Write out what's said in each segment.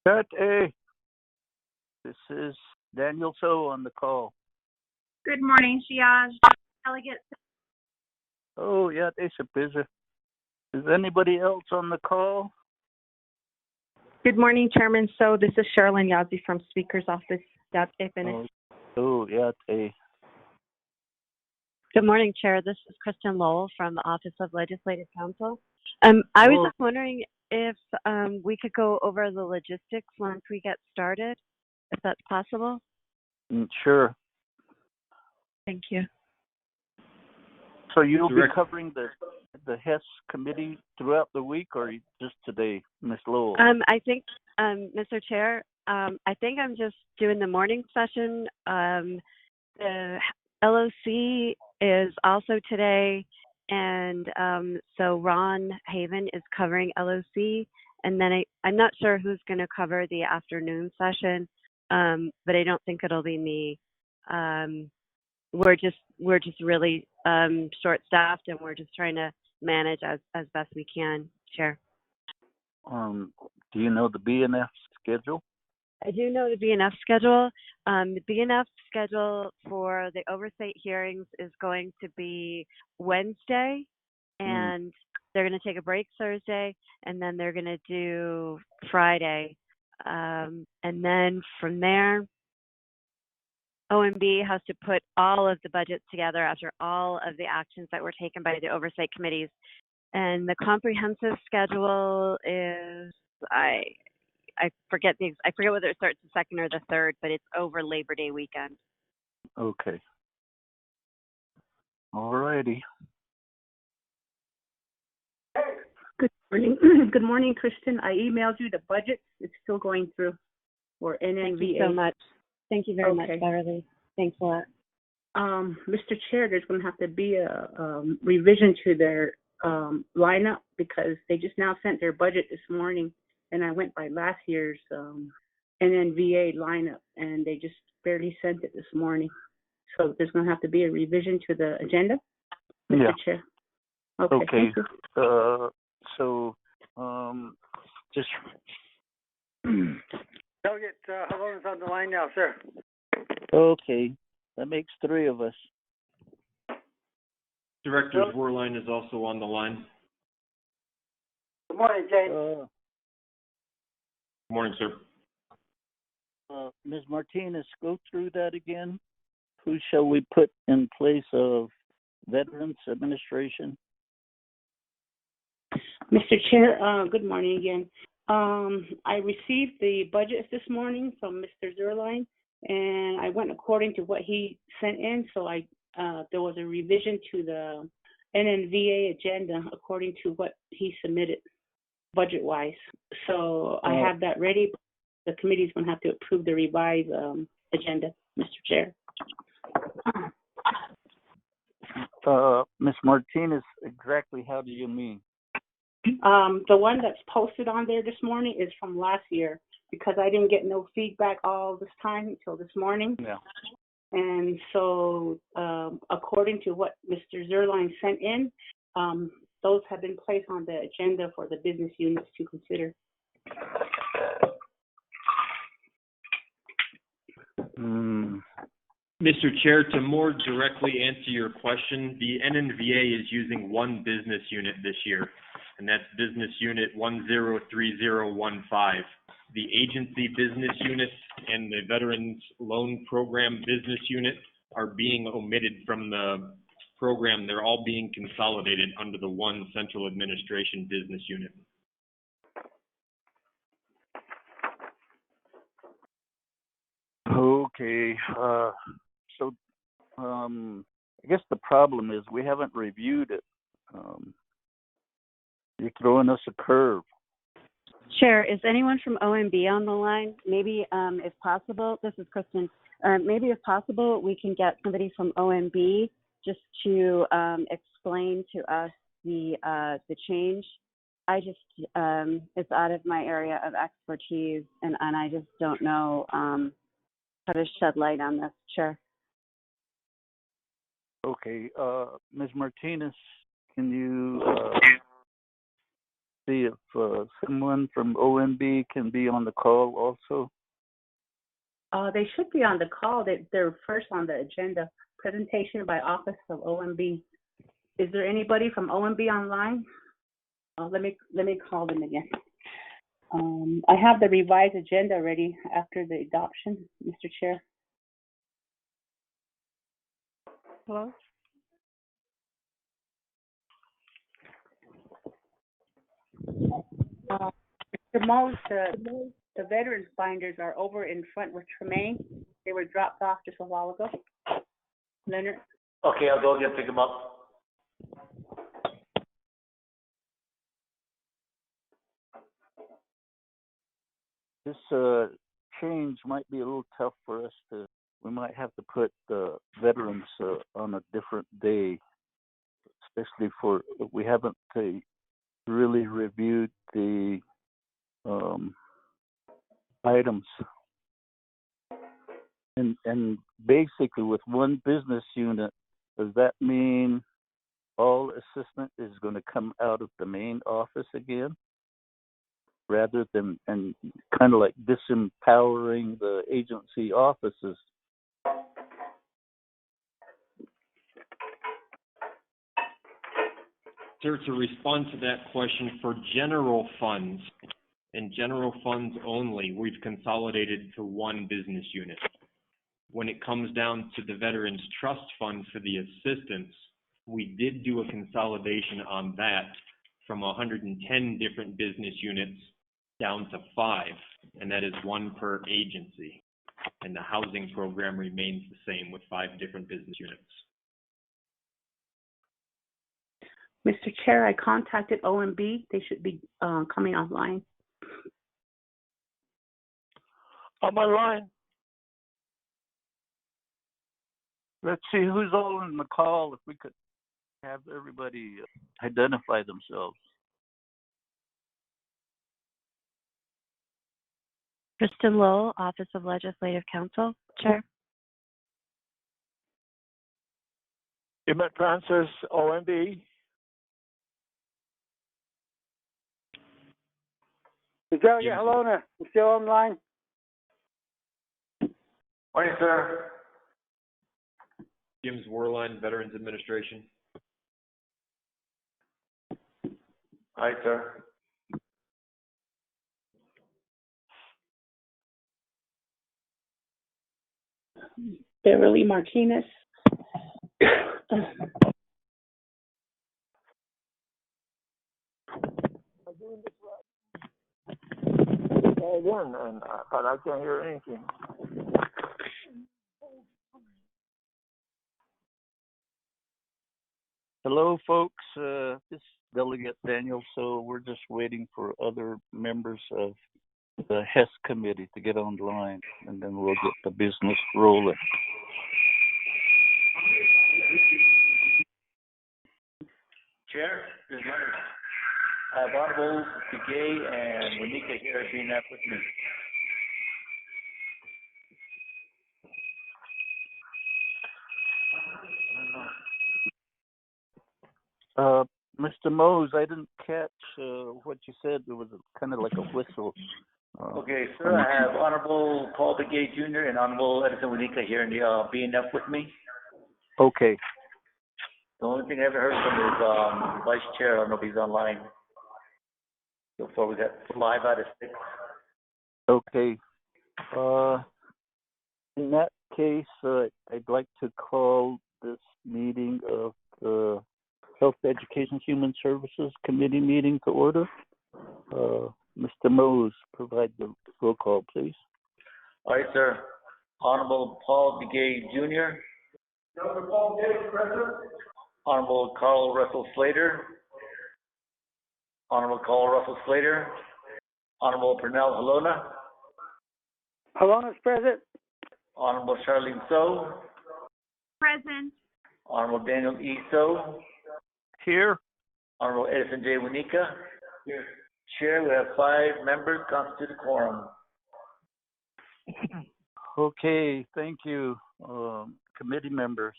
Cut A. This is Daniel So on the call. Good morning, Shiaj. Delegate. Oh, yeah, they should busy. Is anybody else on the call? Good morning, Chairman. So this is Sherilyn Yazzie from Speaker's Office. That's it. Yeah, they. Good morning, Chair. This is Kristen Lowell from the Office of Legislative Counsel. I was just wondering if we could go over the logistics once we get started, if that's possible. Sure. Thank you. So you'll be covering the HES committee throughout the week, or just today, Ms. Lowell? I think, Mr. Chair, I think I'm just doing the morning session. The LOC is also today, and so Ron Haven is covering LOC, and then I'm not sure who's going to cover the afternoon session, but I don't think it'll be me. We're just really short-staffed, and we're just trying to manage as best we can, Chair. Do you know the BNF schedule? I do know the BNF schedule. The BNF schedule for the oversight hearings is going to be Wednesday, and they're going to take a break Thursday, and then they're going to do Friday. And then from there, OMB has to put all of the budgets together after all of the actions that were taken by the oversight committees. And the comprehensive schedule is, I forget whether it starts the 2nd or the 3rd, but it's over Labor Day weekend. Okay. All righty. Good morning. Good morning, Kristen. I emailed you the budget. It's still going through for NNVA. Thank you so much. Thank you very much, Beverly. Thanks a lot. Mr. Chair, there's going to have to be a revision to their lineup because they just now sent their budget this morning, and I went by last year's NNVA lineup, and they just barely sent it this morning. So there's going to have to be a revision to the agenda, Mr. Chair. Okay. Thank you. Just. Delegate Halone's on the line now, sir. Okay, that makes 3 of us. Director Zwerline is also on the line. Good morning, James. Good morning, sir. Ms. Martinez, go through that again. Who shall we put in place of Veterans Administration? Mr. Chair, good morning again. I received the budgets this morning from Mr. Zerline, and I went according to what he sent in. So there was a revision to the NNVA agenda according to what he submitted budget-wise. So I have that ready. The committee's going to have to approve the revised agenda, Mr. Chair. Ms. Martinez, exactly how do you mean? The one that's posted on there this morning is from last year because I didn't get no feedback all this time until this morning. Yeah. And so according to what Mr. Zerline sent in, those have been placed on the agenda for the business units to consider. Mr. Chair, to more directly answer your question, the NNVA is using one business unit this year, and that's business unit 103015. The agency business unit and the Veterans Loan Program business unit are being omitted from the program. They're all being consolidated under the one central administration business unit. Okay. So I guess the problem is we haven't reviewed it. You're throwing us a curve. Chair, is anyone from OMB on the line? Maybe, if possible, this is Kristen. Maybe if possible, we can get somebody from OMB just to explain to us the change. I just, it's out of my area of expertise, and I just don't know how to shed light on this, Chair. Okay, Ms. Martinez, can you see if someone from OMB can be on the call also. They should be on the call. They're first on the agenda. Presentation by Office of OMB. Is there anybody from OMB online? Let me call them again. I have the revised agenda ready after the adoption, Mr. Chair. Hello? The most, the veterans binders are over in front with Tremaine. They were dropped off just a while ago. Leonard? Okay, I'll go again, pick them up. This change might be a little tough for us to. We might have to put veterans on a different day, especially for we haven't really reviewed the items. And basically, with one business unit, does that mean all assistant is going to come out of the main office again, rather than and kind of like disempowering the agency offices? Sir, to respond to that question, for general funds and general funds only, we've consolidated to one business unit. When it comes down to the Veterans Trust Fund for the assistants, we did do a consolidation on that from 110 different business units down to 5, and that is 1 per agency. And the housing program remains the same with 5 different business units. Mr. Chair, I contacted OMB. They should be coming online. I'm online. Let's see who's all in the call. If we could have everybody identify themselves. Kristen Lowell, Office of Legislative Counsel, Chair. Emmett Francis, OMB. Delia Helona, you still online? Morning, sir. James Werline, Veterans Administration. Hi, sir. Beverly Martinez. Again, but I can't hear anything. Hello, folks. This is Delegate Daniel. So we're just waiting for other members of the HES committee to get online, and then we'll get the business rolling. Chair, this is Leonard. I have Honorable Begay and Monica here being up with me. Mr. Mose, I didn't catch what you said. It was kind of like a whistle. Okay, sir, I have Honorable Paul Begay Jr. and Honorable Edison Monica here in the BNF with me. Okay. The only thing I ever heard from is Vice Chair. I don't know if he's online. So far, we got 5 out of 6. Okay. In that case, I'd like to call this meeting of the Health, Education, Human Services Committee meeting to order. Mr. Mose, provide the roll call, please. All right, sir. Honorable Paul Begay Jr. Honorable Paul Begay, present. Honorable Carl Russell Slater. Honorable Carl Russell Slater. Honorable Pernell Helona. Helona's present. Honorable Charlene So. Present. Honorable Daniel E. So. Here. Honorable Edison J. Winika. Here. Chair, we have 5 members, constitute a quorum. Okay, thank you, committee members.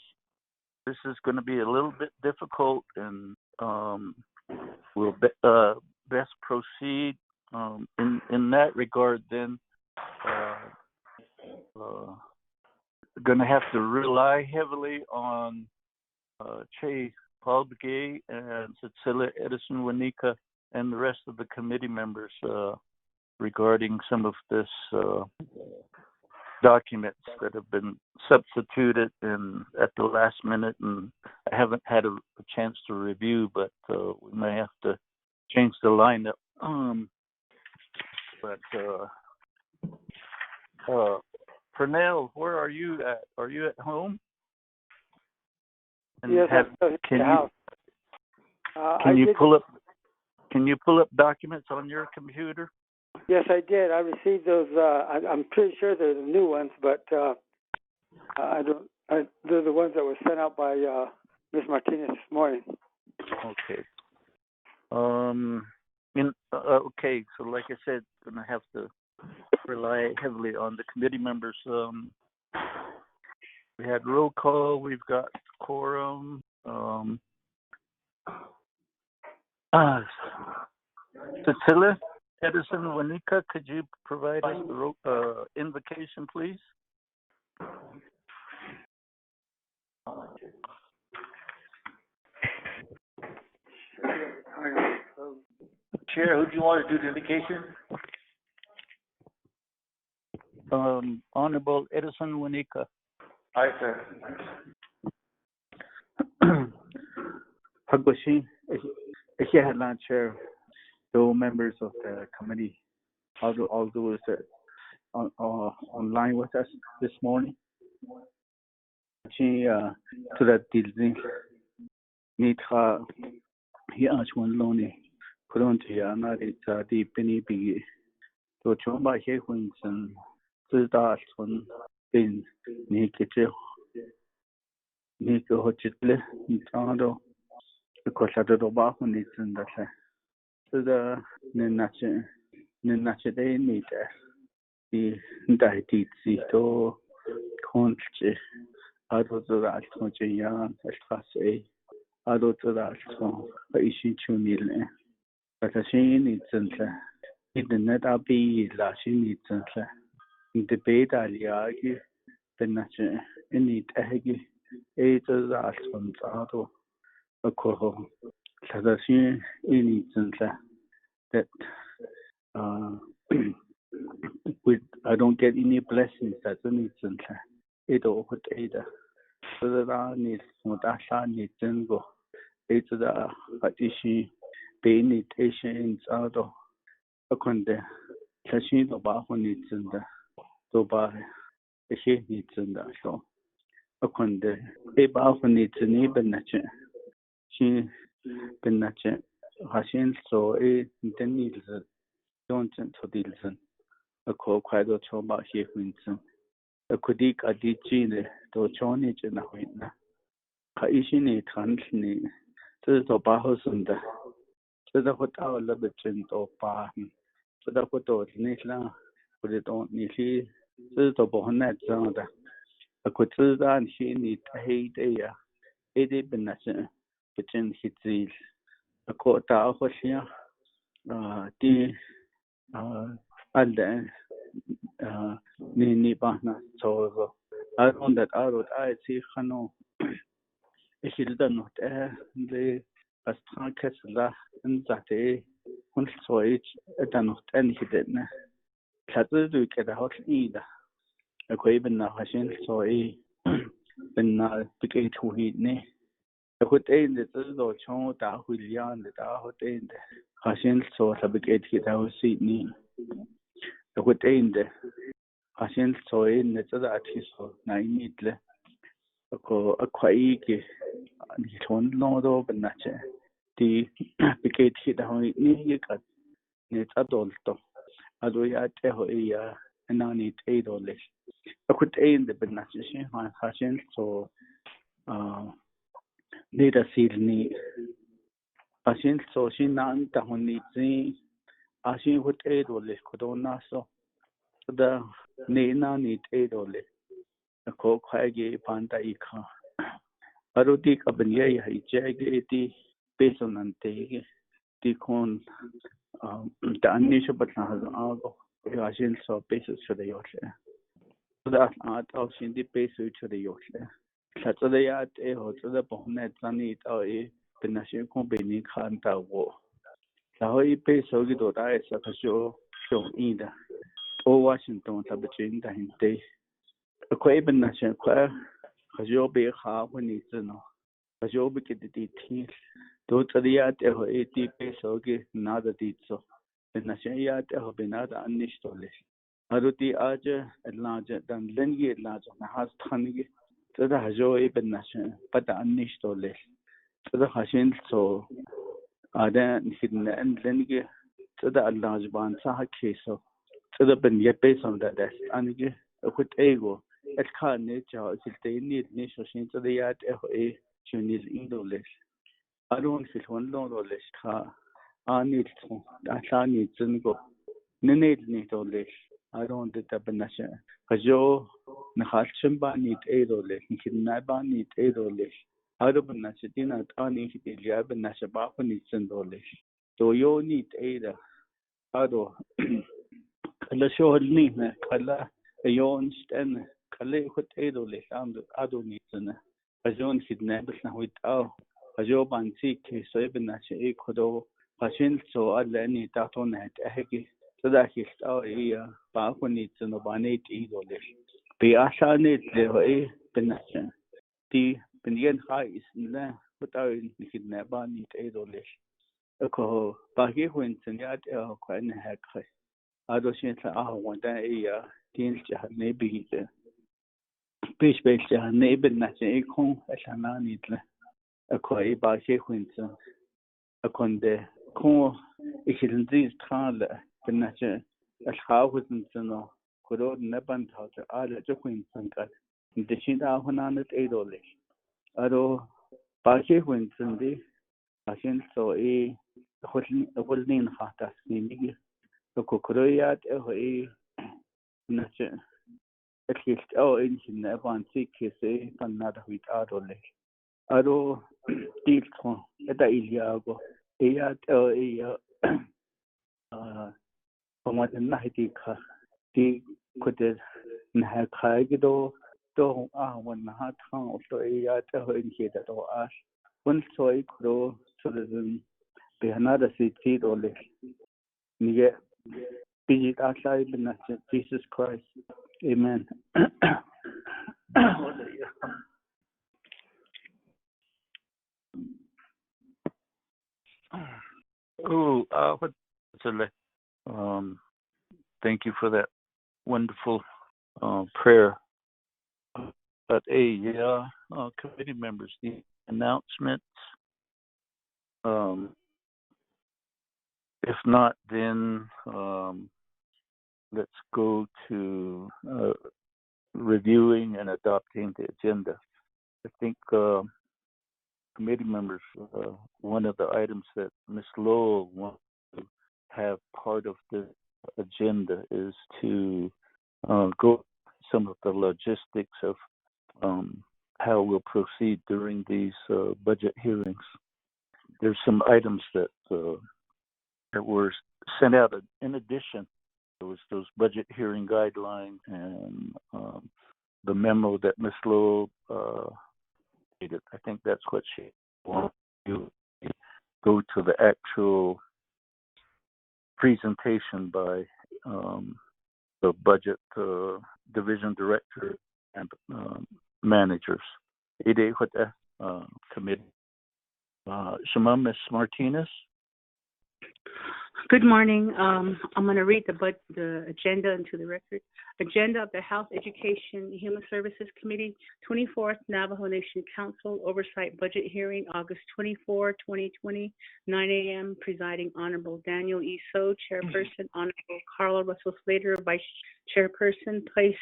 This is going to be a little bit difficult, and we'll best proceed in that regard? Then going to have to rely heavily on Che Paul Begay and Cecilia Edison Wanika and the rest of the committee members regarding some of this documents that have been substituted at the last minute, and I haven't had a chance to review, but we may have to change the lineup. Pernell, where are you at? Are you at home? And yes, can you pull up documents on your computer? Yes, I did. I received those. I'm pretty sure they're the new ones, but I don't. They're the ones that were sent out by Ms. Martinez this morning. Okay. Okay. So, like I said, I'm gonna have to rely heavily on the committee members. We had roll call. We've got quorum. Cecilia Edison Wanika, could you provide us the invocation, please? Chair, who do you want to do the invocation? Honorable Edison Wanika. Aye, sir. Hagwashi, Chair, all members of the committee, all those that are online with us this morning. To that Disney, Nita, he asked one lonely, put on to Yana, it's a deep penny big. So, Chomba Hewinson, the one in Nikicho, Nico Hochitle, Nitando, because I don't know about when it's in the so the Ninache Day meter, the Daitzi to Conche, out of the last Conchian, as fast a out of the last one, but issue 2 million. But a sheen needs in the net up be lashing needs in debate aliagi, the nature in it eggy, 8 of the last one's out of a coho. Tradition in it that with I don't get any blessings that's in it it all would either. So that I need what I need to go. It's the addition being it Asians out of a conde. Cashin of Baho needs in the so by a she needs in the show. A conde. A Baho needs an even nature. She been nature. Hashin so a Denilson, Johnson to Dilson, a co quite a chomba here, Winson, a Kudik a digine to Chonage and a winner. Kaishini Tansni, to the Bahosunda, to the hotel Labichin or Bahan, to the hotel Nitla, put it on Nishi, to the Bonet Zanda. A Kutuda and she need a heyday, 80 benation, between his a quota of Hoshia, the Alden, Nini Bana, so I don't that I would I see Hano. Hilda not the Astran Kessler and that so each at not any hidden. Cattle do get a hot either. A quaven now hasn't so a been not begay to heat ne. I could aid the little chong that will yarn that I would aid hasn't so a begay hit our seat knee. I would aid the hasn't so in the other artist for 9 needle. A quaig. The one no over nature. The became hit how it needed it's adult. As we are tell and I need $8. I could aid the benation, my fashion, so need a seed need. Fashion, so she none that one needs as she would $8 could on so the Nina need $8. A coke high panda ika. Arudi kabanya hai jageti based on ante the con the initial but has all Russian so basis to the Yorkshire. So that art of Shindy basis to the Yorkshire. Such a yard a hotel the bonnet and it or a penation company can't war. So he pays so good eyes of a show either. Or Washington to between the day. A quaben nation quair, as you'll be half when it's no. As you'll be get the details. Don't the yard ever 80 peso get another did so. The nation yard ever been other unnistolish. Aruti aja larger than Lengi larger and has Tangi to the Hajo even nation, but the unnistolish. To the Hashin so are then hidden and Lengi to the large band Saha Keso. To the Ben Yepes on the desk and a good ego. At car nature is they need nation to the yard a Chinese Indolish. I don't feel one long or less car. I need to. I need to go. Need all this. I don't do that, Benasha. Because you, Nahachimba need aid or less. Naba need aid or less. I don't Benasha dinner. I need to be Benasha Bapa needs and all this. So you need aid. I don't. Kala show need Kala a yawn stand. Kala put aid or less. I don't need to. As you on kidnappers now without. As you ban sick, so Benasha Ecuador. Passion so I let any that on it. So that is our ear, Bapa needs to know by 8 eagle. Be Asha need the Benasha. The Benyan High is in there, but I never need eagle. A co, Baggy wins and yard quite a hack. I don't think I want that ear, Dean maybe the Fish based neighbor Nacha Econ, as I need a quay Baggy wins. A conde, Con, if it is these trial. Benasha, as how was in Sino, could all never taught the other Joquin Sankat, in the Shinda 108 dollars. Ado, Bashi wins in the Ashin so a holding Hatas, the Kokoyat, a Nature. At least our engine never and seek his a another with Adole. Ado, deal at the Iliago, a what the night he could have Kaido, though when the hot tongue of the indicated or ash. One soy crow so that be another city or less. Yet, be it outside the Jesus Christ. Amen. Oh, what's thank you for that wonderful prayer. But committee members, the announcements. If not, then let's go to reviewing and adopting the agenda. I think committee members, one of the items that Ms. Lowell wants to have part of the agenda is to go some of the logistics of how we'll proceed during these budget hearings. There's some items that were sent out in addition. There was those budget hearing guidelines and the memo that Ms. Lowell stated. I think that's what she wanted to go to the actual presentation by the budget division director and managers. What the committee. Shema, Ms. Martinez. Good morning. I'm going to read the agenda into the record. Agenda of the Health, Education, and Human Services Committee, 24th Navajo Nation Council Oversight Budget Hearing, August 24, 2020, 9 a.m. Presiding Honorable Daniel E. So, Chairperson, Honorable Carla Russell Slater, Vice Chairperson, Place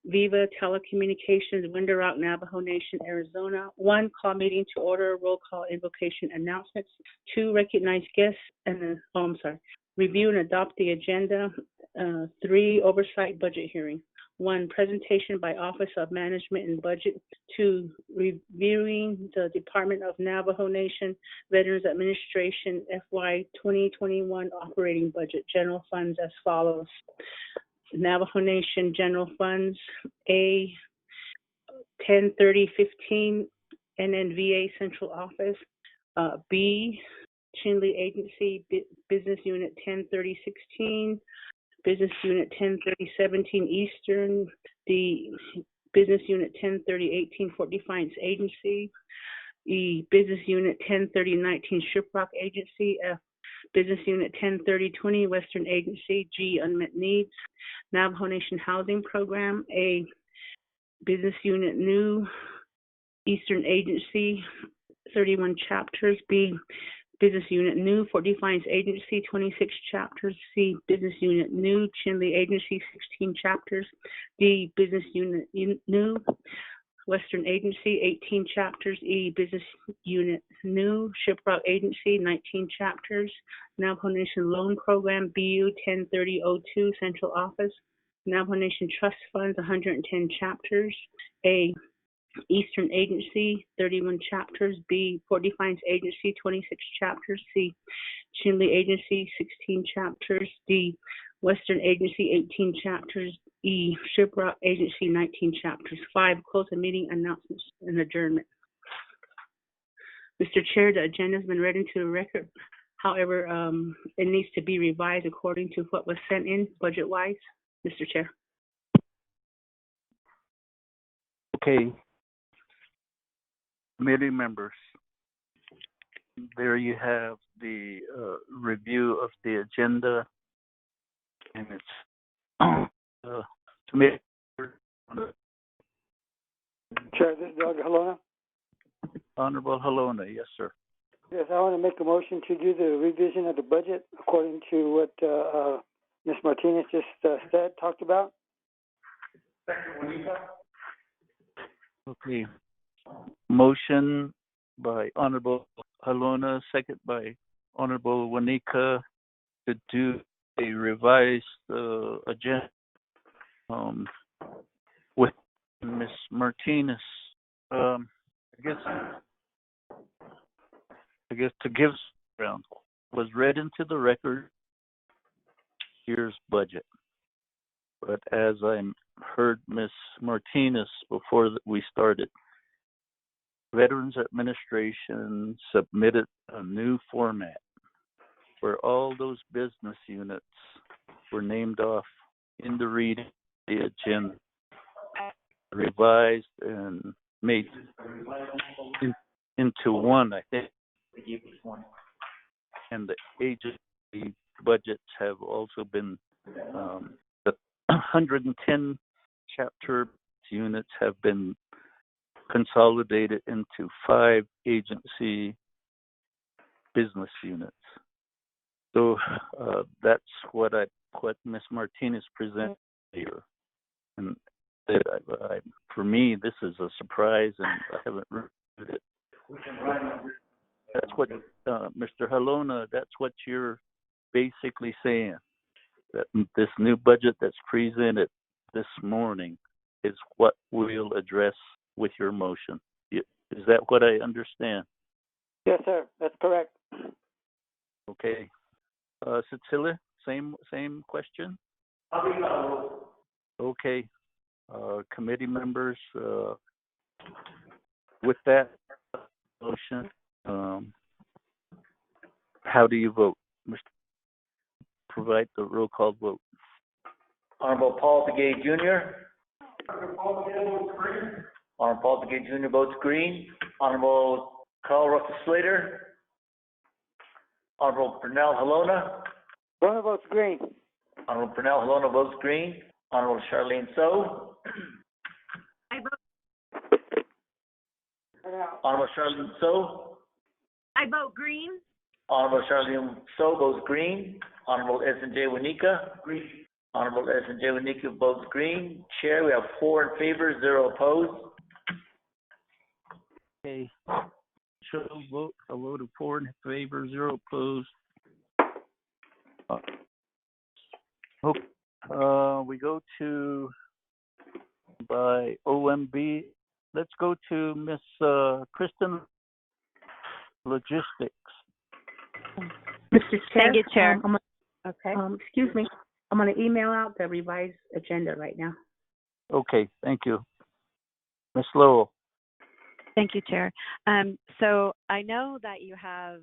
Viva Telecommunications, Window Rock, Navajo Nation, Arizona. 1, call meeting to order, roll call, invocation, announcements. 2, recognize guests, and review and adopt the agenda. 3, oversight budget hearing. 1, presentation by Office of Management and Budget. 2, reviewing the Department of Navajo Nation Veterans Administration FY 2021 operating budget. General funds as follows. Navajo Nation General Funds, A, 103015 NNVA Central Office. B, Chinle Agency Business Unit 103016, Business Unit 103017 Eastern. D, Business Unit 103018 Fort Defiance Agency. E, Business Unit 103019 Shiprock Agency. F, Business Unit 103020 Western Agency. G, Unmet Needs. Navajo Nation Housing Program. A, Business Unit New Eastern Agency, 31 chapters. B, Business Unit New Fort Defiance Agency, 26 chapters. C, Business Unit New Chinle Agency, 16 chapters. D, Business Unit New Western Agency, 18 chapters. E, Business Unit New Shiprock Agency, 19 chapters. Navajo Nation Loan Program, BU 103002 Central Office. Navajo Nation Trust Funds, 110 chapters. A, Eastern Agency, 31 chapters. B, Fort Defiance Agency, 26 chapters. C, Chinle Agency, 16 chapters. D, Western Agency, 18 chapters. E, Shiprock Agency, 19 chapters. 5, close the meeting, announcements and adjournment. Mr. Chair, the agenda has been read into the record. However, it needs to be revised according to what was sent in budget-wise. Mr. Chair. Okay. Committee members, there you have the review of the agenda, and it's committee. Chair, this is Doug Halona. Honorable Halona, yes, sir. Yes, I want to make a motion to do the revision of the budget according to what Ms. Martinez just talked about. Okay. Motion by Honorable Halona, second by Honorable Wanika to do a revised agenda with Ms. Martinez. I guess to give background, was read into the record year's budget. But as I heard Ms. Martinez before we started, Veterans Administration submitted a new format where all those business units were named off in the reading of the agenda, revised and made into one, I think. And the agency budgets have also been, the 110 chapter units have been consolidated into 5 agency business units. So that's what Ms. Martinez presented here. And for me, this is a surprise, and I haven't reviewed it. That's what, Mr. Halona, that's what you're basically saying, that this new budget that's presented this morning is what we'll address with your motion. Is that what I understand? Yes, sir. That's correct. Okay. Cecilia, same question? Okay. Committee members, with that motion, how do you vote? Provide the roll call vote. Honorable Paul Begay Jr. Honorable Paul Begay Jr. votes green. Honorable Carl Russell Slater. Honorable Pernell Halona. Halona votes green. Honorable Pernell Halona votes green. Honorable Charlene So. I vote. Honorable Charlene So. I vote green. Honorable Charlene So votes green. Honorable S&J Wanika. Green. Honorable S&J Wanika votes green. Chair, we have 4 in favor, 0 opposed. Okay. Show vote. A vote of 4 in favor, 0 opposed. We go to by OMB. Let's go to Miss Kristen Logistics. Mr. Chair. Thank you, Chair. Okay. Excuse me. I'm going to email out the revised agenda right now. Okay, thank you. Miss Lowell. Thank you, Chair. So I know that you have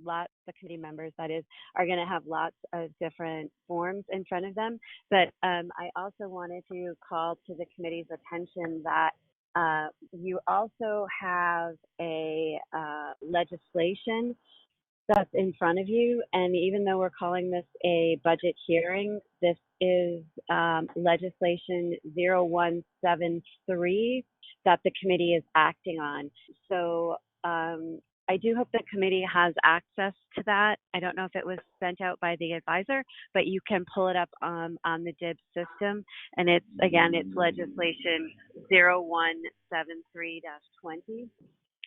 lots of committee members, that is, are going to have lots of different forms in front of them, but I also wanted to call to the committee's attention that you also have a legislation that's in front of you, and even though we're calling this a budget hearing, this is legislation 0173 that the committee is acting on. So I do hope the committee has access to that. I don't know if it was sent out by the advisor, but you can pull it up on the DIB system. And it's legislation 0173-20.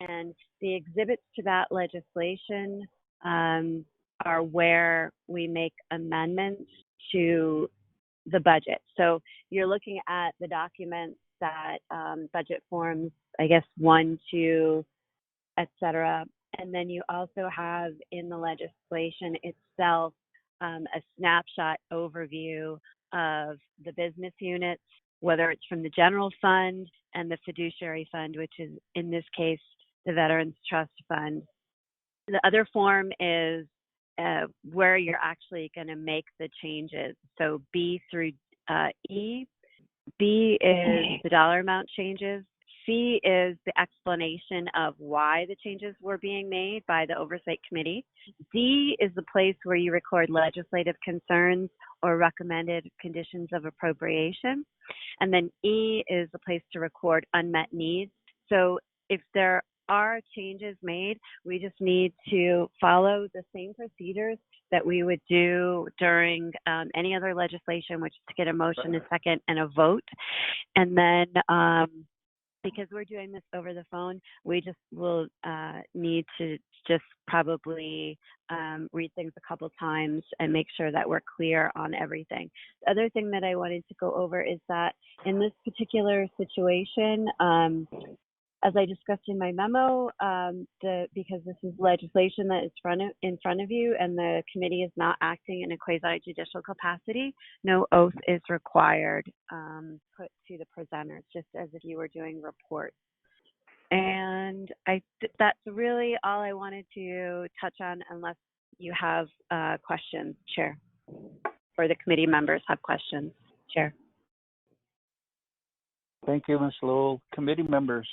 And the exhibits to that legislation are where we make amendments to the budget. So you're looking at the documents that budget forms, I guess, 1, 2, et cetera. And then you also have in the legislation itself a snapshot overview of the business units, whether it's from the general fund and the fiduciary fund, which is in this case the Veterans Trust Fund. The other form is where you're actually going to make the changes. So B through E. B is the dollar amount changes. C is the explanation of why the changes were being made by the Oversight Committee. D is the place where you record legislative concerns or recommended conditions of appropriation. And then E is the place to record unmet needs. So if there are changes made, we just need to follow the same procedures that we would do during any other legislation, which is to get a motion, a second, and a vote. And then because we're doing this over the phone, we just will need to just probably read things a couple times and make sure that we're clear on everything. The other thing that I wanted to go over is that in this particular situation, as I discussed in my memo, because this is legislation that is in front of you and the committee is not acting in a quasi-judicial capacity, no oath is required put to the presenters, just as if you were doing reports. And that's really all I wanted to touch on, unless you have questions, Chair, or the committee members have questions, Chair. Thank you, Ms. Lowell. Committee members.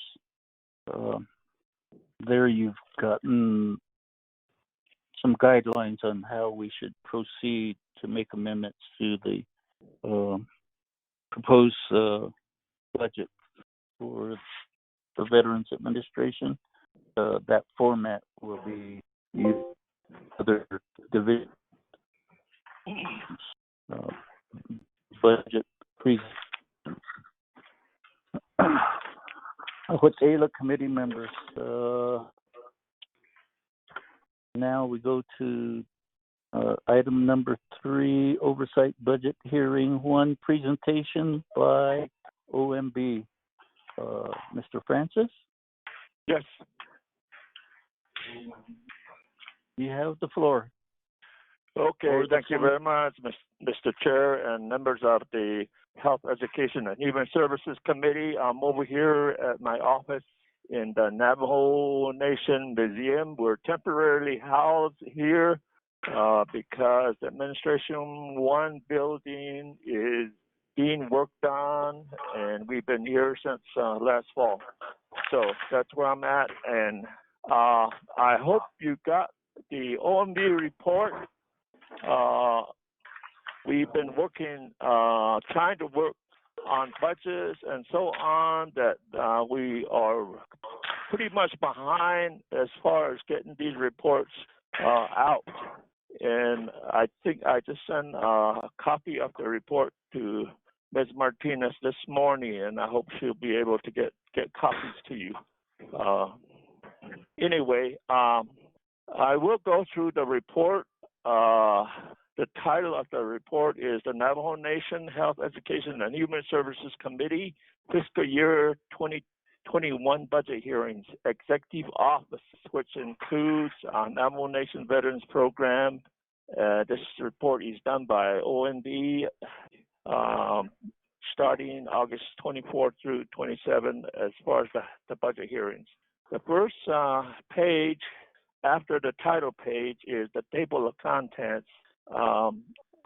There you've gotten some guidelines on how we should proceed to make amendments to the proposed budget for the Veterans Administration. That format will be used for other divisions. Budget presentation. With AILA committee members, now we go to item number 3, Oversight Budget Hearing 1, presentation by OMB. Mr. Francis? Yes. You have the floor. Okay, thank you very much, Mr. Chair and members of the Health, Education, and Human Services Committee. I'm over here at my office in the Navajo Nation Museum. We're temporarily housed here because Administration 1 building is being worked on, and we've been here since last fall. So that's where I'm at, and I hope you got the OMB report. We've been working, trying to work on budgets and so on, that we are pretty much behind as far as getting these reports out. And I think I just sent a copy of the report to Ms. Martinez this morning, and I hope she'll be able to get copies to you. Anyway, I will go through the report. The title of the report is the Navajo Nation Health, Education, and Human Services Committee Fiscal Year 2021 Budget Hearings, Executive Office, which includes Navajo Nation Veterans Program. This report is done by ONB starting August 24 through 27 as far as the budget hearings. The first page after the title page is the table of contents.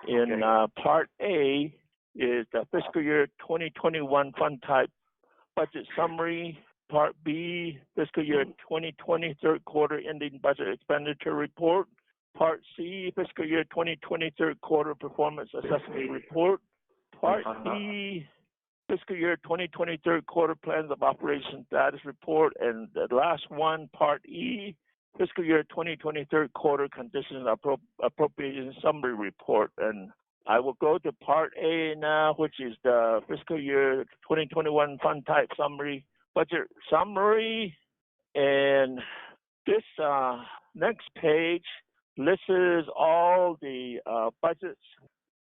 In Part A is the fiscal year 2021 fund type budget summary. Part B, fiscal year 2020 third quarter ending budget expenditure report. Part C, fiscal year 2020 third quarter performance assessment report. Part D, fiscal year 2020 third quarter plans of operation status report. And the last one, Part E, fiscal year 2020 third quarter conditions appropriation summary report. And I will go to Part A now, which is the fiscal year 2021 fund type summary, budget summary. And this next page lists all the budgets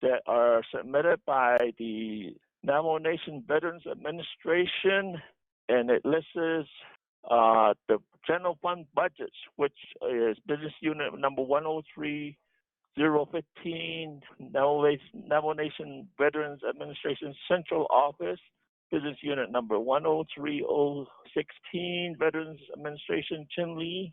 that are submitted by the Navajo Nation Veterans Administration, and it lists the general fund budgets, which is business unit number 103015, Navajo Nation Veterans Administration Central Office, business unit number 103016, Veterans Administration Chinle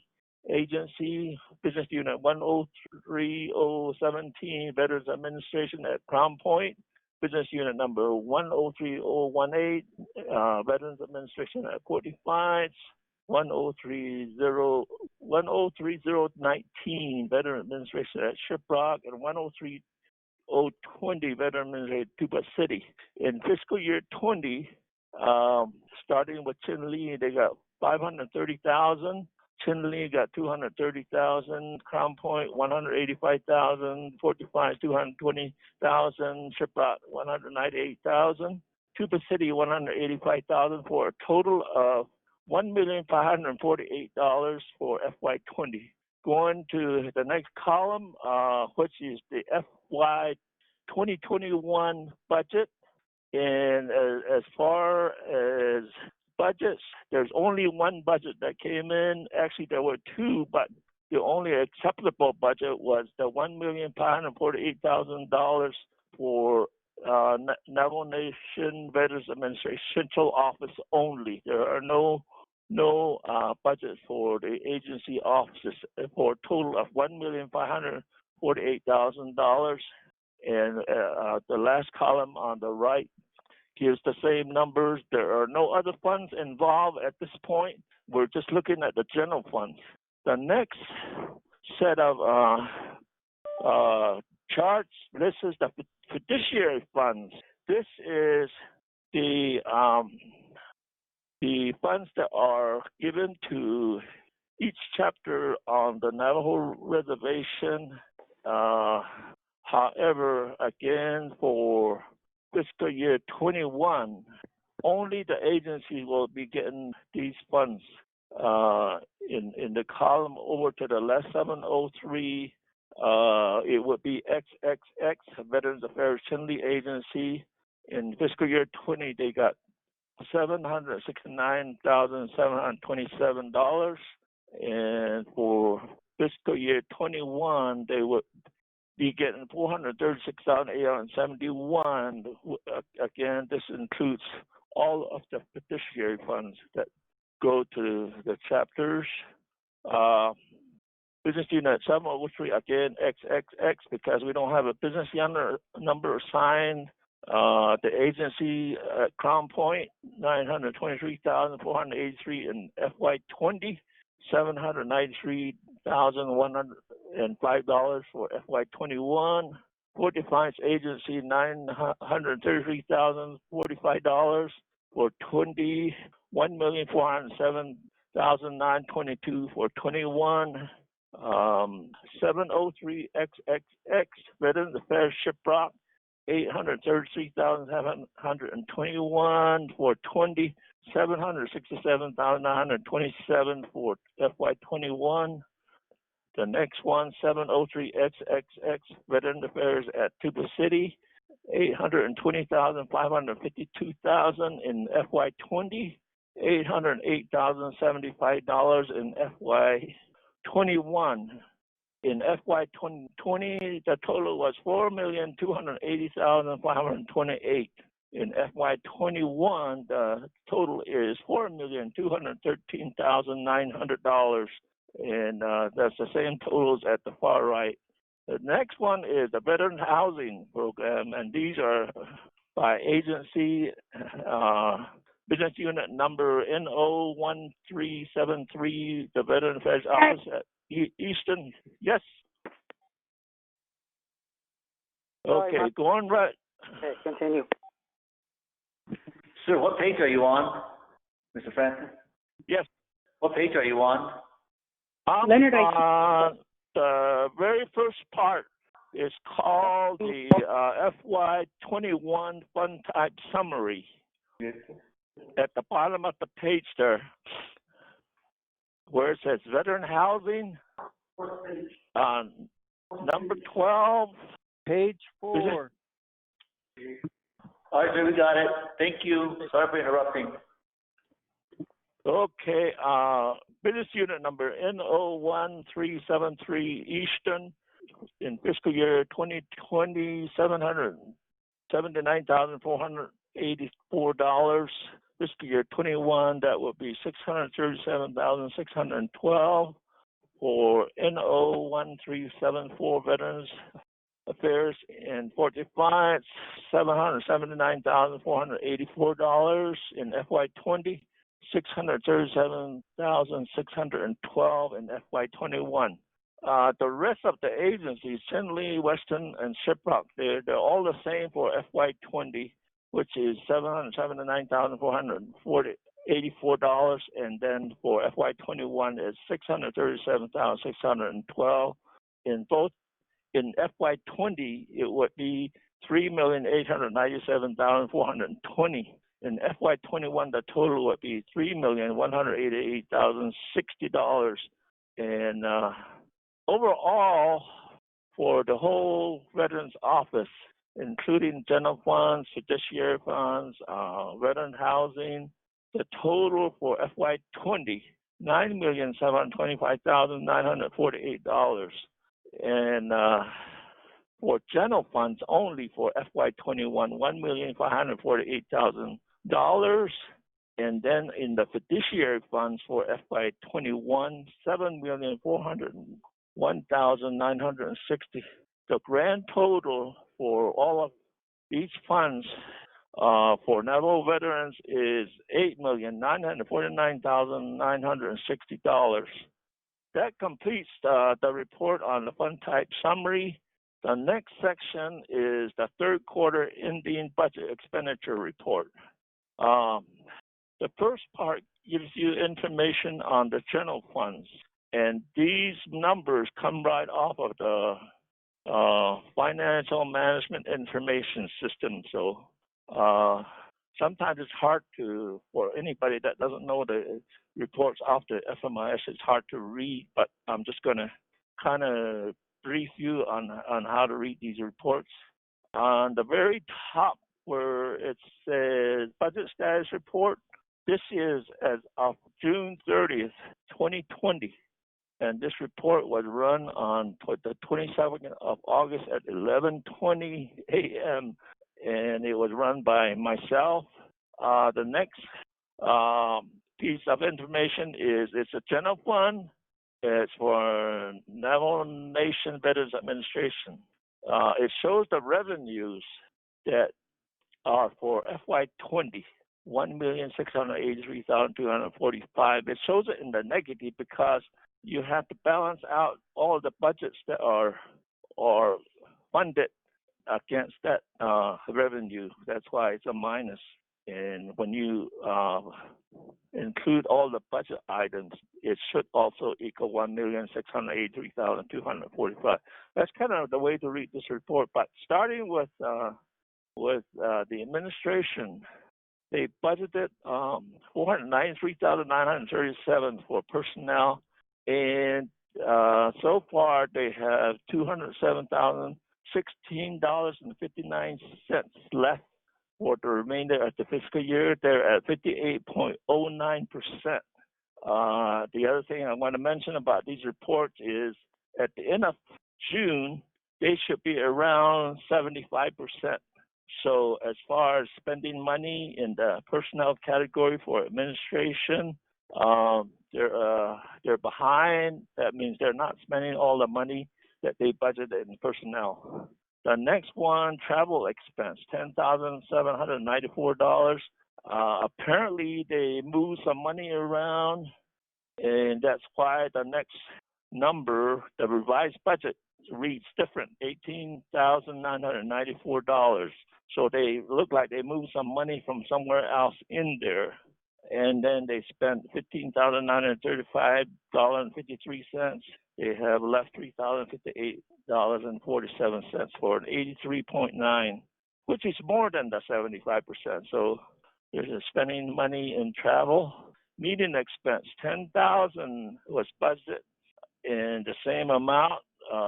Agency, business unit 103017, Veterans Administration at Crown Point, business unit number 103018, Veterans Administration at Port Defiance, 103019, Veteran Administration at Shiprock, and 103020, Veteran Administration at Tuba City. In fiscal year 20, starting with Chinle, they got 530,000. Chinle got 230,000, Crown Point 185,000, Fort Defiance 220,000, Shiprock 198,000, Tuba City 185,000 for a total of $1,548 for FY20. Going to the next column, which is the FY 2021 budget. And as far as budgets, there's only one budget that came in. Actually, there were two, but the only acceptable budget was the $1,548,000 for Navajo Nation Veterans Administration Central Office only. There are no budget for the agency offices for a total of $1,548,000. And the last column on the right gives the same numbers. There are no other funds involved at this point. We're just looking at the general funds. The next set of charts lists the fiduciary funds. This is the funds that are given to each chapter on the Navajo Reservation. However, again, for fiscal year 21, only the agency will be getting these funds. In the column over to the left, 703, it would be XXX, Veterans Affairs Chinle Agency. In fiscal year 20, they got $769,727. And for fiscal year 21, they would be getting $436,871. Again, this includes all of the fiduciary funds that go to the chapters. Business unit 703, again, XXX, because we don't have a business number assigned. The agency at Crown Point, $923,483 in FY20, $793,105 for FY21. Fort Defiance Agency, $933,045 for 20, $1,407,922 for 21. 703XXX, Veterans Affairs Shiprock, $833,721 for 20, $767,927 for FY21. The next one, 703XXX Veteran Affairs at Tuba City, $820,552,000 in FY20, $808,075 in FY21. In FY20, the total was $4,280,528. In FY21, the total is $4,213,900, and that's the same totals at the far right. The next one is the Veteran Housing Program, and these are by agency, business unit number NO1373, the Veteran Affairs Office at Eastern. Yes. Okay, go on right. Okay, continue. Sir, what page are you on, Mr. Francis? Yes. What page are you on? Leonard, The very first part is called the FY21 Fund Type Summary. Yes. At the bottom of the page there, where it says Veteran Housing, number 12. Page 4. All right, sir, we got it. Thank you. Sorry for interrupting. Okay, business unit number NO1373 Eastern in fiscal year 2020, $779,484. Fiscal year 21, that would be $637,612 for NO1374 Veterans Affairs in Fort Defiance, $779,484 in FY20. $637,612 in FY21. The rest of the agencies, Chinle, Western, and Shiprock, they're all the same for FY20, which is $779,484, and then for FY21 is $637,612. In both, in FY20 it would be $3,897,420. In FY21, the total would be $3,188,060. And overall, for the whole Veterans Office, including general funds, fiduciary funds, veteran housing, the total for FY20, $9,725,948. And for general funds only for FY21, $1,548,000. And then in the fiduciary funds for FY21, $7,401,960. The grand total for all of each funds for Navajo veterans is $8,949,960. That completes the report on the fund type summary. The next section is the third quarter ending budget expenditure report. The first part gives you information on the general funds, and these numbers come right off of the financial management information system. So sometimes it's hard for anybody that doesn't know the reports off the FMIS, it's hard to read, but I'm just going to kind of brief you on how to read these reports. On the very top where it says budget status report, this is as of June 30th, 2020. And this report was run on the 22nd of August at 11:20 a.m. And it was run by myself. The next piece of information is it's a general fund. It's for Navajo Nation Veterans Administration. It shows the revenues that are for FY20, $1,683,245. It shows it in the negative because you have to balance out all the budgets that are funded against that revenue. That's why it's a minus. And when you include all the budget items, it should also equal $1,683,245. That's kind of the way to read this report. But starting with the administration, they budgeted $493,937 for personnel, and So far, they have $207,016.59 left for the remainder of the fiscal year. They're at 58.09%. The other thing I want to mention about these reports is at the end of June, they should be around 75%. So as far as spending money in the personnel category for administration, they're behind. That means they're not spending all the money that they budgeted in personnel. The next one, travel expense, $10,794. Apparently, they moved some money around, and that's why the next number, the revised budget, reads different, $18,994. So they look like they moved some money from somewhere else in there. And then they spent $15,935.53. They have left $3,058.47 for an 83.9, which is more than the 75%. So they're spending money in travel. Meeting expense, $10,000 was budgeted in the same amount.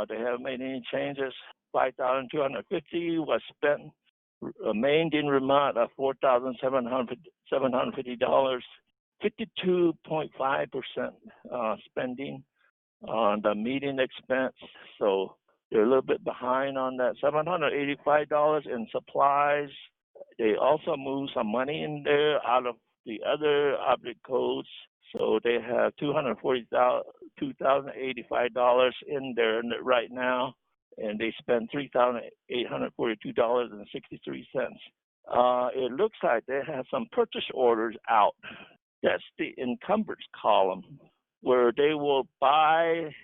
They haven't made any changes. $5,250 was spent. Remained in amount of $4,750. 52.5% spending on the meeting expense. So they're a little bit behind on that. $785 in supplies. They also moved some money in there out of the other object codes. So they have $285 in there right now, and they spend $3,842.63. It looks like they have some purchase orders out. That's the encumbrance column, where they will buy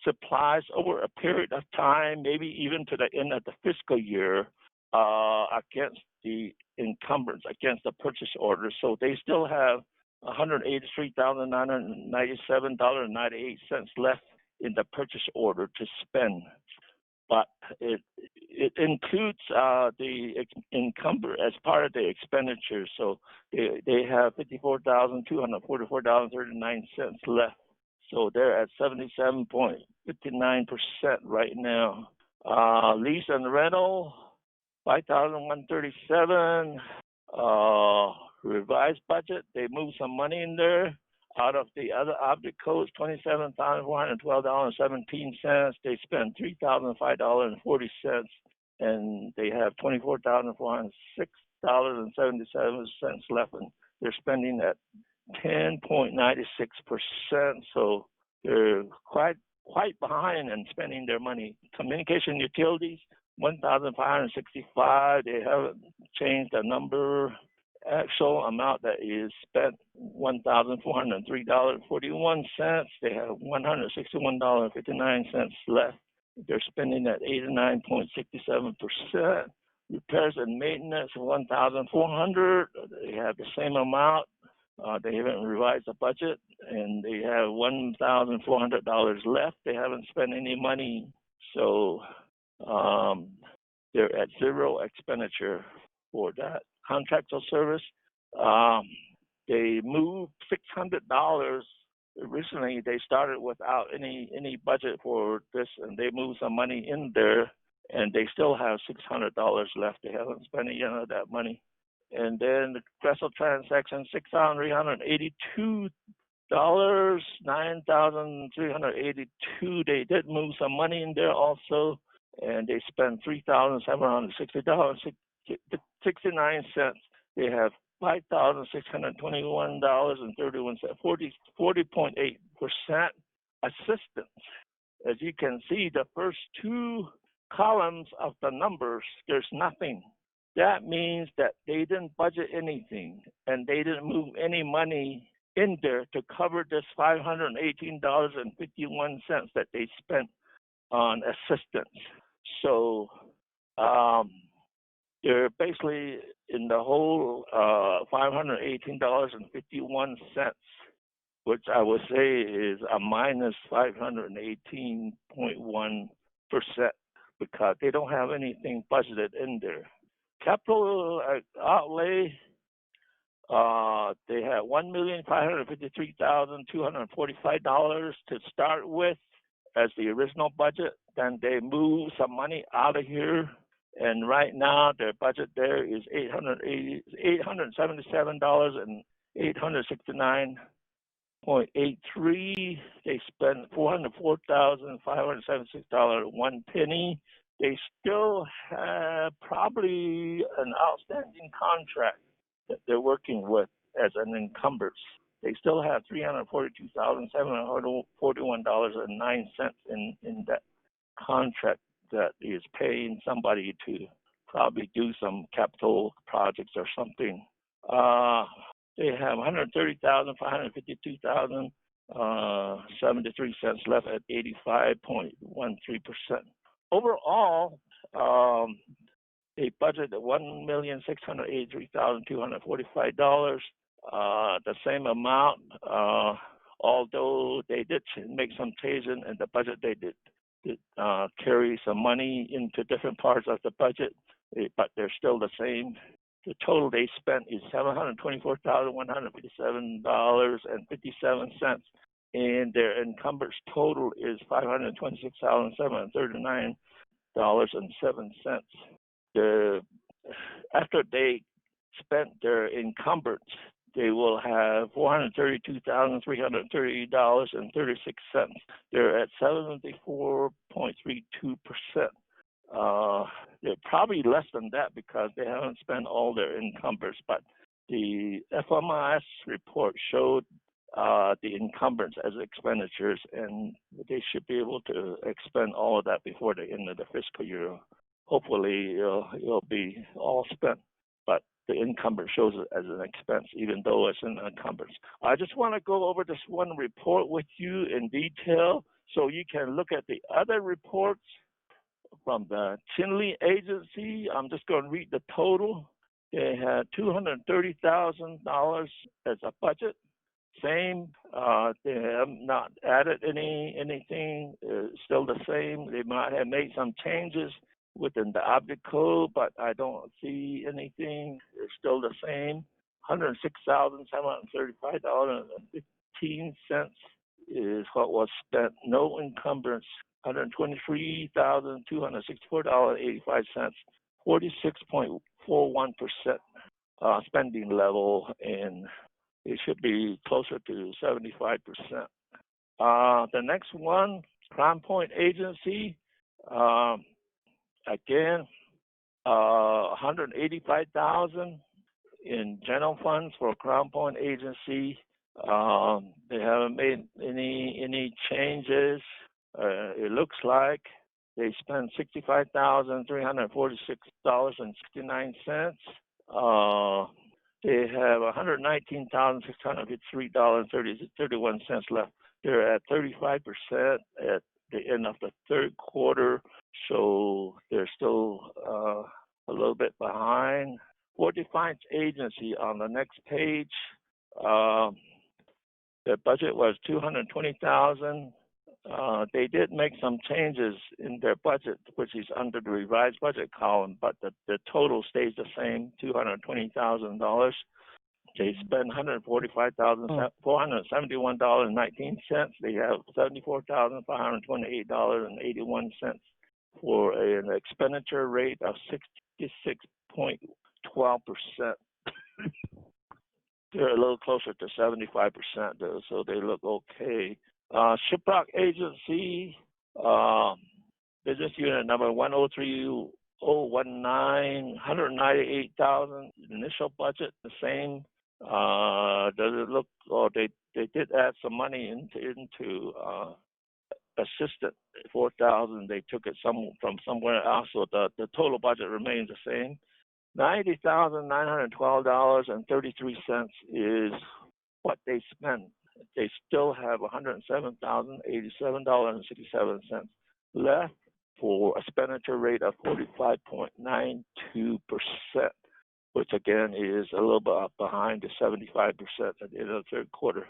supplies over a period of time, maybe even to the end of the fiscal year, against the encumbrance, against the purchase order. So they still have $183,997.98 left in the purchase order to spend. But it includes the encumber as part of the expenditure. So they have $54,244.39 left. So they're at 77.59% right now. Lease and rental, $5,137. Revised budget, they moved some money in there out of the other object codes, $27,412.17. They spent $3,005.40, and they have $24,406.77 left, and they're spending at 10.96%. So they're quite behind in spending their money. Communication utilities, $1,565. They haven't changed the number. Actual amount that is spent, $1,403.41. They have $161.59 left. They're spending at 89.67%. Repairs and maintenance, $1,400. They have the same amount. They haven't revised the budget, and they have $1,400 left. They haven't spent any money, so they're at zero expenditure for that. Contractual service, they moved $600. Originally, they started without any budget for this, and they moved some money in there, and they still have $600 left. They haven't spent any of that money. And then the vessel transaction, $6,382, $9,382. They did move some money in there also, and they spent $3,760.69. They have $5,621.31, 40.8% assistance. As you can see, the first two columns of the numbers, there's nothing. That means that they didn't budget anything, and they didn't move any money in there to cover this $518.51 that they spent on assistance. So they're basically in the whole $518.51, which I would say is a minus 518.1%, because they don't have anything budgeted in there. Capital outlay, they had $1,553,245 to start with. as the original budget. Then they moved some money out of here, and right now their budget there is $877 and $869.83. They spent $404,576.01. They still have probably an outstanding contract that they're working with as an encumbrance. They still have $342,741.09 in that contract that is paying somebody to probably do some capital projects or something. They have $130,552,073 left at 85.13%. Overall, they budgeted $1,683,245. The same amount, although they did make some changes in the budget. They did carry some money into different parts of the budget, but they're still the same. The total they spent is $724,157.57, and their encumbrance total is $526,739.07. After they spent their encumbrance, they will have $432,330.36. They're at 74.32%. They're probably less than that because they haven't spent all their encumbrance, but the FMIS report showed the encumbrance as expenditures, and they should be able to expend all of that before the end of the fiscal year. Hopefully, it'll be all spent, but the encumbrance shows it as an expense, even though it's an encumbrance. I just want to go over this one report with you in detail so you can look at the other reports from the Chinle Agency. I'm just going to read the total. They had $230,000 as a budget. Same. They have not added anything. Still the same. They might have made some changes within the object code, but I don't see anything. It's still the same. $106,735.15 is what was spent. No encumbrance. $123,264.85. 46.41% spending level, and it should be closer to 75%. The next one, Crown Point Agency. Again, $185,000 in general funds for Crown Point Agency. They haven't made any changes. It looks like they spent $65,346.69. They have $119,653.31 left. They're at 35% at the end of the third quarter, so they're still a little bit behind. For Defiance Agency on the next page, the budget was $220,000. They did make some changes in their budget, which is under the revised budget column, but the total stays the same, $220,000. They spend $145,471.19. They have $74,528.81 for an expenditure rate of 66.12%. They're a little closer to 75% though, so they look okay. Shiprock Agency, business unit number 103019, $198,000 initial budget, the same. Does it look? Oh, they did add some money into assistant, $4,000. They took it from somewhere else, so the total budget remains the same. $90,912.33 is what they spend. They still have $107,087.67 left for a expenditure rate of 45.92%, which again is a little bit behind the 75% at the end of the third quarter.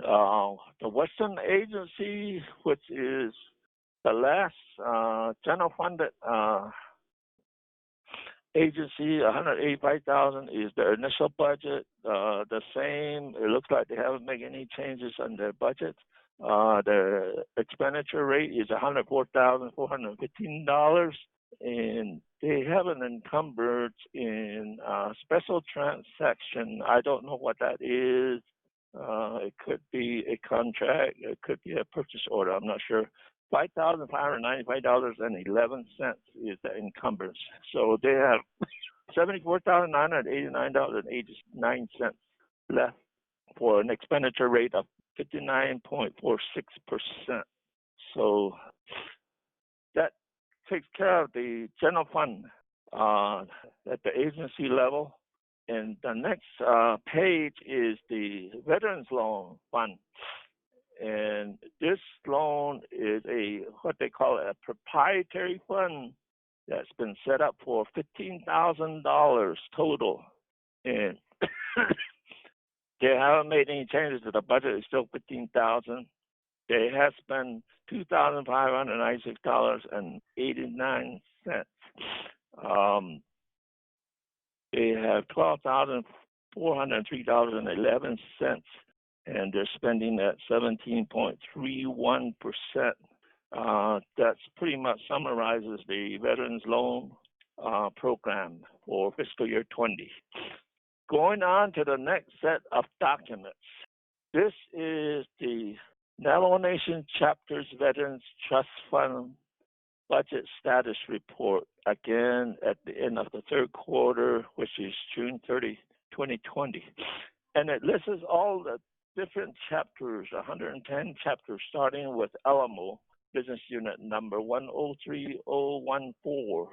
The Western Agency, which is the last general funded agency, $185,000 is their initial budget. The same. It looks like they haven't made any changes on their budget. The expenditure rate is $104,415, and they have an encumbrance in special transaction. I don't know what that is. It could be a contract. It could be a purchase order. I'm not sure. $5,595.11 is the encumbrance. So they have $74,989.89 left for an expenditure rate of 59.46%. So that takes care of the general fund at the agency level. And the next page is the Veterans Loan Fund. And this loan is what they call a proprietary fund that's been set up for $15,000 total. And they haven't made any changes to the budget. It's still $15,000. They have spent $2,596.89. They have $12,403.11, and they're spending at 17.31%. That's pretty much summarizes the Veterans Loan Program for fiscal year 20. Going on to the next set of documents. This is the Navajo Nation Chapters Veterans Trust Fund Budget Status Report, again at the end of the third quarter, which is June 30, 2020. And it lists all the different chapters, 110 chapters, starting with Alamo Business Unit number 103014.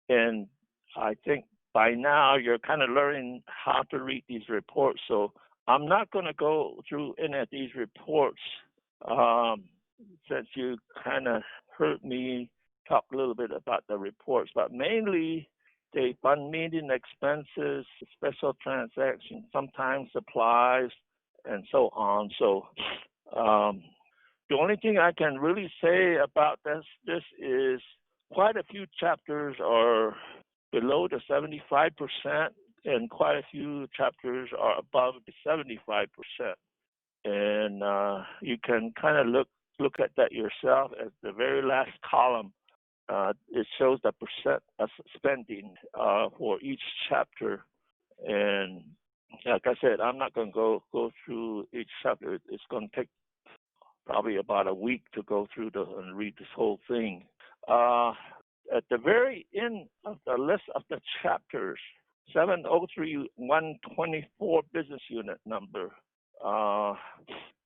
And I think by now you're kind of learning how to read these reports. So I'm not going to go through any of these reports since you kind of heard me talk a little bit about the reports, but mainly they fund meeting expenses, special transactions, sometimes supplies, and so on. So the only thing I can really say about this is quite a few chapters are below the 75%, and quite a few chapters are above the 75%. And you can kind of look at that yourself. At the very last column, it shows the percent of spending for each chapter. And like I said, I'm not going to go through each chapter. It's going to take probably about a week to go through and read this whole thing. At the very end of the list of the chapters, 703124 business unit number,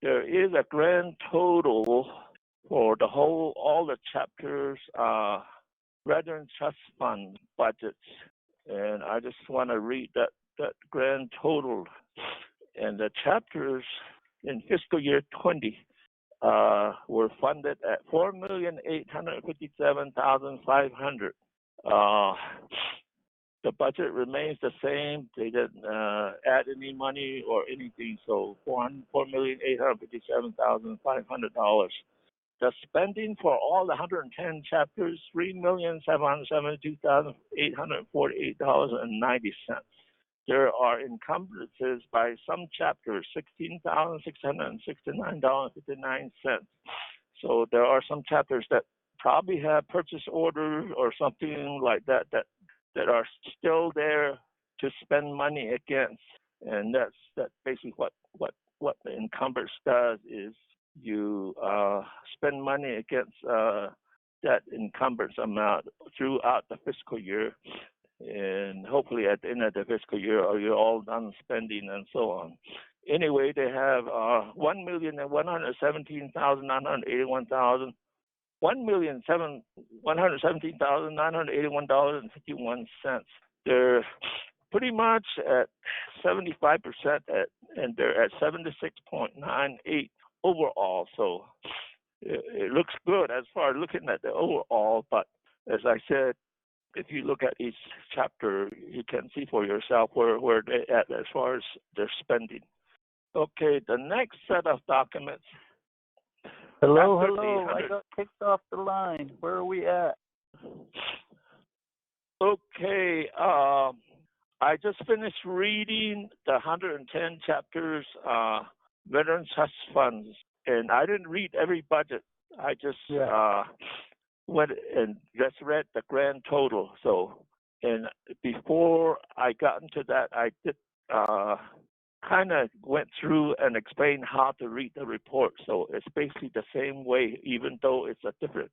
there is a grand total for all the chapters, Veteran Trust Fund budgets. And I just want to read that grand total. And the chapters in fiscal year 20 were funded at $4,857,500. The budget remains the same. They didn't add any money or anything, so $4,857,500. The spending for all the 110 chapters, $3,772,848.90. There are encumbrances by some chapters, $16,669.59. So there are some chapters that probably have purchase orders or something like that are still there to spend money against. And that's basically what the encumbrance does is you spend money against that encumbrance amount throughout the fiscal year. And hopefully at the end of the fiscal year, you're all done spending and so on. Anyway, they have $1,117,981. $1,117,981.51. They're pretty much at 75% and they're at 76.98 overall. So it looks good as far as looking at the overall. But as I said, if you look at each chapter, you can see for yourself where they're at as far as their spending. Okay, the next set of documents. Hello. I got kicked off the line. Where are we at? Okay, I just finished reading the 110 chapters, Veterans Trust Funds, and I didn't read every budget. I just went and just read the grand total. So, and before I got into that, I did kind of went through and explained how to read the report. So it's basically the same way, even though it's a different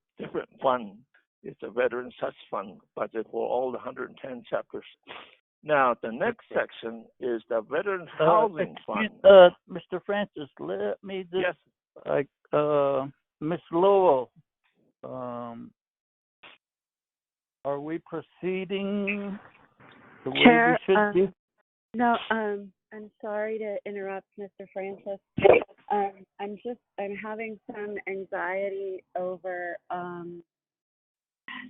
fund. It's a Veterans Trust Fund budget for all the 110 chapters. Now, the next section is the Veterans Housing Fund. Mr. Francis, let me just, Yes. Ms. Lowell, are we proceeding the way Chair, we should be? No, I'm sorry to interrupt, Mr. Francis. I'm having some anxiety over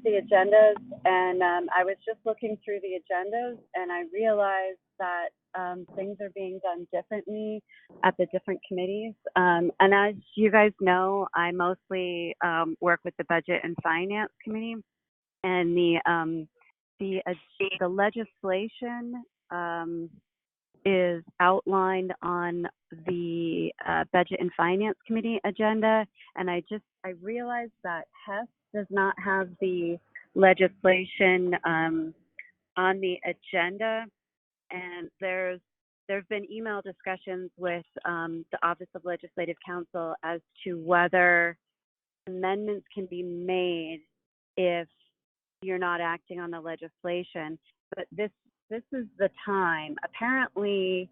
the agendas, and I was just looking through the agendas, and I realized that things are being done differently at the different committees. And as you guys know, I mostly work with the Budget and Finance Committee, and the legislation is outlined on the Budget and Finance Committee agenda, and I realized that HES does not have the legislation on the agenda, and there's been email discussions with the Office of Legislative Counsel as to whether amendments can be made if you're not acting on the legislation. But this is the time. Apparently,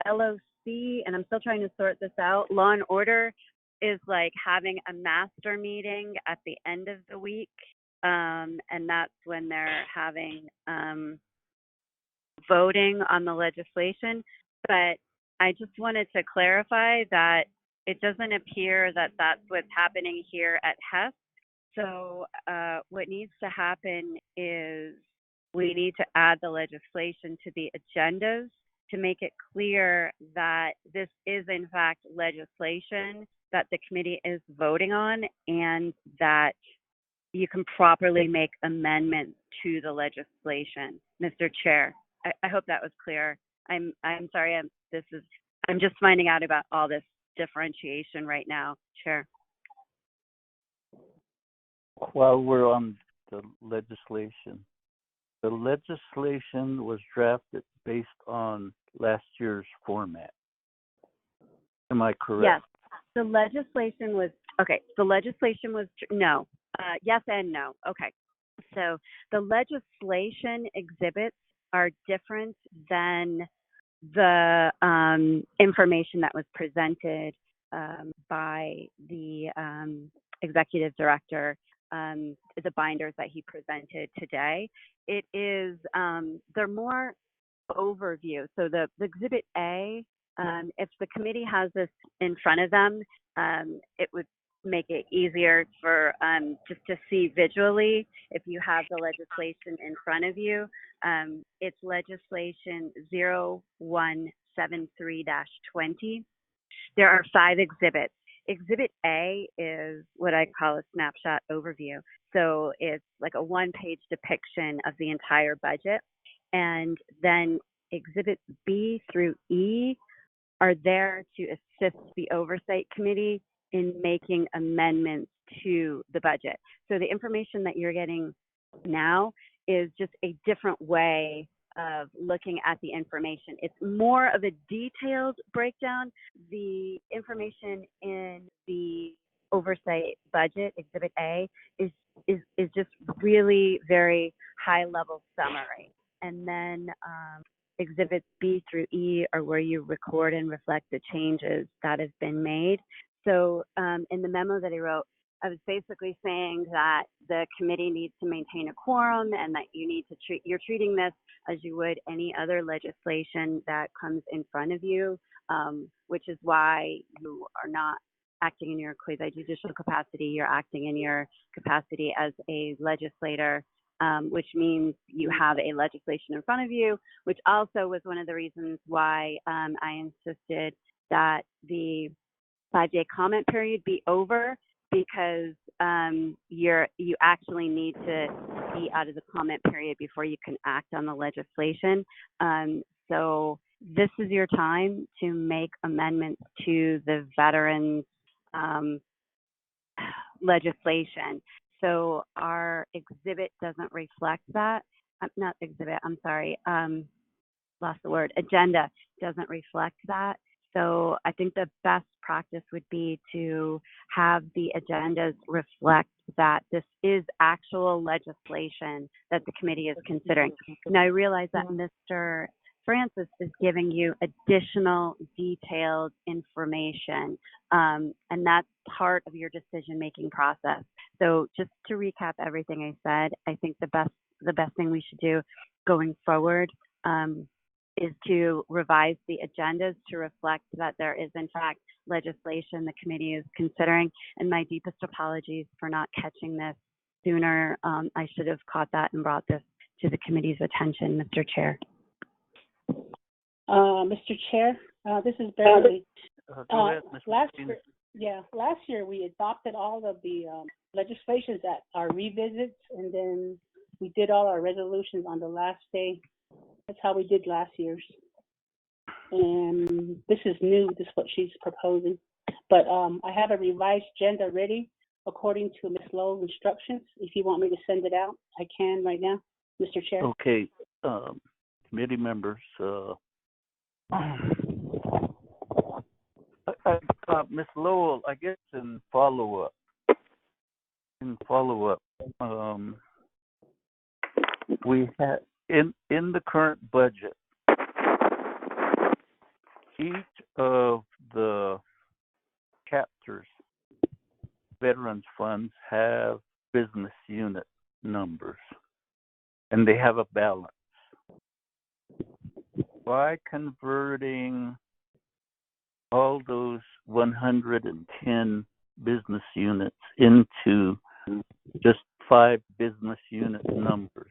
LOC, and I'm still trying to sort this out, Law and Order is like having a master meeting at the end of the week, and that's when they're having voting on the legislation. But I just wanted to clarify that it doesn't appear that that's what's happening here at HES. So what needs to happen is we need to add the legislation to the agendas to make it clear that this is in fact legislation that the committee is voting on, and that you can properly make amendments to the legislation. Mr. Chair, I hope that was clear. I'm sorry, I'm just finding out about all this differentiation right now, Chair. While we're on the legislation was drafted based on last year's format. Am I correct? Yes. The legislation was no. Yes and no. Okay. So the legislation exhibits are different than the information that was presented by the executive director, the binders that he presented today. It is, they're more overview. So the Exhibit A, if the committee has this in front of them, it would make it easier for just to see visually if you have the legislation in front of you. It's legislation 0173-20. There are 5 exhibits. Exhibit A is what I call a snapshot overview. So it's like a one-page depiction of the entire budget. And then Exhibits B through E are there to assist the Oversight Committee in making amendments to the budget. So the information that you're getting now is just a different way of looking at the information. It's more of a detailed breakdown. The information in the Oversight budget, Exhibit A, is just really very high-level summary. And then Exhibits B through E are where you record and reflect the changes that have been made. So in the memo that I wrote, I was basically saying that the committee needs to maintain a quorum, and that you need to you're treating this as you would any other legislation that comes in front of you, which is why you are not acting in your quasi-judicial capacity. You're acting in your capacity as a legislator, which means you have a legislation in front of you, which also was one of the reasons why I insisted that the 5-day comment period be over, because you actually need to be out of the comment period before you can act on the legislation. So this is your time to make amendments to the Veterans legislation. So our exhibit doesn't reflect that. Not exhibit, I'm sorry. Lost the word. Agenda doesn't reflect that. So I think the best practice would be to have the agendas reflect that this is actual legislation that the committee is considering. Now, I realize that Mr. Francis is giving you additional detailed information, and that's part of your decision-making process. So just to recap everything I said, I think the best thing we should do going forward is to revise the agendas to reflect that there is, in fact, legislation the committee is considering. And my deepest apologies for not catching this sooner. I should have caught that and brought this to the committee's attention, Mr. Chair. Mr. Chair, this is Beverly. Go ahead, Ms. Martinez. Last year we adopted all of the legislations at our revisits, and then we did all our resolutions on the last day. That's how we did last year's. And this is new, this is what she's proposing. But I have a revised agenda ready according to Ms. Lowe's instructions. If you want me to send it out, I can right now, Mr. Chair. Okay, committee members, Ms. Lowell, I guess in follow-up, we had in the current budget, each of the chapters, veterans funds have business unit numbers, and they have a balance. By converting all those 110 business units into just 5 business unit numbers,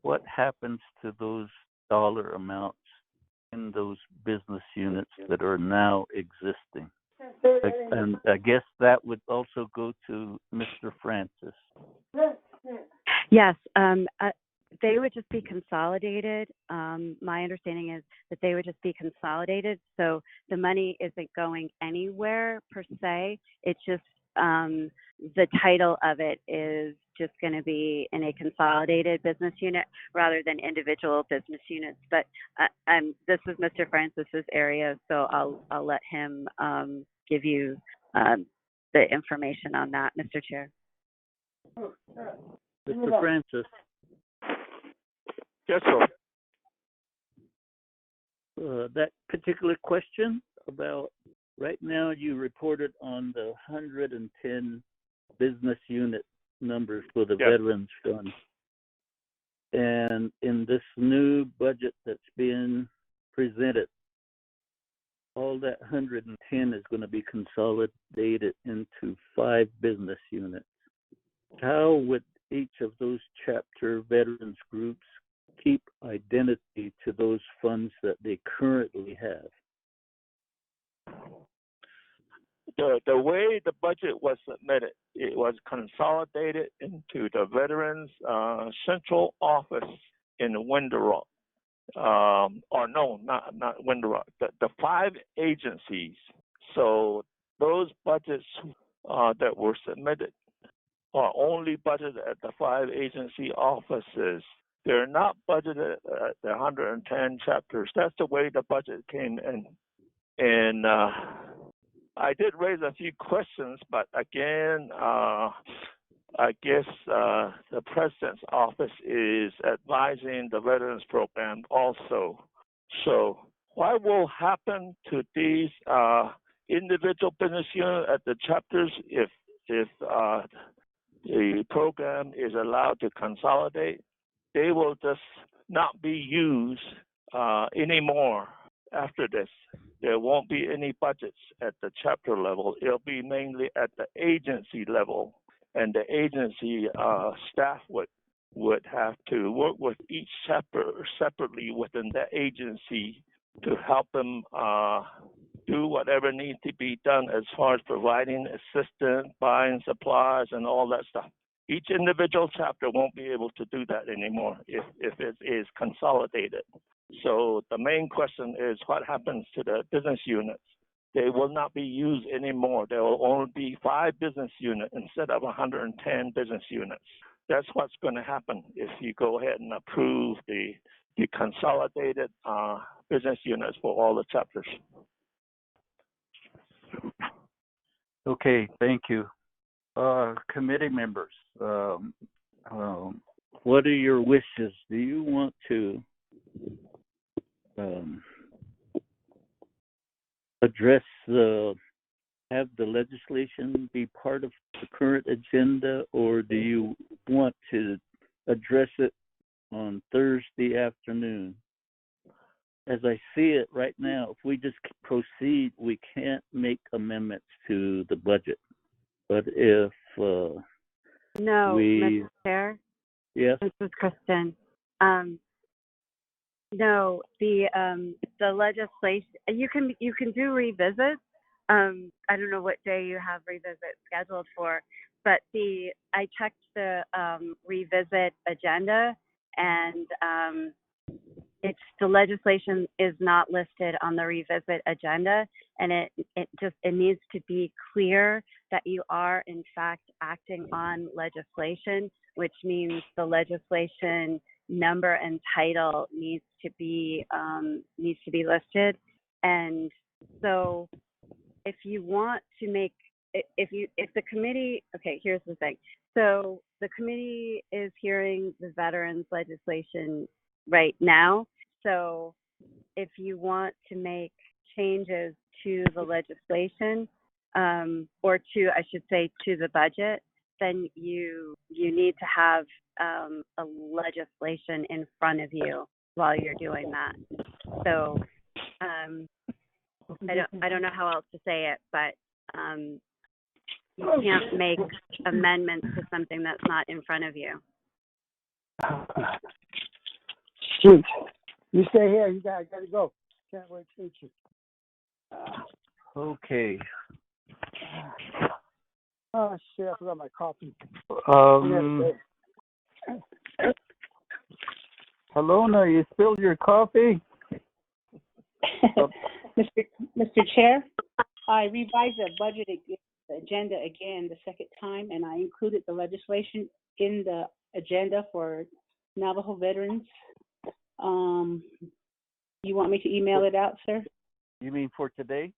what happens to those dollar amounts in those business units that are now existing? And I guess that would also go to Mr. Francis. Yes, they would just be consolidated. My understanding is that they would just be consolidated. So the money isn't going anywhere per se. It's just the title of it is just going to be in a consolidated business unit rather than individual business units. But this is Mr. Francis's area, so I'll let him give you the information on that, Mr. Chair. Mr. Francis. Yes, sir. That particular question about right now, you reported on the 110 business unit numbers for the Veterans Fund. And in this new budget that's being presented, all that 110 is going to be consolidated into 5 business units. How would each of those chapter veterans groups keep identity to those funds that they currently have? The way the budget was submitted, it was consolidated into the Veterans Central Office in Window Rock. Or no, not Window Rock. The 5 agencies. So those budgets that were submitted are only budgeted at the 5 agency offices. They're not budgeted at the 110 chapters. That's the way the budget came in. And I did raise a few questions, but again, I guess the President's office is advising the Veterans Program also. So what will happen to these individual business units at the chapters if the program is allowed to consolidate? They will just not be used anymore after this. There won't be any budgets at the chapter level. It'll be mainly at the agency level, and the agency staff would have to work with each chapter separately within the agency to help them do whatever needs to be done as far as providing assistance, buying supplies, and all that stuff. Each individual chapter won't be able to do that anymore if it is consolidated. So the main question is what happens to the business units they will not be used anymore. There will only be 5 business units instead of 110 business units. That's what's going to happen if you go ahead and approve the consolidated business units for all the chapters. Okay, thank you. Committee members, what are your wishes? Do you want to address have the legislation be part of the current agenda, or do you want to address it on Thursday afternoon? As I see it right now, if we just proceed, we can't make amendments to the budget. But if No, we... Mr. Chair. Yes? This is Kristen. No, the legislation, you can do revisits. I don't know what day you have revisit scheduled for, but I checked the revisit agenda, and the legislation is not listed on the revisit agenda, and it needs to be clear that you are in fact acting on legislation, which means the legislation number and title needs to be listed. And so if you want to make, if the committee, okay, here's the thing. So the committee is hearing the veterans legislation right now. So if you want to make changes to the legislation, or I should say to the budget, then you need to have a legislation in front of you while you're doing that. So I don't know how else to say it, but you can't make amendments to something that's not in front of you. Shoot. You stay here. I gotta go. Can't wait to meet you. Okay. Oh shit! I forgot my coffee. Helena, you spilled your coffee? Mr. Chair, I revised the budget agenda again the second time, and I included the legislation in the agenda for Navajo veterans. You want me to email it out, sir? You mean for today?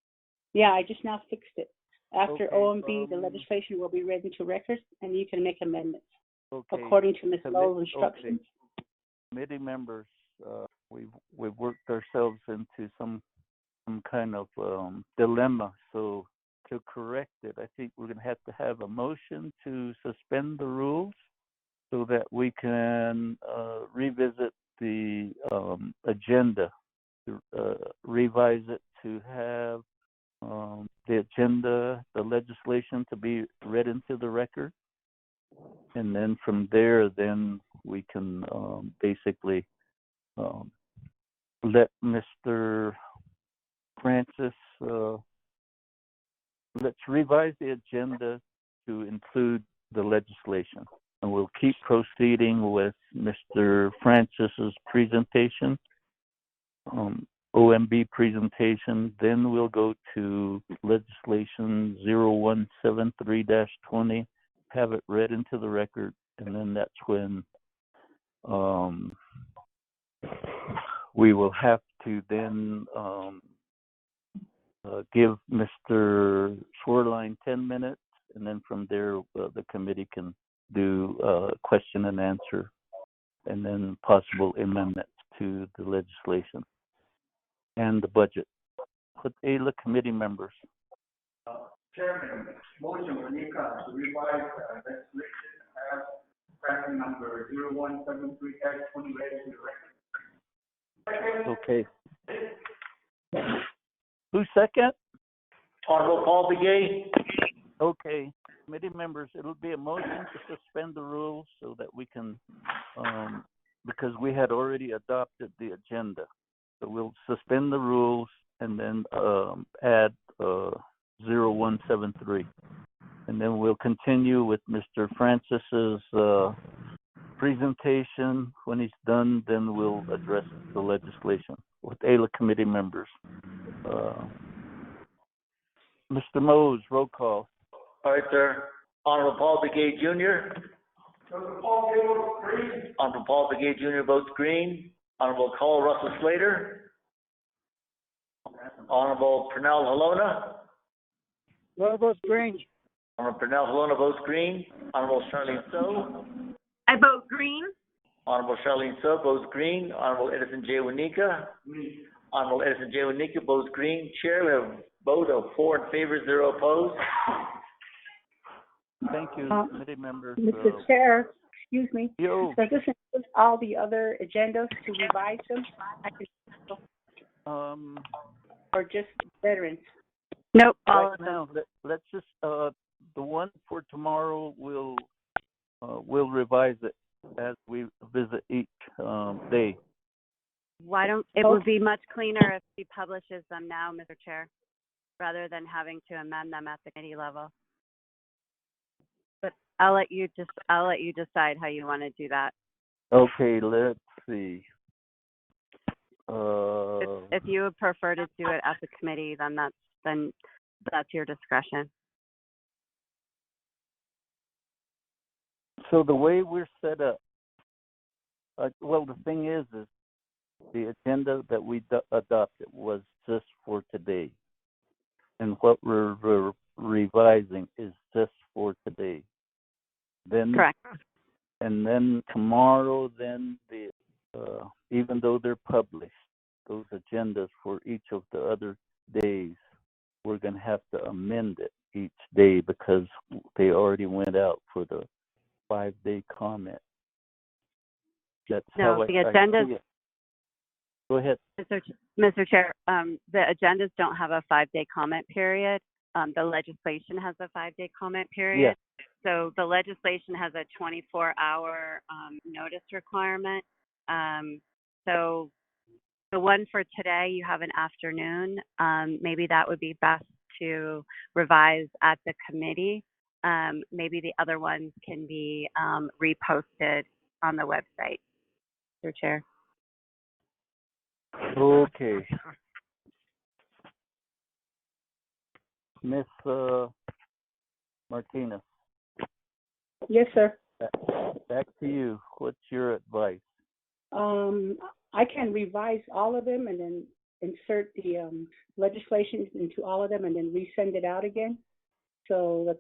Yeah, I just now fixed it. After Okay, OMB, the legislation will be read into record, and you can make amendments according to Ms. Lowell's instructions. Okay. Committee members, we've worked ourselves into some kind of dilemma. So to correct it, I think we're going to have a motion to suspend the rules so that we can revisit the agenda, revise it to have the agenda, the legislation to be read into the record. And then from there, then we can basically let Mr. Francis, let's revise the agenda to include the legislation. And we'll keep proceeding with Mr. Francis's presentation, OMB presentation. Then we'll go to legislation 0173-20, have it read into the record, and then that's when we will have to then give Mr. Shoreline 10 minutes, and then from there the committee can do question and answer, and then possible amendments to the legislation and the budget. With AILA committee members. Chairman, motion to revise legislation as tracking number 0173-20 read into the record. Okay. Who's second? Honorable Paul Begay. Okay. Committee members, it'll be a motion to suspend the rules so that we can, because we had already adopted the agenda. So we'll suspend the rules and then add 0173. And then we'll continue with Mr. Francis's presentation. When he's done, then we'll address the legislation with AILA committee members. Mr. Mose, roll call. All right, sir. Honorable Paul Begay Jr. Honorable Paul Begay Jr. votes green. Honorable Carl Russell Slater. Honorable Pernell Halona. Well, votes green. Honorable Pernell Halona votes green. Honorable Charlene So. I vote green. Honorable Charlene So votes green. Honorable Edison J. Wanika. Honorable Edison J. Wanika votes green. Chair, we have a vote of 4 in favor, 0 opposed. Thank you, committee members. Mr. Chair, excuse me. Yo. Does this include all the other agendas to revise them? Or just veterans? Nope. Right now, let's just, the one for tomorrow, we'll revise it as we visit each day. Why don't, it would be much cleaner if he publishes them now, Mr. Chair, rather than having to amend them at the committee level. But I'll let you decide how you want to do that. Okay, let's see. If you would prefer to do it at the committee, then that's your discretion. So the way we're set up, well, the thing is the agenda that we adopted was just for today. And what we're revising is just for today. Then, correct. And then tomorrow, then even though they're published, those agendas for each of the other days, we're going to have to amend it each day because they already went out for the 5-day comment. That's No, how the I agendas. see it. Go ahead. Mr. Chair, the agendas don't have a 5-day comment period. The legislation has a 5-day comment period. Yeah. So the legislation has a 24-hour notice requirement. So the one for today, you have an afternoon. Maybe that would be best to revise at the committee. Maybe the other ones can be reposted on the website, Mr. Chair. Okay. Miss Martinez. Yes, sir. Back to you. What's your advice? I can revise all of them and then insert the legislation into all of them and then resend it out again. So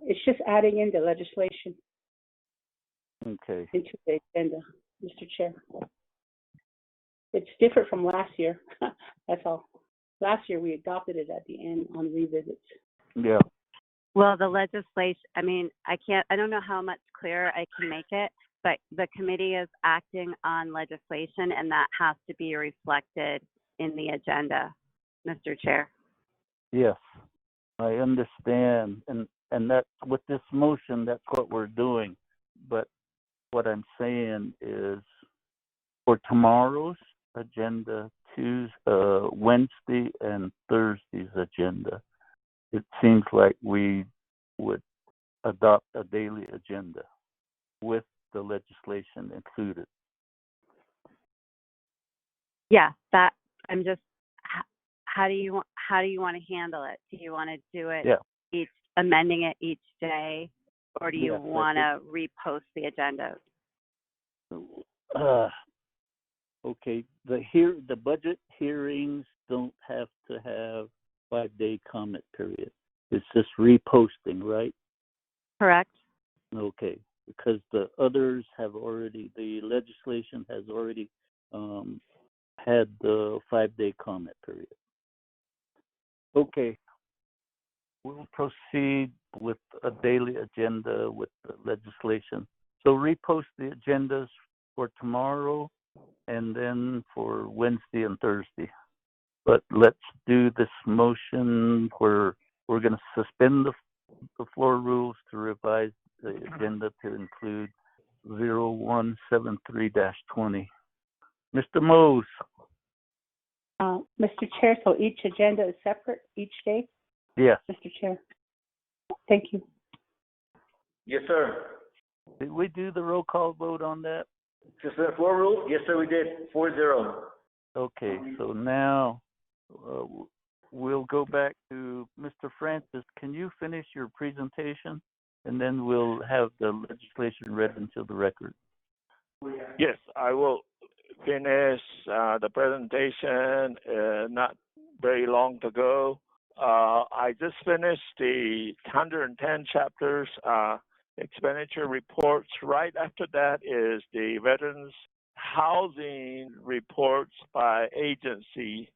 it's just adding in the legislation Okay. into the agenda, Mr. Chair. It's different from last year. That's all. Last year we adopted it at the end on revisits. Yeah. Well, the legislation, I mean, I don't know how much clearer I can make it, but the committee is acting on legislation and that has to be reflected in the agenda, Mr. Chair. Yes, I understand. And that with this motion, that's what we're doing. But what I'm saying is for tomorrow's agenda, Wednesday and Thursday's agenda, it seems like we would adopt a daily agenda with the legislation included. Yeah, that I'm just. How do you want to handle it? Do you want to do it amending it each day, or do you want to repost the agenda? Okay, the budget hearings don't have to have 5-day comment period. It's just reposting, right? Correct. Okay, because the others have already, the legislation has already had the 5-day comment period. Okay, we'll proceed with a daily agenda with the legislation. So repost the agendas for tomorrow and then for Wednesday and Thursday. But let's do this motion where we're going to suspend the floor rules to revise the agenda to include 0173-20. Mr. Mose. Mr. Chair, so each agenda is separate each day? Yes. Mr. Chair. Thank you. Yes, sir. Did we do the roll call vote on that? Just the floor rule? Yes, sir, we did. 4-0. Okay, so now we'll go back to Mr. Francis, can you finish your presentation? And then we'll have the legislation read into the record. Yes, I will finish the presentation. Not very long to go. I just finished the 110 chapters expenditure reports. Right after that is the Veterans Housing reports by agency.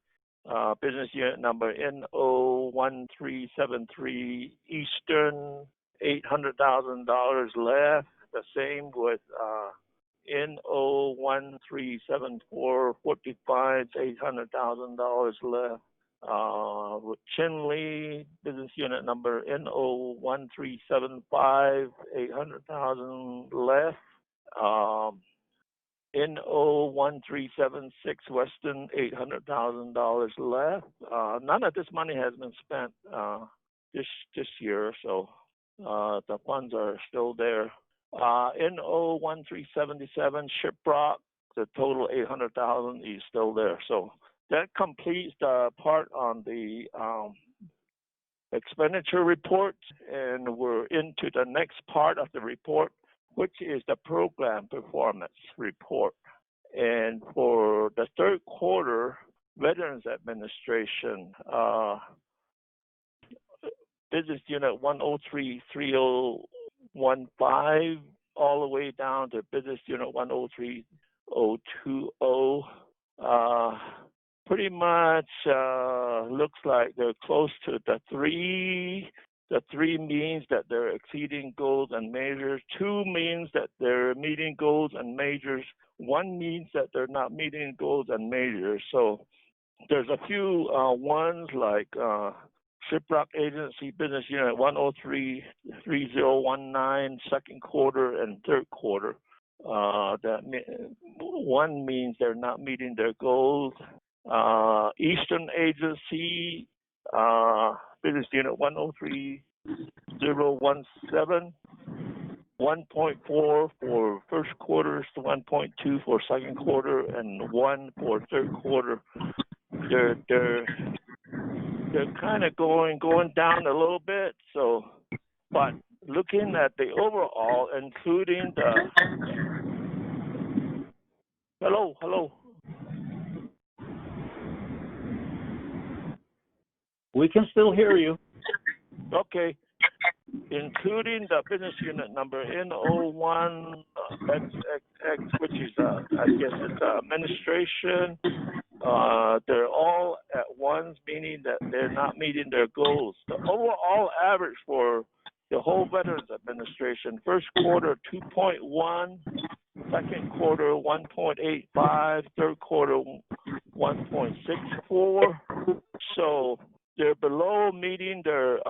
Business unit number NO1373 Eastern, $800,000 left. The same with NO1374 45, $800,000 left. With Chinley, business unit number NO1375, $800,000 left. NO1376 Western, $800,000 left. None of this money has been spent this year, so the funds are still there. NO1377 Shiprock, the total $800,000 is still there. So that completes the part on the expenditure report, and we're into the next part of the report, which is the program performance report. And for the third quarter, Veterans Administration, business unit 1033015, all the way down to business unit 103020. Pretty much looks like they're close to the three. The 3 means that they're exceeding goals and measures. 2 means that they're meeting goals and measures. 1 means that they're not meeting goals and measures. So there's a few ones like Shiprock Agency Business Unit 1033019, second quarter and third quarter. That 1 means they're not meeting their goals. Eastern Agency, Business Unit 103017, 1.4 for first quarter, 1.2 for second quarter, and 1 for third quarter. They're kind of going down a little bit. So, but looking at the overall, including the hello. We can still hear you. Okay. Including the business unit number N01XX, which is, I guess it's administration. They're all at once, meaning that they're not meeting their goals. The overall average for the whole Veterans Administration, first quarter 2.1, second quarter 1.85, third quarter 1.64. So they're below meeting their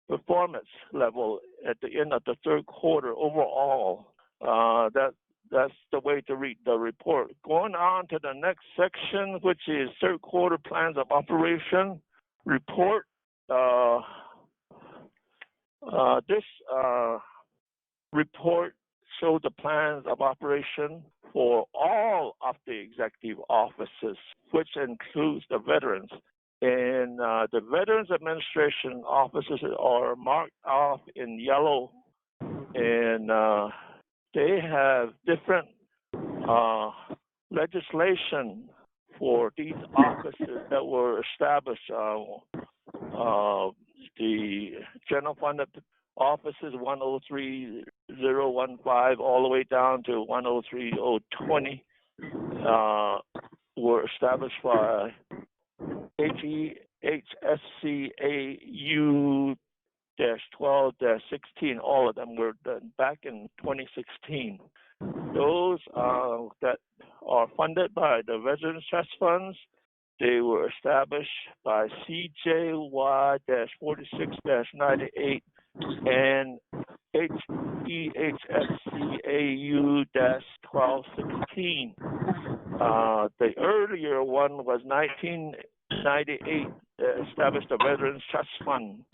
performance level at the end of the third quarter overall. That's the way to read the report. Going on to the next section, which is third quarter plans of operation report. This report shows the plans of operation for all of the executive offices, which includes the veterans. And the Veterans Administration offices are marked off in yellow, and they have different legislation for these offices that were established. The general fund offices 103015 all the way down to 103020 were established by HEHSCAU-12-16. All of them were done back in 2016. Those that are funded by the Veterans Trust Funds, they were established by CJY-46-98 and HEHSCAU-12-16. The earlier one was 1998, established the Veterans Trust Fund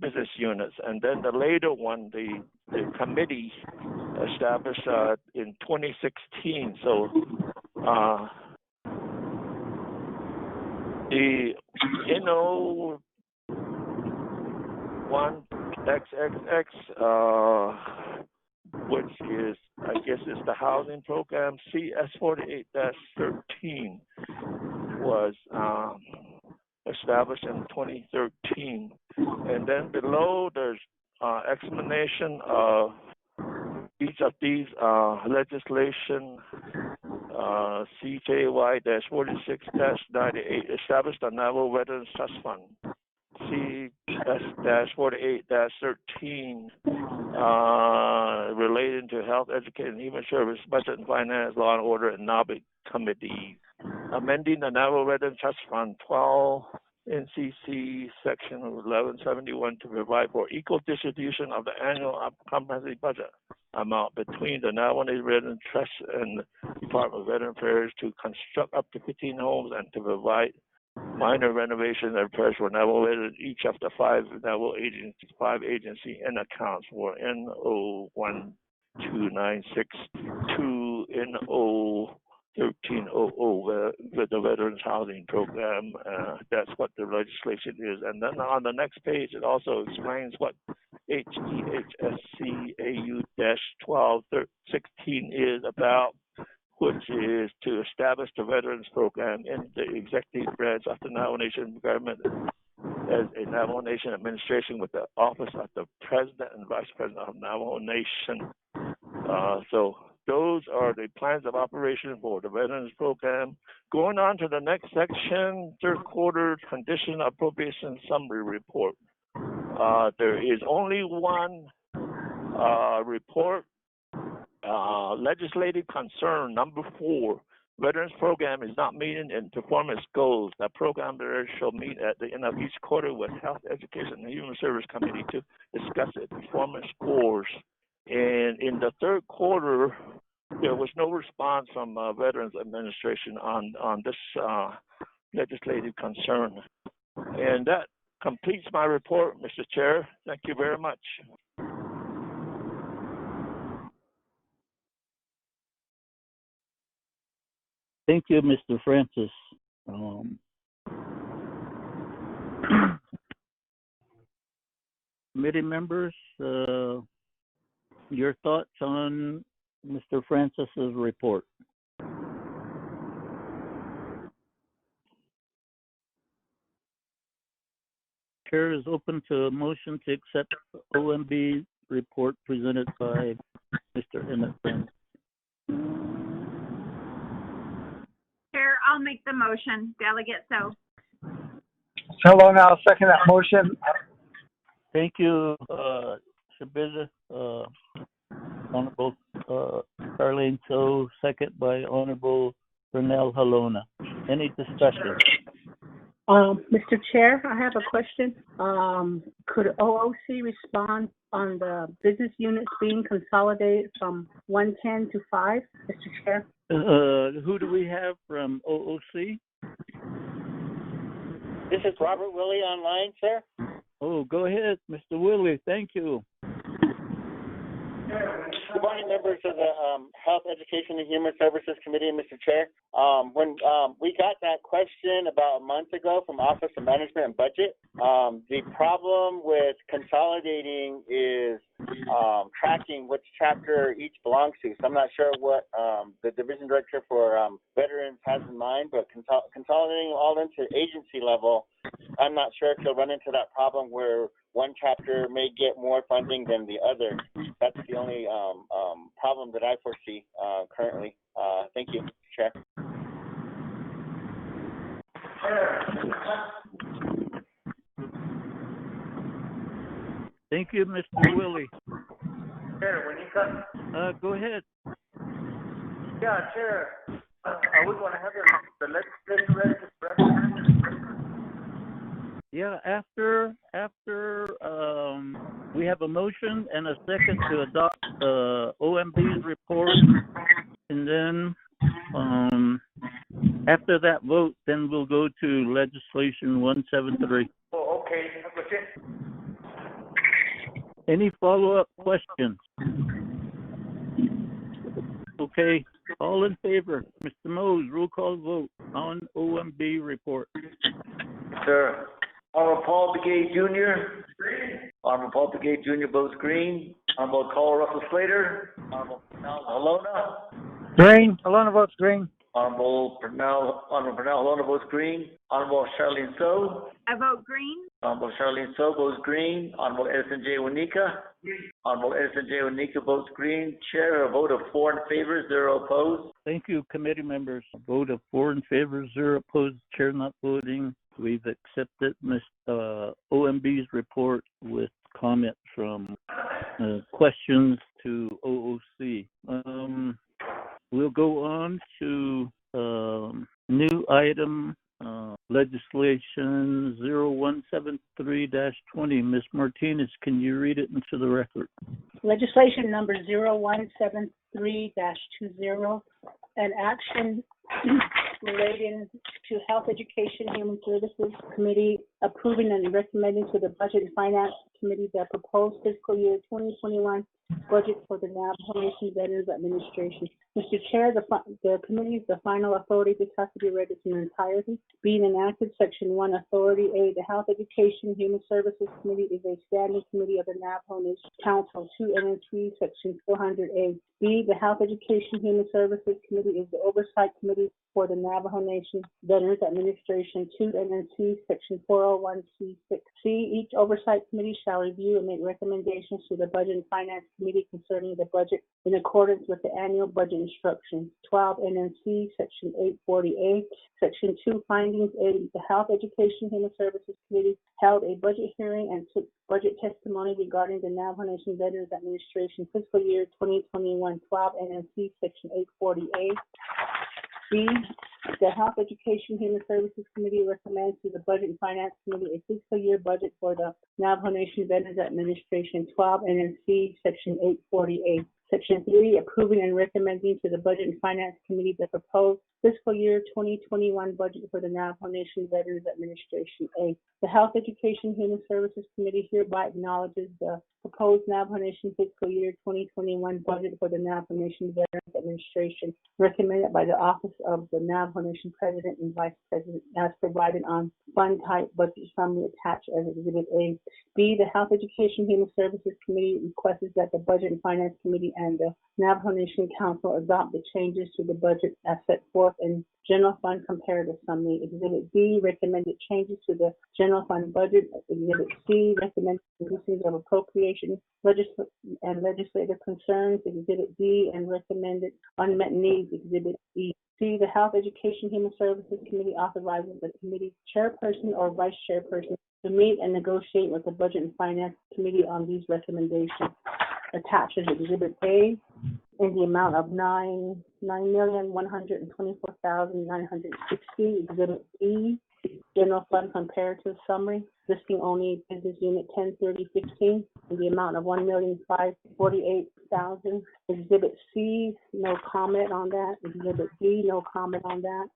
business units, and then the later one, the committee established in 2016. So the one XXX, which is, I guess, is the housing program. CS48-13 was established in 2013, and then below there's explanation of each of these legislation. CJY-46-98 established the Navajo Veterans Trust Fund. CS-48-13 relating to health, education, and human service, budget and finance, law and order, and NABIC committees. Amending the Navajo Veterans Trust Fund 12 NCC Section 1171 to provide for equal distribution of the annual comprehensive budget amount between the Navajo Nation Veterans Trust and the Department of Veteran Affairs to construct up to 15 homes and to provide minor renovations and repairs for Navajo veterans, each of the five Navajo agency and accounts for NO 1296 to NO 1300 with the Veterans Housing Program. That's what the legislation is. And then on the next page, it also explains what HEHSCAU-1216 is about, which is to establish the Veterans Program in the executive branch of the Navajo Nation government as a Navajo Nation administration with the office of the President and Vice President of Navajo Nation. So those are the plans of operation for the Veterans Program. Going on to the next section, third quarter condition appropriation summary report. There is only one report, legislative concern number 4. Veterans Program is not meeting in performance goals. The program there shall meet at the end of each quarter with Health, Education, and Human Service Committee to discuss its performance scores. And in the third quarter, there was no response from Veterans Administration on this legislative concern. And that completes my report, Mr. Chair. Thank you very much. Thank you, Mr. Francis. Committee members, your thoughts on Mr. Francis's report? Chair is open to a motion to accept OMB report presented by Mr. Emmett Francis. Chair, I'll make the motion. Delegate So. Hello, now second that motion. Thank you, Shabizza. Honorable Charlene So, second by Honorable Bernal Halona. Any discussion? Mr. Chair, I have a question. Could OOC respond on the business units being consolidated from 110 to 5, Mr. Chair? Who do we have from OOC? This is Robert Willie online, sir. Oh, go ahead, Mr. Willie. Thank you. Good morning, members of the Health, Education, and Human Services Committee, Mr. Chair. When we got that question about a month ago from Office of Management and Budget, the problem with consolidating is tracking which chapter each belongs to. So I'm not sure what the division director for veterans has in mind, but consolidating all into agency level, I'm not sure if you'll run into that problem where one chapter may get more funding than the other. That's the only problem that I foresee currently. Thank you, Chair. Thank you, Mr. Willie. Chair, Winika? Go ahead. Yeah, Chair. Are we going to have the legislature ready to correct? Yeah, after we have a motion and a second to adopt OMB's report, and then after that vote, then we'll go to legislation 173. Oh, okay. That's it. Any follow-up questions? Okay, all in favor. Mr. Mose, roll call vote on OMB report. Sir. Paul Begay Jr. Honorable Paul Brigade Jr. votes green. Honorable Carl Russell Slater. Honorable Pernell Halona. Green. Alona votes green. Honorable Pernell Halona votes green. Honorable Charlene So. I vote green. Honorable Charlene So votes green. Honorable Edison J. Wanika. Honorable Edison J. Wanika votes green. Chair, a vote of 4 in favor, 0 opposed. Thank you, committee members. A vote of 4 in favor, 0 opposed, chair not voting. We've accepted OMB's report with comment from questions to OOC. We'll go on to new item, legislation 0173-20. Ms. Martinez, can you read it into the record? Legislation number 0173-20, an action relating to Health, Education, Human Services Committee approving and recommending to the Budget and Finance Committee the proposed fiscal year 2021 budget for the Navajo Nation Veterans Administration. Mr. Chair, the committee is the final authority. This has to be read in its entirety. Being enacted, Section 1, Authority A, the Health, Education, Human Services Committee is a standing committee of the Navajo Nation Council. 2 NNC, Section 400A. B, the Health, Education, Human Services Committee is the Oversight Committee for the Navajo Nation Veterans Administration. 2 NNC, Section 401C6. C, each Oversight Committee shall review and make recommendations to the Budget and Finance Committee concerning the budget in accordance with the annual budget instructions. 12 NNC, Section 840A. Section 2, Findings A, the Health, Education, Human Services Committee held a budget hearing and took budget testimony regarding the Navajo Nation Veterans Administration fiscal year 2021. 12 NNC, Section 840A. B, the Health, Education, Human Services Committee recommends to the Budget and Finance Committee a fiscal year budget for the Navajo Nation Veterans Administration. 12 NNC, Section 840A. Section 3, approving and recommending to the Budget and Finance Committee the proposed fiscal year 2021 budget for the Navajo Nation Veterans Administration. A, the Health, Education, Human Services Committee hereby acknowledges the proposed Navajo Nation fiscal year 2021 budget for the Navajo Nation Veterans Administration, recommended by the Office of the Navajo Nation President and Vice President, as provided on Fund Type Budget Summary attached as Exhibit A. B, the Health, Education, Human Services Committee requests that the Budget and Finance Committee and the Navajo Nation Council adopt the changes to the budget as set forth in General Fund Comparative Summary. Exhibit B, recommended changes to the General Fund budget. Exhibit C, recommended reductions of appropriation and legislative concerns. Exhibit D, and recommended unmet needs. Exhibit E. C, the Health, Education, Human Services Committee authorizes the committee chairperson or vice chairperson to meet and negotiate with the Budget and Finance Committee on these recommendations. Attached is Exhibit A in the amount of $9,124,960. Exhibit E, General Fund Comparative Summary, listing only Business Unit 103015 in the amount of $1,548,000. Exhibit C, no comment on that. Exhibit D, no comment on that.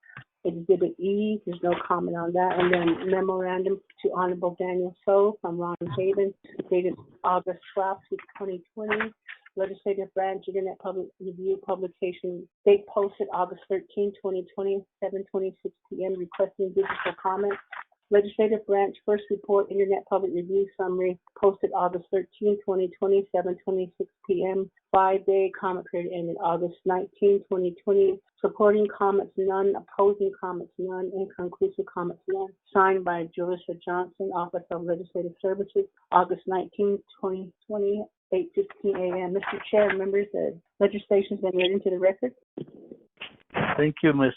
Exhibit E, there's no comment on that. And then memorandum to Honorable Daniel So from Ron Hayden, dated August 12th, 2020. Legislative Branch Internet Public Review Publication, date posted August 13, 2020, 7:26 p.m. requesting digital comments. Legislative Branch First Report Internet Public Review Summary, posted August 13, 2020, 7:26 p.m. 5-day comment period ended August 19, 2020. Supporting comments none, opposing comments none, inconclusive comments none. Signed by Julissa Johnson, Office of Legislative Services, August 19, 2020, 8:15 a.m. Mr. Chair, members, the legislation's been read into the record. Thank you, Ms.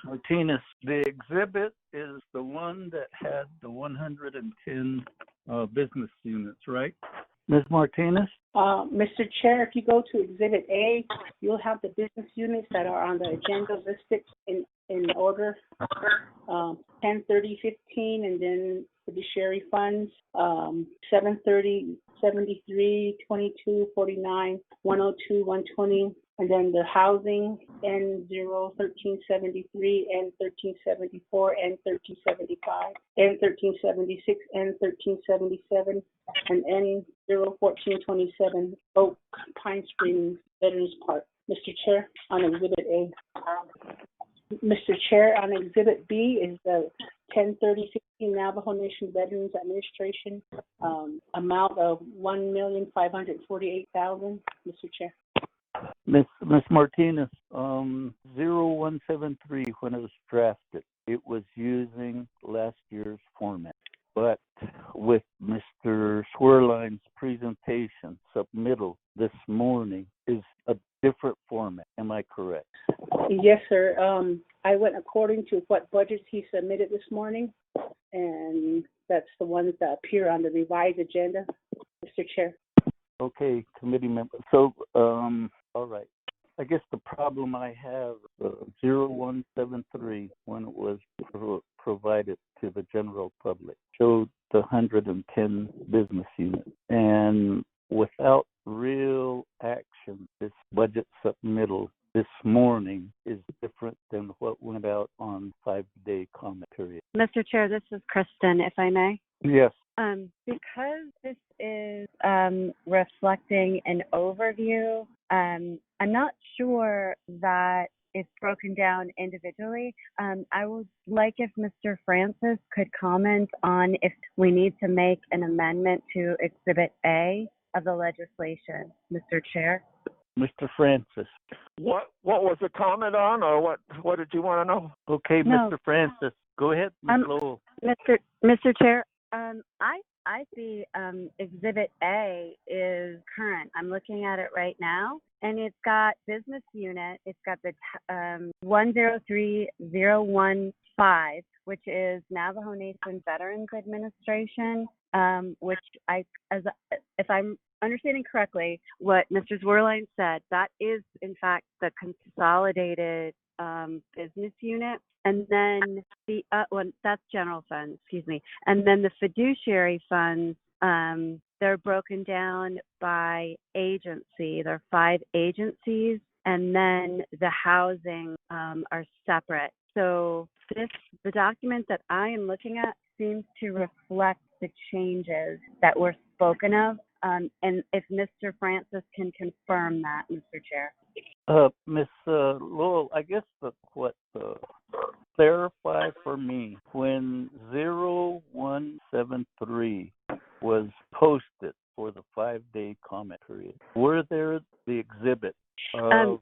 Martinez. The exhibit is the one that had the 110 business units, right? Ms. Martinez? Mr. Chair, if you go to Exhibit A, you'll have the business units that are on the agenda listed in order. 103015, and then fiduciary funds, 730, 73, 22, 49, 102, 120, and then the housing, N0, 1373, N1374, N1375, N1376, N1377, and N0, 1427, Oak Pine Springs Veterans Park. Mr. Chair, on Exhibit A. Mr. Chair, on Exhibit B is the 103016 Navajo Nation Veterans Administration, amount of $1,548,000, Mr. Chair. Miss Martinez, 0173, when it was drafted, it was using last year's format. But with Mr. Swerline's presentation submittal this morning is a different format. Am I correct? Yes, sir. I went according to what budgets he submitted this morning, and that's the ones that appear on the revised agenda, Mr. Chair. Okay, committee member. So, all right. I guess the problem I have, 0173, when it was provided to the general public, showed the 110 business units. And without real action, this budget submittal this morning is different than what went out on 5-day comment period. Mr. Chair, this is Kristen, if I may. Yes. Because this is reflecting an overview, I'm not sure that it's broken down individually. I would like if Mr. Francis could comment on if we need to make an amendment to Exhibit A of the legislation, Mr. Chair. Mr. Francis. What was the comment on, or what did you want to know? Okay, No. Mr. Francis. Go ahead, Ms. Lowell. Mr. Chair, I see Exhibit A is current. I'm looking at it right now, and it's got business unit. It's got the 103015, which is Navajo Nation Veterans Administration, which if I'm understanding correctly, what Mr. Zwerline said, that is in fact the consolidated business unit. And then that's general funds, excuse me. And then the fiduciary funds, they're broken down by agency. There are 5 agencies, and then the housing are separate. So the document that I am looking at seems to reflect the changes that were spoken of. And if Mr. Francis can confirm that, Mr. Chair. Miss Lowell, I guess clarify for me, when 0173 was posted for the 5-day comment period, were there the exhibit?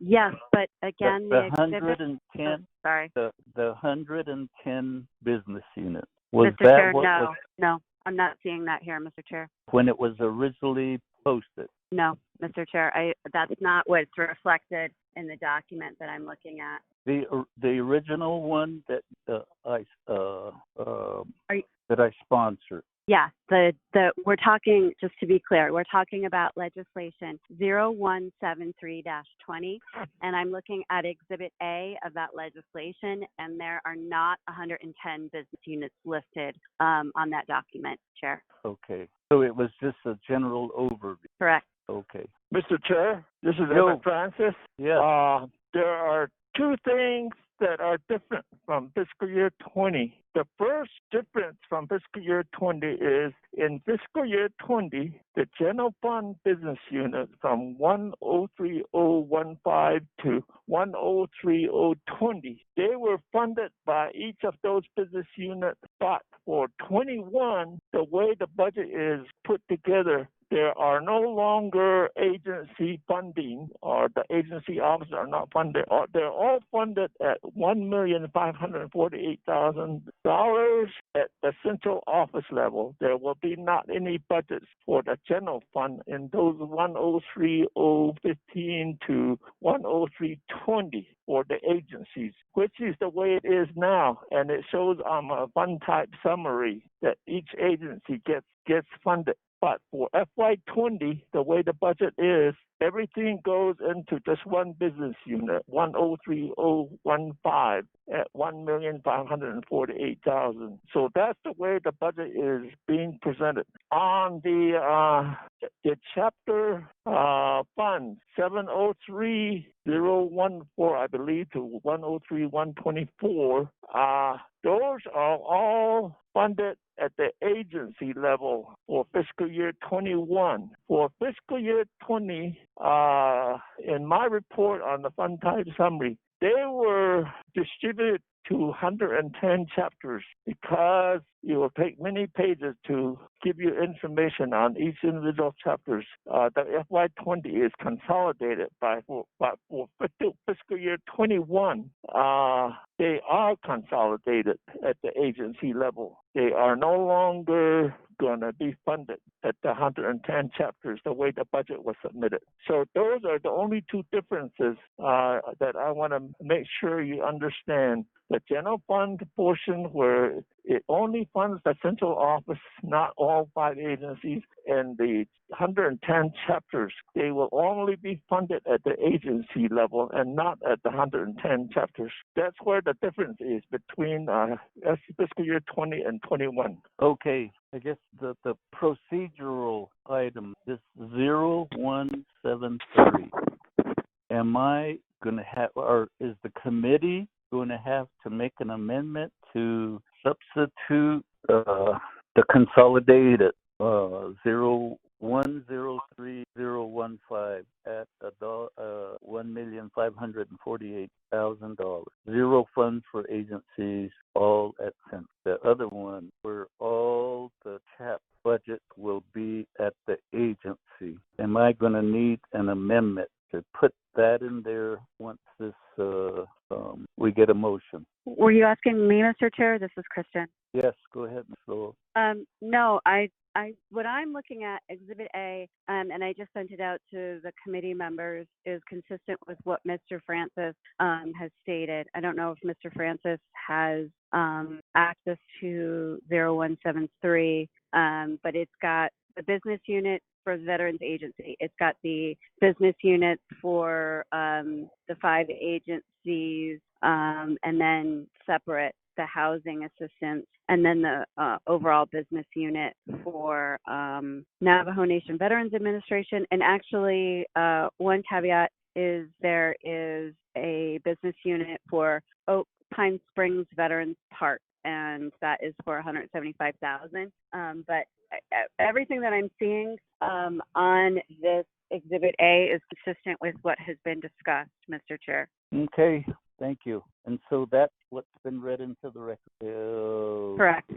Yes, but again, the exhibit. 110. Sorry. The 110 business units. Was Mr. that Chair, what was no, I'm not seeing that here, Mr. Chair. when it was originally posted? No, Mr. Chair, that's not what's reflected in the document that I'm looking at. The original one that I sponsored. Yeah, we're talking, just to be clear, we're talking about legislation 0173-20, and I'm looking at Exhibit A of that legislation, and there are not 110 business units listed on that document, Chair. Okay, so it was just a general overview. Correct. Okay. Mr. Chair, this is Emmett Francis. Yeah. There are 2 things that are different from fiscal year 20. The first difference from fiscal year 20 is in fiscal year 20, the general fund business unit from 103015 to 103020, they were funded by each of those business units, but for 21, the way the budget is put together, there are no longer agency funding, or the agency offices are not funded. They're all funded at $1,548,000 at the central office level. There will be not any budgets for the general fund in those 103015 to 10320 for the agencies, which is the way it is now. And it shows on a fund type summary that each agency gets funded. But for FY20, the way the budget is, everything goes into just one business unit, 103015 at $1,548,000. So that's the way the budget is being presented. On the chapter funds, 703014, I believe, to 103124, those are all funded at the agency level for fiscal year 21. For fiscal year 20, in my report on the fund type summary, they were distributed to 110 chapters because it will take many pages to give you information on each individual chapters. The FY20 is consolidated for fiscal year 21. They are consolidated at the agency level. They are no longer going to be funded at the 110 chapters the way the budget was submitted. So those are the only two differences that I want to make sure you understand. The general fund portion where it only funds the central office, not all 5 agencies, and the 110 chapters, they will only be funded at the agency level and not at the 110 chapters. That's where the difference is between fiscal year 20 and 21. Okay, I guess the procedural item, this 0173, am I going to have, or is the committee going to have to make an amendment to substitute the consolidated 0103,015 at $1,548,000. Zero funds for agencies, all at cent. The other one where all the CHAP budget will be at the agency. Am I going to need an amendment to put that in there once this we get a motion? Were you asking me, Mr. Chair? This is Kristen. Yes, go ahead, Ms. Lowell. No, what I'm looking at, Exhibit A, and I just sent it out to the committee members, is consistent with what Mr. Francis has stated. I don't know if Mr. Francis has access to 0173, but it's got the business unit for the Veterans Agency. It's got the business units for the 5 agencies, and then separate the housing assistance, and then the overall business unit for Navajo Nation Veterans Administration. And actually, one caveat is there is a business unit for Oak Pine Springs Veterans Park, and that is for $175,000. But everything that I'm seeing on this Exhibit A is consistent with what has been discussed, Mr. Chair. Okay, thank you. And so that's what's been read into the record. Correct.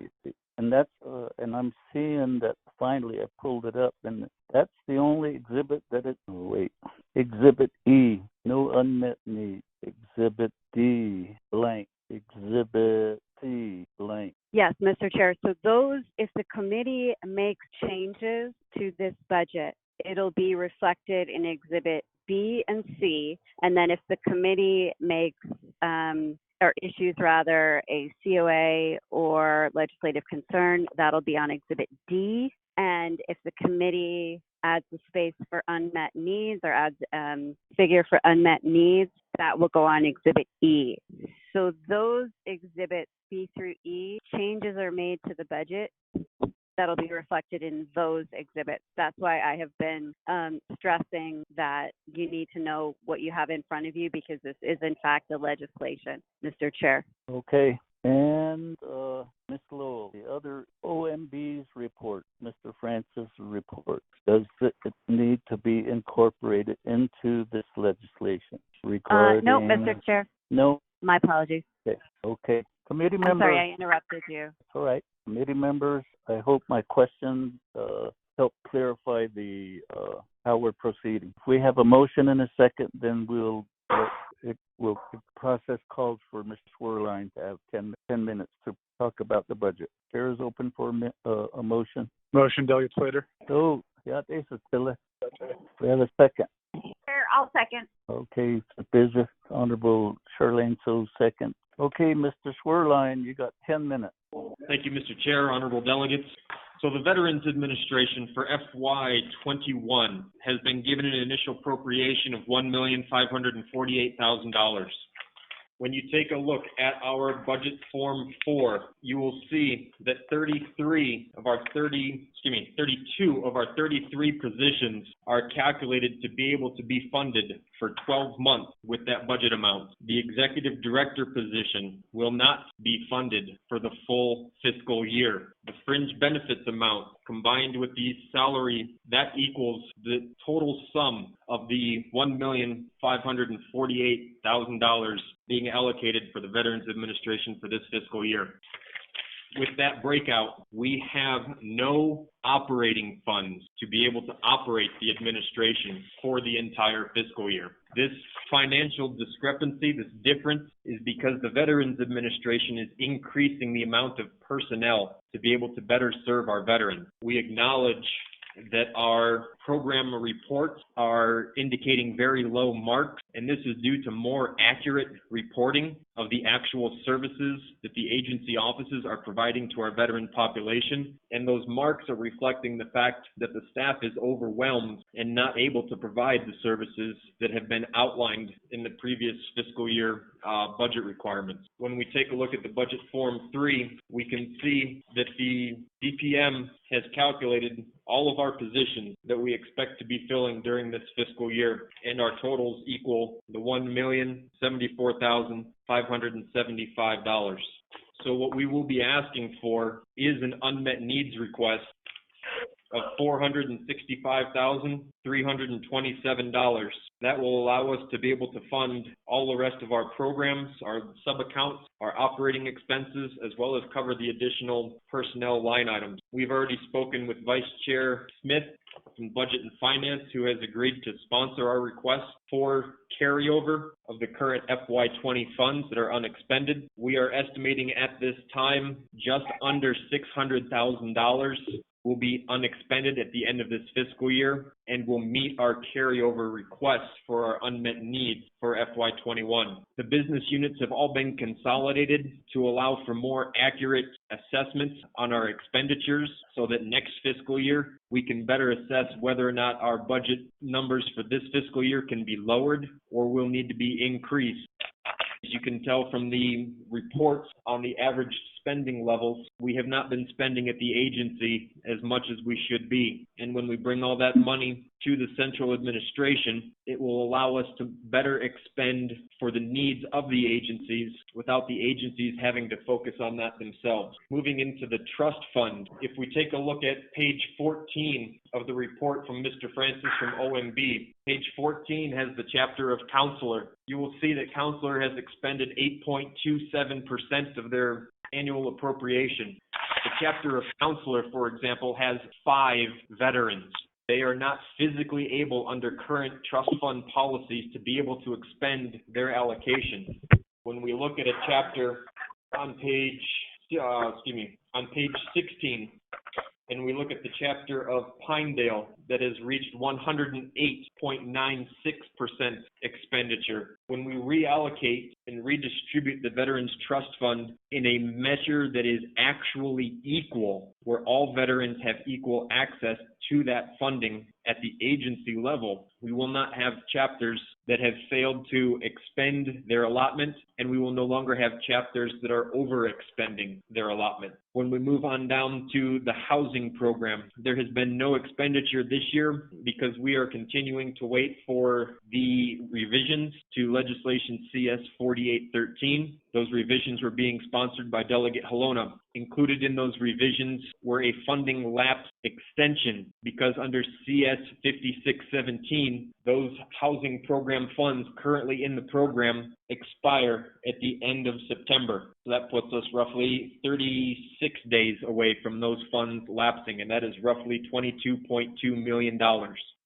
And that's and I'm seeing that finally I pulled it up, and that's the only exhibit that it. Oh, wait, Exhibit E, no unmet needs. Exhibit D, blank. Exhibit C, blank. Yes, Mr. Chair. So those, if the committee makes changes to this budget, it'll be reflected in Exhibit B and C. And then if the committee makes or issues rather a COA or legislative concern, that'll be on Exhibit D. And if the committee adds a space for unmet needs or adds figure for unmet needs, that will go on Exhibit E. So those exhibits B through E, changes are made to the budget that'll be reflected in those exhibits. That's why I have been stressing that you need to know what you have in front of you, because this is in fact the legislation, Mr. Chair. Okay. And Ms. Lowell, the other OMB's report, Mr. Francis' report, does it need to be incorporated into this legislation regarding? No, Mr. Chair. No? My apologies. Okay. Committee members. I'm sorry, I interrupted you. It's all right. Committee members, I hope my questions help clarify the how we're proceeding. If we have a motion in a second, then the process calls for Mr. Swerline to have 10 minutes to talk about the budget. Chair is open for a motion. Motion, Delegate Slater. Oh, yeah, this is still. We have a second. Chair, I'll second. Okay, Bishop, Honorable Charlene, so second. Okay, Mr. Swerline, you got 10 minutes. Thank you, Mr. Chair, honorable delegates. So the Veterans Administration for FY21 has been given an initial appropriation of $1,548,000. When you take a look at our budget form 4, you will see that 32 of our 33 positions are calculated to be able to be funded for 12 months with that budget amount. The executive director position will not be funded for the full fiscal year. The fringe benefits amount combined with the salary, that equals the total sum of the $1,548,000 being allocated for the Veterans Administration for this fiscal year. With that breakout, we have no operating funds to be able to operate the administration for the entire fiscal year. This financial discrepancy, this difference, is because the Veterans Administration is increasing the amount of personnel to be able to better serve our veterans. We acknowledge that our program reports are indicating very low marks, and this is due to more accurate reporting of the actual services that the agency offices are providing to our veteran population. And those marks are reflecting the fact that the staff is overwhelmed and not able to provide the services that have been outlined in the previous fiscal year budget requirements. When we take a look at the budget form 3, we can see that the DPM has calculated all of our positions that we expect to be filling during this fiscal year, and our totals equal the $1,074,575. So what we will be asking for is an unmet needs request of $465,327. That will allow us to be able to fund all the rest of our programs, our sub-accounts, our operating expenses, as well as cover the additional personnel line items. We've already spoken with Vice Chair Smith from Budget and Finance, who has agreed to sponsor our request for carryover of the current FY20 funds that are unexpended. We are estimating at this time just under $600,000 will be unexpended at the end of this fiscal year and will meet our carryover requests for our unmet needs for FY21. The business units have all been consolidated to allow for more accurate assessments on our expenditures so that next fiscal year we can better assess whether or not our budget numbers for this fiscal year can be lowered or will need to be increased. As you can tell from the reports on the average spending levels, we have not been spending at the agency as much as we should be. And when we bring all that money to the central administration, it will allow us to better expend for the needs of the agencies without the agencies having to focus on that themselves. Moving into the trust fund, if we take a look at page 14 of the report from Mr. Francis from OMB, page 14 has the chapter of counselor. You will see that counselor has expended 8.27% of their annual appropriation. The chapter of counselor, for example, has 5 veterans. They are not physically able under current trust fund policies to be able to expend their allocation. When we look at a chapter on page 16, and we look at the chapter of Pinedale that has reached 108.96% expenditure. When we reallocate and redistribute the Veterans Trust Fund in a measure that is actually equal, where all veterans have equal access to that funding at the agency level, we will not have chapters that have failed to expend their allotment, and we will no longer have chapters that are overexpending their allotment. When we move on down to the housing program, there has been no expenditure this year because we are continuing to wait for the revisions to legislation CS 4813. Those revisions were being sponsored by Delegate Halona. Included in those revisions were a funding lapse extension because under CS 5617, those housing program funds currently in the program expire at the end of September. So that puts us roughly 36 days away from those funds lapsing, and that is roughly $22.2 million.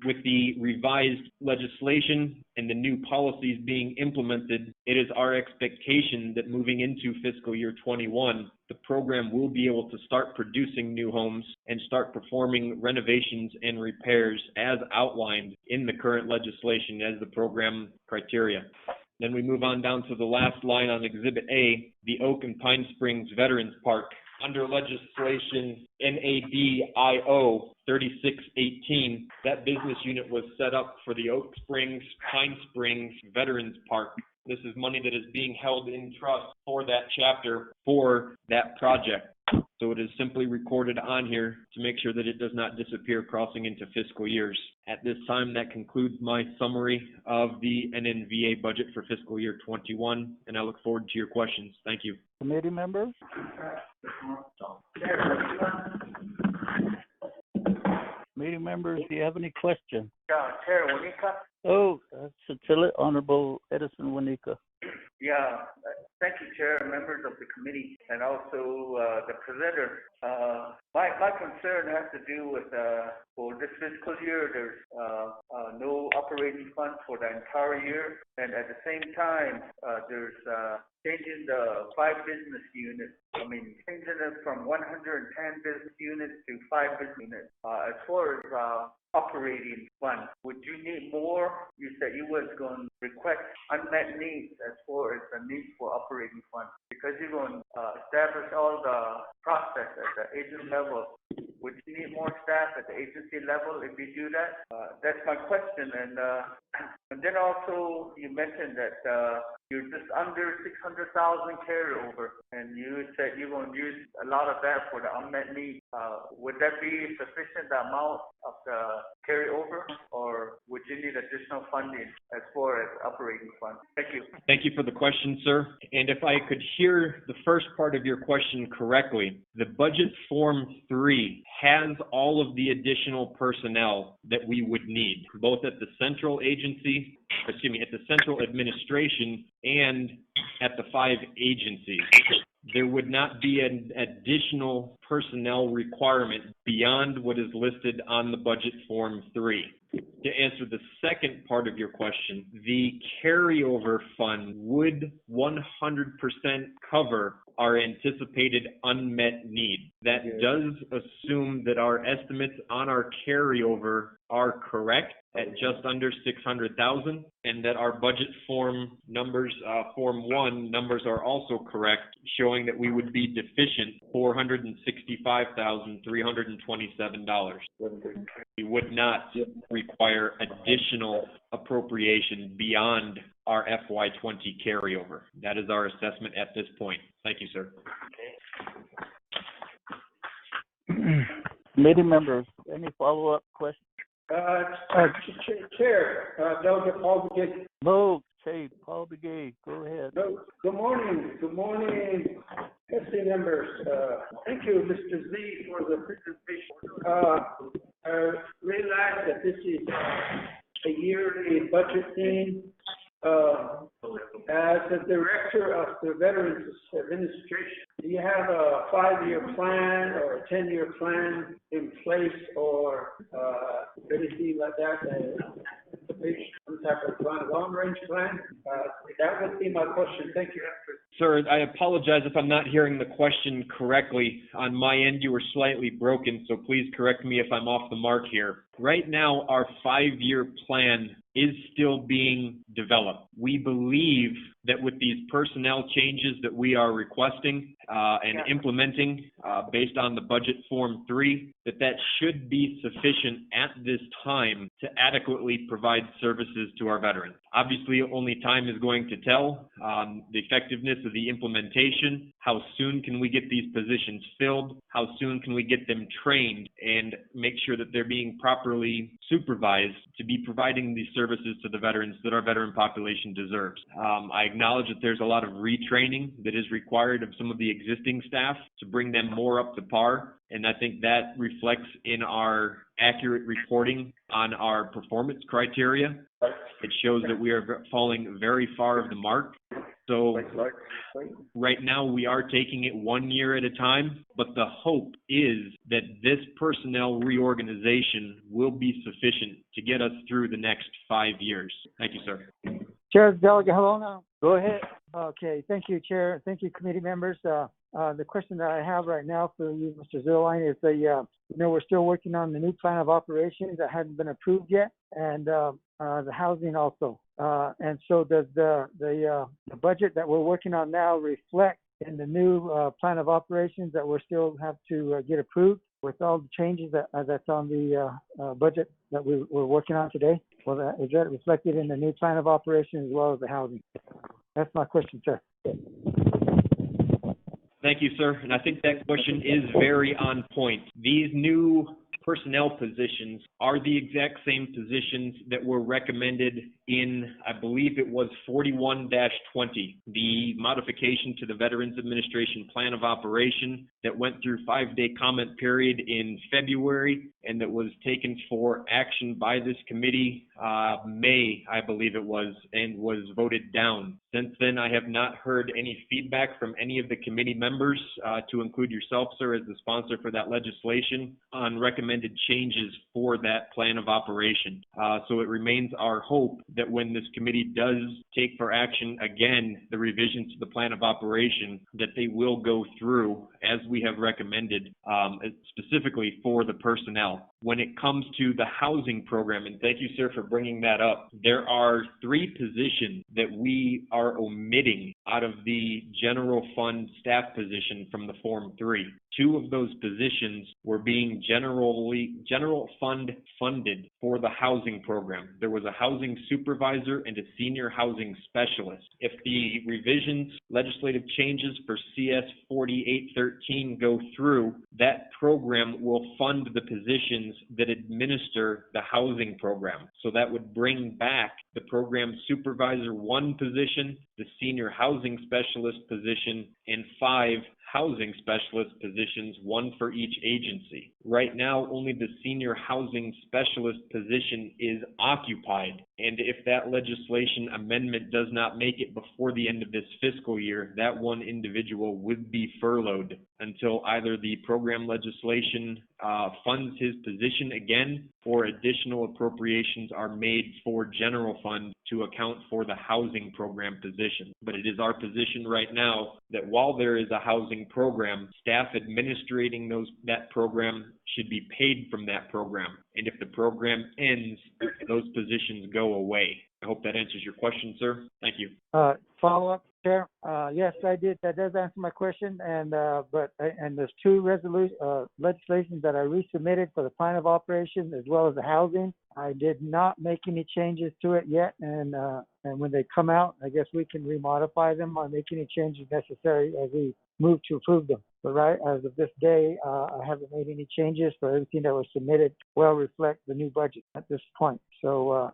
With the revised legislation and the new policies being implemented, it is our expectation that moving into fiscal year 21, the program will be able to start producing new homes and start performing renovations and repairs as outlined in the current legislation as the program criteria. Then we move on down to the last line on Exhibit A, the Oak and Pine Springs Veterans Park. Under legislation NADIO 3618, that business unit was set up for the Oak Springs, Pine Springs Veterans Park. This is money that is being held in trust for that chapter for that project. So it is simply recorded on here to make sure that it does not disappear crossing into fiscal years. At this time, that concludes my summary of the NNVA budget for fiscal year 21, and I look forward to your questions. Thank you. Committee members? committee members, do you have any questions? Chair Wanika? Oh, Honorable Edison Wanika. Yeah, thank you, Chair, and members of the committee, and also the presenter. My concern has to do with for this fiscal year, there's no operating funds for the entire year, and at the same time, there's changing the 5 business units. I mean, changing it from 110 business units to 5 business units. As far as operating fund, would you need more? You said you was going to request unmet needs as far as the need for operating fund, because you're going to establish all the process at the agency level. Would you need more staff at the agency level if you do that? That's my question. And then also you mentioned that you're just under 600,000 carryover, and you said you're going to use a lot of that for the unmet needs. Would that be sufficient, the amount of the carryover, or would you need additional funding as far as operating funds? Thank you. Thank you for the question, sir. And if I could hear the first part of your question correctly, the Budget Form 3 has all of the additional personnel that we would need, both at the central agency, at the central administration and at the 5 agencies. There would not be an additional personnel requirement beyond what is listed on the Budget Form 3. To answer the second part of your question, the carryover fund would 100% cover our anticipated unmet need. That does assume that our estimates on our carryover are correct at just under 600,000, and that our budget form numbers, Form 1 numbers, are also correct, showing that we would be deficient $465,327. We would not require additional appropriation beyond our FY20 carryover. That is our assessment at this point. Thank you, sir. Committee members, any follow-up questions? Chair, Delegate Paul Begay. Paul Begay, go ahead. Good morning. Good morning, SC members. Thank you, Mr. Z, for the presentation. I realize that this is a yearly budget thing. As the director of the Veterans Administration, do you have a 5-year plan or a 10-year plan in place, or anything like that? Some type of plan, long-range plan? That would be my question. Thank you. Sir, I apologize if I'm not hearing the question correctly. On my end, you were slightly broken, so please correct me if I'm off the mark here. Right now, our 5-year plan is still being developed. We believe that with these personnel changes that we are requesting and implementing based on the Budget Form 3, that should be sufficient at this time to adequately provide services to our veterans. Obviously, only time is going to tell the effectiveness of the implementation. How soon can we get these positions filled? How soon can we get them trained and make sure that they're being properly supervised to be providing these services to the veterans that our veteran population deserves? I acknowledge that there's a lot of retraining that is required of some of the existing staff to bring them more up to par, and I think that reflects in our accurate reporting on our performance criteria. It shows that we are falling very far of the mark. So right now we are taking it 1 year at a time, but the hope is that this personnel reorganization will be sufficient to get us through the next 5 years. Thank you, sir. Chair, Delegate, hello now. Go ahead. Okay, thank you, Chair. Thank you, committee members. The question that I have right now for you, Mr. Zerline, is we're still working on the new plan of operations that hasn't been approved yet, and the housing also. And so does the budget that we're working on now reflect in the new plan of operations that we still have to get approved with all the changes that's on the budget that we're working on today? Well, is that reflected in the new plan of operations as well as the housing? That's my question, sir. Thank you, sir. And I think that question is very on point. These new personnel positions are the exact same positions that were recommended in, I believe it was 41-20, the modification to the Veterans Administration Plan of Operation that went through 5-day comment period in February and that was taken for action by this committee May, I believe it was, and was voted down. Since then, I have not heard any feedback from any of the committee members, to include yourself, sir, as the sponsor for that legislation, on recommended changes for that plan of operation. So it remains our hope that when this committee does take for action again the revisions to the plan of operation, that they will go through as we have recommended, specifically for the personnel. When it comes to the housing program, and thank you, sir, for bringing that up, there are 3 positions that we are omitting out of the general fund staff position from the Form 3. 2 of those positions were being general fund funded for the housing program. There was a housing supervisor and a senior housing specialist. If the revisions, legislative changes for CS 4813 go through, that program will fund the positions that administer the housing program. So that would bring back the program supervisor 1 position, the senior housing specialist position, and 5 housing specialist positions, 1 for each agency. Right now, only the senior housing specialist position is occupied. And if that legislation amendment does not make it before the end of this fiscal year, that 1 individual would be furloughed until either the program legislation funds his position again, or additional appropriations are made for general fund to account for the housing program position. But it is our position right now that while there is a housing program, staff administrating that program should be paid from that program. And if the program ends, those positions go away. I hope that answers your question, sir. Thank you. Follow-up, Chair. Yes, I did. That does answer my question. And there's 2 legislations that I resubmitted for the plan of operation as well as the housing. I did not make any changes to it yet. And when they come out, I guess we can remodify them or make any changes necessary as we move to approve them. But right as of this day, I haven't made any changes, for everything that was submitted will reflect the new budget at this point. So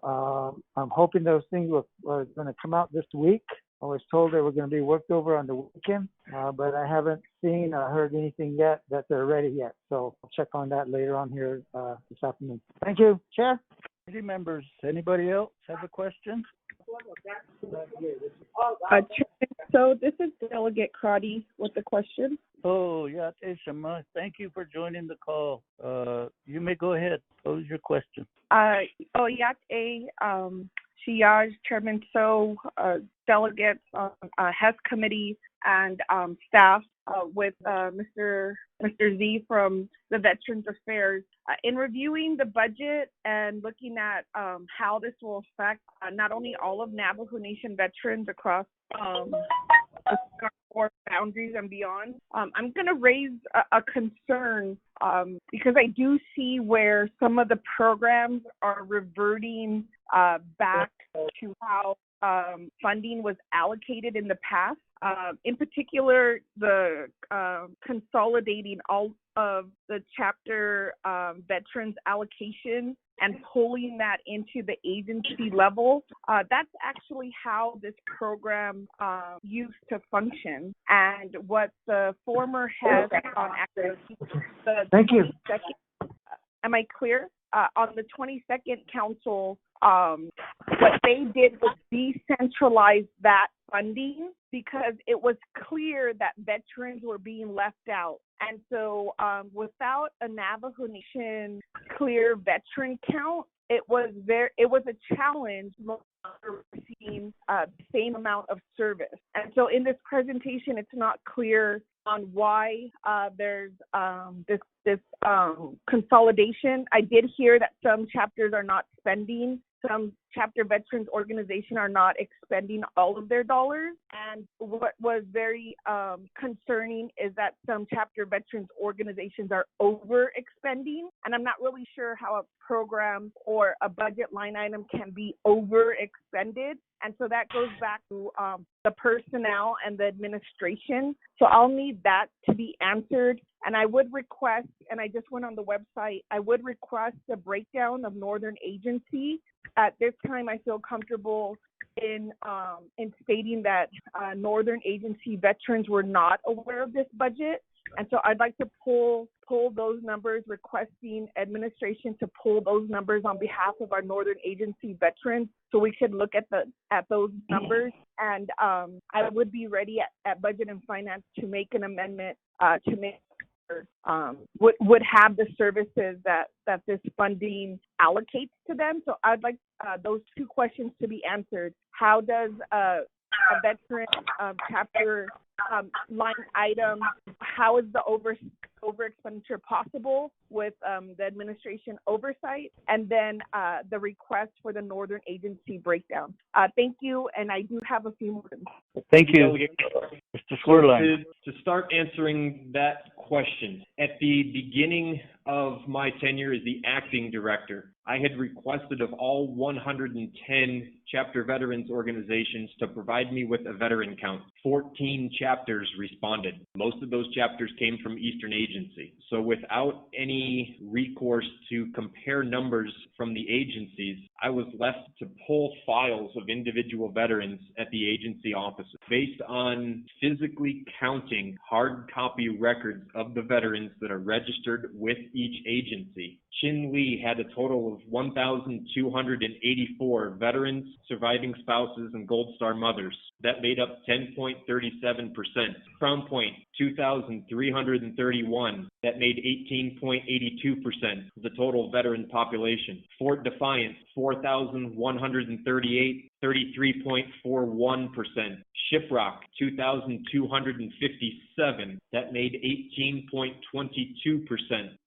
I'm hoping those things are going to come out this week. I was told they were going to be worked over on the weekend, but I haven't seen or heard anything yet that they're ready yet. So I'll check on that later on here this afternoon. Thank you, Chair. Committee members, anybody else have a question? So this is Delegate Crotty with the question. Oh, yeah, Shama. Thank you for joining the call. You may go ahead. Pose your question. Shiyaj, Chairman So, delegates, HES committee, and staff with Mr. Z from the Veterans Affairs. In reviewing the budget and looking at how this will affect not only all of Navajo Nation veterans across our boundaries and beyond, I'm going to raise a concern because I do see where some of the programs are reverting back to how funding was allocated in the past. In particular, the consolidating all of the chapter veterans allocation and pulling that into the agency level. That's actually how this program used to function. And what the former head on Thank you. Am I clear? On the 22nd Council, what they did was decentralize that funding because it was clear that veterans were being left out. And so without a Navajo Nation clear veteran count, it was a challenge receiving the same amount of service. And so in this presentation, it's not clear on why there's this consolidation. I did hear that some chapters are not spending some chapter veterans organization are not expending all of their dollars. And what was very concerning is that some chapter veterans organizations are over expending. And I'm not really sure how a program or a budget line item can be over expended. And so that goes back to the personnel and the administration. So I'll need that to be answered. And I would request, and I just went on the website, I would request a breakdown of Northern Agency. At this time, I feel comfortable in stating that Northern Agency veterans were not aware of this budget. And so I'd like to pull those numbers, requesting administration to pull those numbers on behalf of our Northern Agency veterans, so we could look at those numbers. And I would be ready at Budget and Finance to make an amendment to make would have the services that this funding allocates to them. So I'd like those two questions to be answered. How does a veteran chapter line item, how is the over expenditure possible with the administration oversight, and then the request for the Northern Agency breakdown. Thank you, and I do have a few more. Thank you, Mr. Swerline. To start answering that question, at the beginning of my tenure as the acting director, I had requested of all 110 chapter veterans organizations to provide me with a veteran count. 14 chapters responded. Most of those chapters came from Eastern Agency. So without any recourse to compare numbers from the agencies, I was left to pull files of individual veterans at the agency offices based on physically counting hard copy records of the veterans that are registered with each agency. Chin Lee had a total of 1,284 veterans, surviving spouses, and Gold Star mothers. That made up 10.37%. Crown Point, 2,331. That made 18.82% of the total veteran population. Fort Defiance, 4,138, 33.41%. Shiprock, 2,257. That made 18.22%.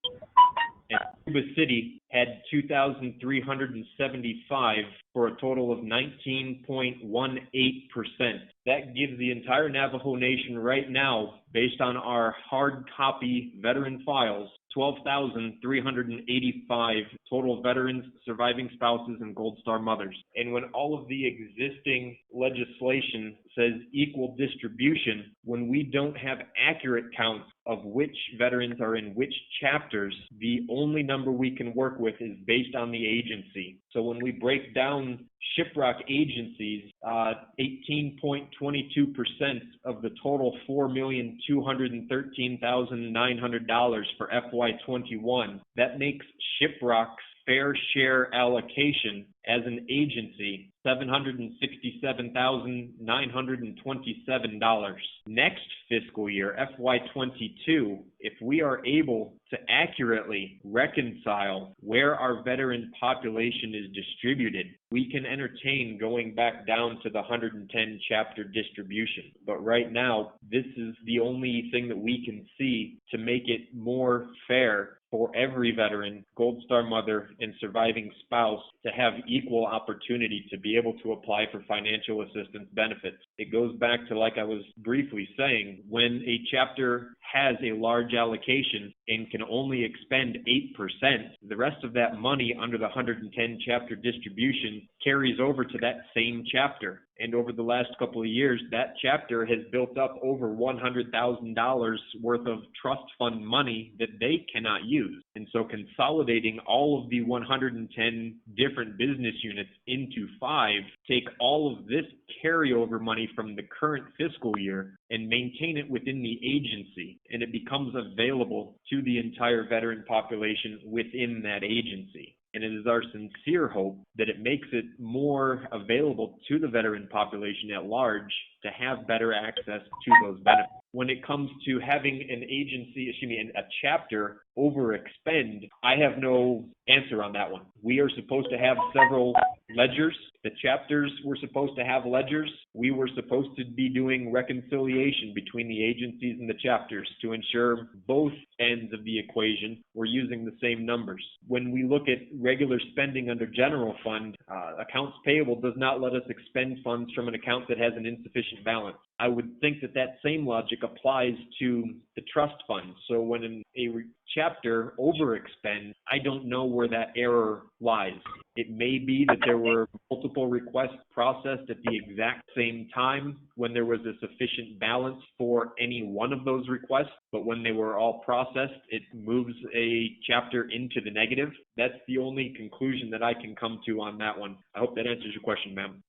And Cuba City had 2,375 for a total of 19.18%. That gives the entire Navajo Nation right now, based on our hard copy veteran files, 12,385 total veterans, surviving spouses, and Gold Star mothers. And when all of the existing legislation says equal distribution, when we don't have accurate counts of which veterans are in which chapters, the only number we can work with is based on the agency. So when we break down Shiprock agencies, 18.22% of the total $4,213,900 for FY21. That makes Shiprock's fair share allocation as an agency $767,927. Next fiscal year, FY22, if we are able to accurately reconcile where our veteran population is distributed, we can entertain going back down to the 110 chapter distribution. But right now, this is the only thing that we can see to make it more fair for every veteran, Gold Star mother, and surviving spouse to have equal opportunity to be able to apply for financial assistance benefits. It goes back to, like I was briefly saying, when a chapter has a large allocation and can only expend 8%, the rest of that money under the 110 chapter distribution carries over to that same chapter. And over the last couple of years, that chapter has built up over $100,000 worth of trust fund money that they cannot use. And so consolidating all of the 110 different business units into 5, take all of this carryover money from the current fiscal year and maintain it within the agency, and it becomes available to the entire veteran population within that agency. And it is our sincere hope that it makes it more available to the veteran population at large to have better access to those benefits. When it comes to having an agency, a chapter overexpend, I have no answer on that one. We are supposed to have several ledgers. The chapters were supposed to have ledgers. We were supposed to be doing reconciliation between the agencies and the chapters to ensure both ends of the equation were using the same numbers. When we look at regular spending under general fund, accounts payable does not let us expend funds from an account that has an insufficient balance. I would think that that same logic applies to the trust fund. So when a chapter overexpends, I don't know where that error lies. It may be that there were multiple requests processed at the exact same time when there was a sufficient balance for any one of those requests, but when they were all processed, it moves a chapter into the negative. That's the only conclusion that I can come to on that one. I hope that answers your question, ma'am.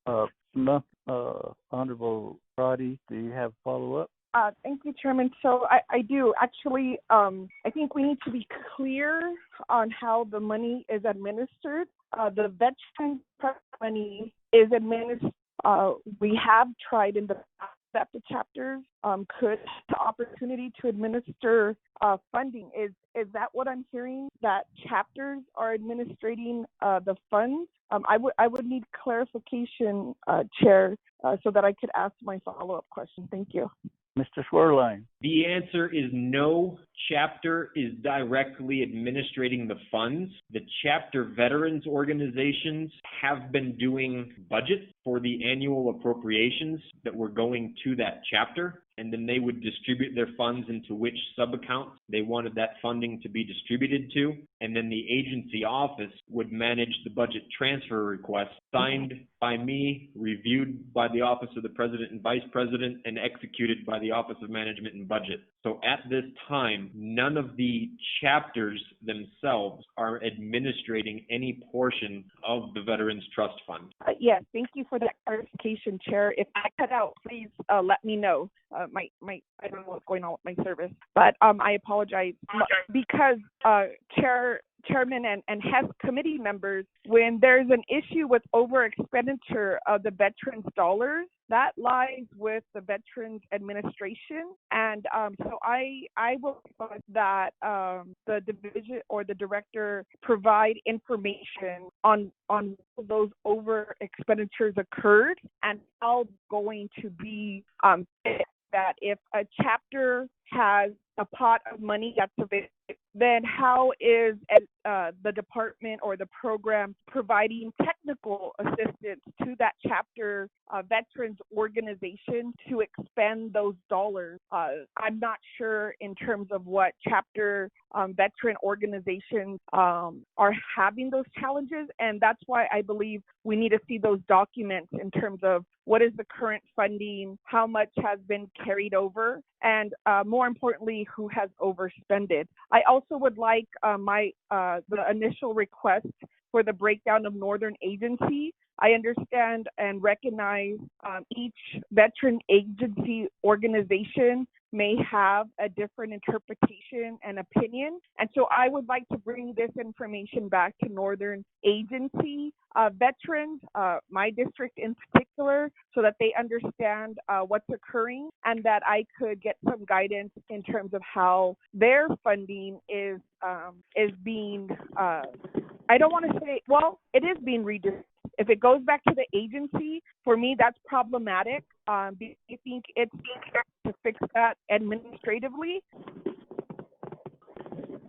No, Honorable Crotty, do you have follow-up? Thank you, Chairman. So I do. Actually, I think we need to be clear on how the money is administered. The veteran money is administered. We have tried in the past that the chapters could have the opportunity to administer funding. Is that what I'm hearing? That chapters are administrating the funds? I would need clarification, Chair, so that I could ask my follow-up question. Thank you. Mr. Schwerlein. The answer is no. Chapter is directly administrating the funds. The chapter veterans organizations have been doing budgets for the annual appropriations that were going to that chapter, and then they would distribute their funds into which sub-accounts they wanted that funding to be distributed to, and then the agency office would manage the budget transfer request signed by me, reviewed by the Office of the President and Vice President, and executed by the Office of Management and Budget. So at this time, none of the chapters themselves are administrating any portion of the Veterans Trust Fund. Yes, thank you for that clarification, Chair. If I cut out, please let me know. I don't know what's going on with my service, but I apologize because Chairman and HES committee members, when there's an issue with over expenditure of the veterans' dollars, that lies with the Veterans Administration, and so I will request that the division or the director provide information on those over expenditures occurred and how going to be that if a chapter has a pot of money that's available, then how is the department or the program providing technical assistance to that chapter veterans organization to expend those dollars? I'm not sure in terms of what chapter veteran organizations are having those challenges, and that's why I believe we need to see those documents in terms of what is the current funding, how much has been carried over, and more importantly, who has overspended. I also would like the initial request for the breakdown of Northern Agency. I understand and recognize each veteran agency organization may have a different interpretation and opinion. And so I would like to bring this information back to Northern Agency veterans, my district in particular, so that they understand what's occurring and that I could get some guidance in terms of how their funding is being, I don't want to say, well, it is being redistributed. If it goes back to the agency, for me, that's problematic. I think it's to fix that administratively.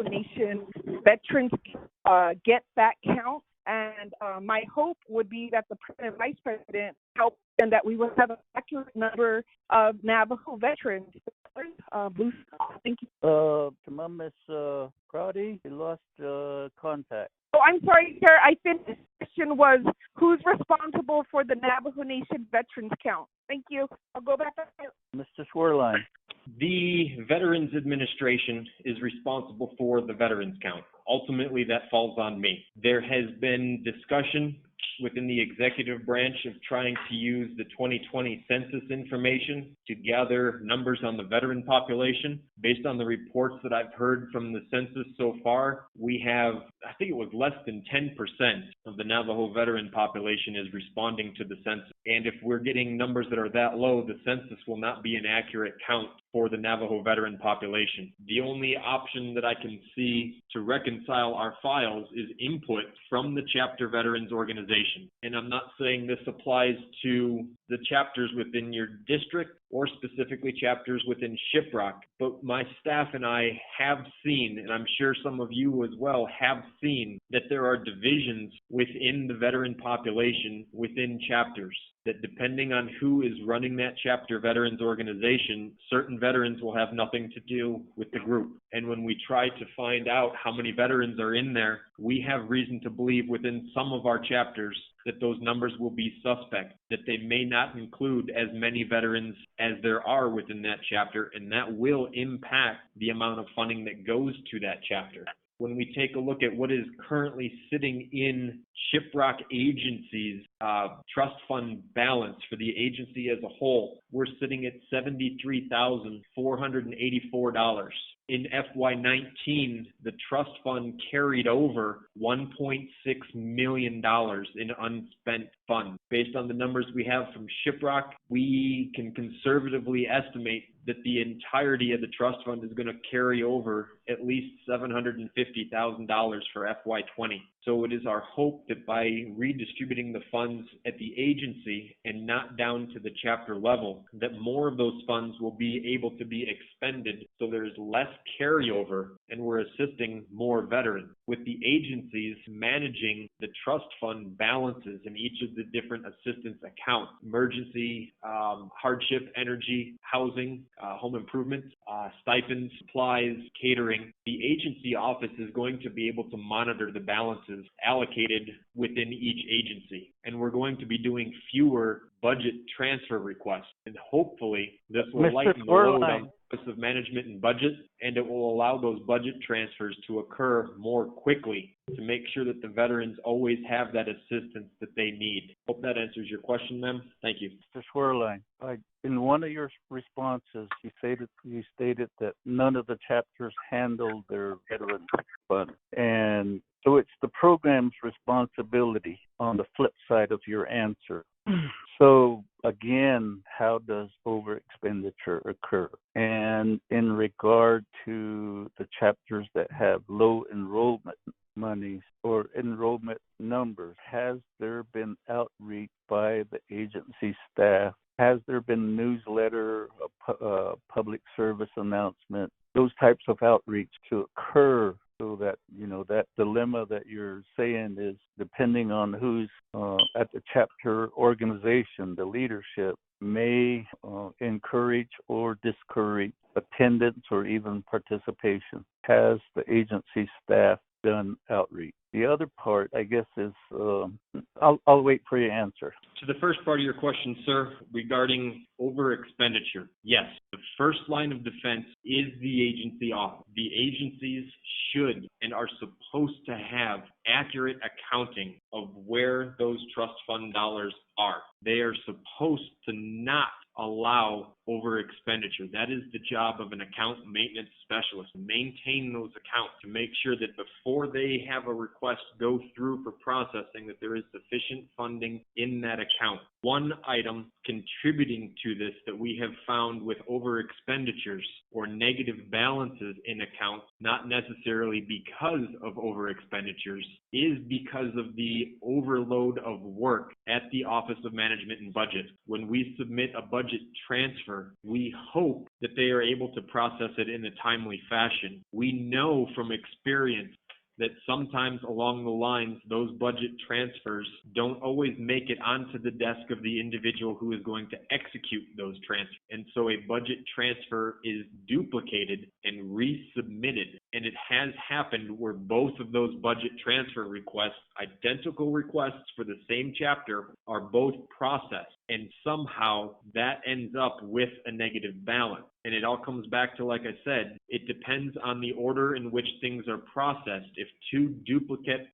Nation veterans get that count, and my hope would be that the President and Vice President help, and that we will have an accurate number of Navajo veterans. Thank you. Come on, Miss Crowdy, you lost contact. Oh, I'm sorry, Chair. I think the question was who's responsible for the Navajo Nation veterans count. Thank you. I'll go back up. Mr. Schwerlein. The Veterans Administration is responsible for the veterans count. Ultimately, that falls on me. There has been discussion within the executive branch of trying to use the 2020 census information to gather numbers on the veteran population. Based on the reports that I've heard from the census so far, we have, I think it was less than 10% of the Navajo veteran population is responding to the census. And if we're getting numbers that are that low, the census will not be an accurate count for the Navajo veteran population. The only option that I can see to reconcile our files is input from the chapter veterans organization. And I'm not saying this applies to the chapters within your district or specifically chapters within Shiprock, but my staff and I have seen, and I'm sure some of you as well have seen, that there are divisions within the veteran population within chapters, that depending on who is running that chapter veterans organization, certain veterans will have nothing to do with the group. And when we try to find out how many veterans are in there, we have reason to believe within some of our chapters that those numbers will be suspect, that they may not include as many veterans as there are within that chapter, and that will impact the amount of funding that goes to that chapter. When we take a look at what is currently sitting in Shiprock Agency's trust fund balance for the agency as a whole, we're sitting at $73,484. In FY19, the trust fund carried over $1.6 million in unspent funds. Based on the numbers we have from Shiprock, we can conservatively estimate that the entirety of the trust fund is going to carry over at least $750,000 for FY20. So it is our hope that by redistributing the funds at the agency and not down to the chapter level, that more of those funds will be able to be expended so there's less carryover and we're assisting more veterans. With the agencies managing the trust fund balances in each of the different assistance accounts, emergency, hardship, energy, housing, home improvements, stipends, supplies, catering, the agency office is going to be able to monitor the balances allocated within each agency. And we're going to be doing fewer budget transfer requests. And hopefully this will lighten the load on the Office of Management and Budget, and it will allow those budget transfers to occur more quickly to make sure that the veterans always have that assistance that they need. Hope that answers your question, ma'am. Thank you. Mr. Schwerlein, in one of your responses, you stated that none of the chapters handled their veteran fund. And so it's the program's responsibility on the flip side of your answer. So again, how does overexpenditure occur? And in regard to the chapters that have low enrollment monies or enrollment numbers, has there been outreach by the agency staff? Has there been newsletter, public service announcement, those types of outreach to occur so that, you know, that dilemma that you're saying is depending on who's at the chapter organization, the leadership may encourage or discourage attendance or even participation? Has the agency staff done outreach? The other part, I guess, is I'll wait for your answer. To the first part of your question, sir, regarding over-expenditure, yes, the first line of defense is the agency office. The agencies should and are supposed to have accurate accounting of where those trust fund dollars are. They are supposed to not allow over expenditure. That is the job of an account maintenance specialist. Maintain those accounts to make sure that before they have a request go through for processing, that there is sufficient funding in that account. One item contributing to this that we have found with over expenditures or negative balances in accounts, not necessarily because of over expenditures, is because of the overload of work at the Office of Management and Budget. When we submit a budget transfer, we hope that they are able to process it in a timely fashion. We know from experience that sometimes along the lines, those budget transfers don't always make it onto the desk of the individual who is going to execute those transfers. And so a budget transfer is duplicated and resubmitted. And it has happened where both of those budget transfer requests, identical requests for the same chapter, are both processed. And somehow that ends up with a negative balance. And it all comes back to, like I said, it depends on the order in which things are processed. If two duplicate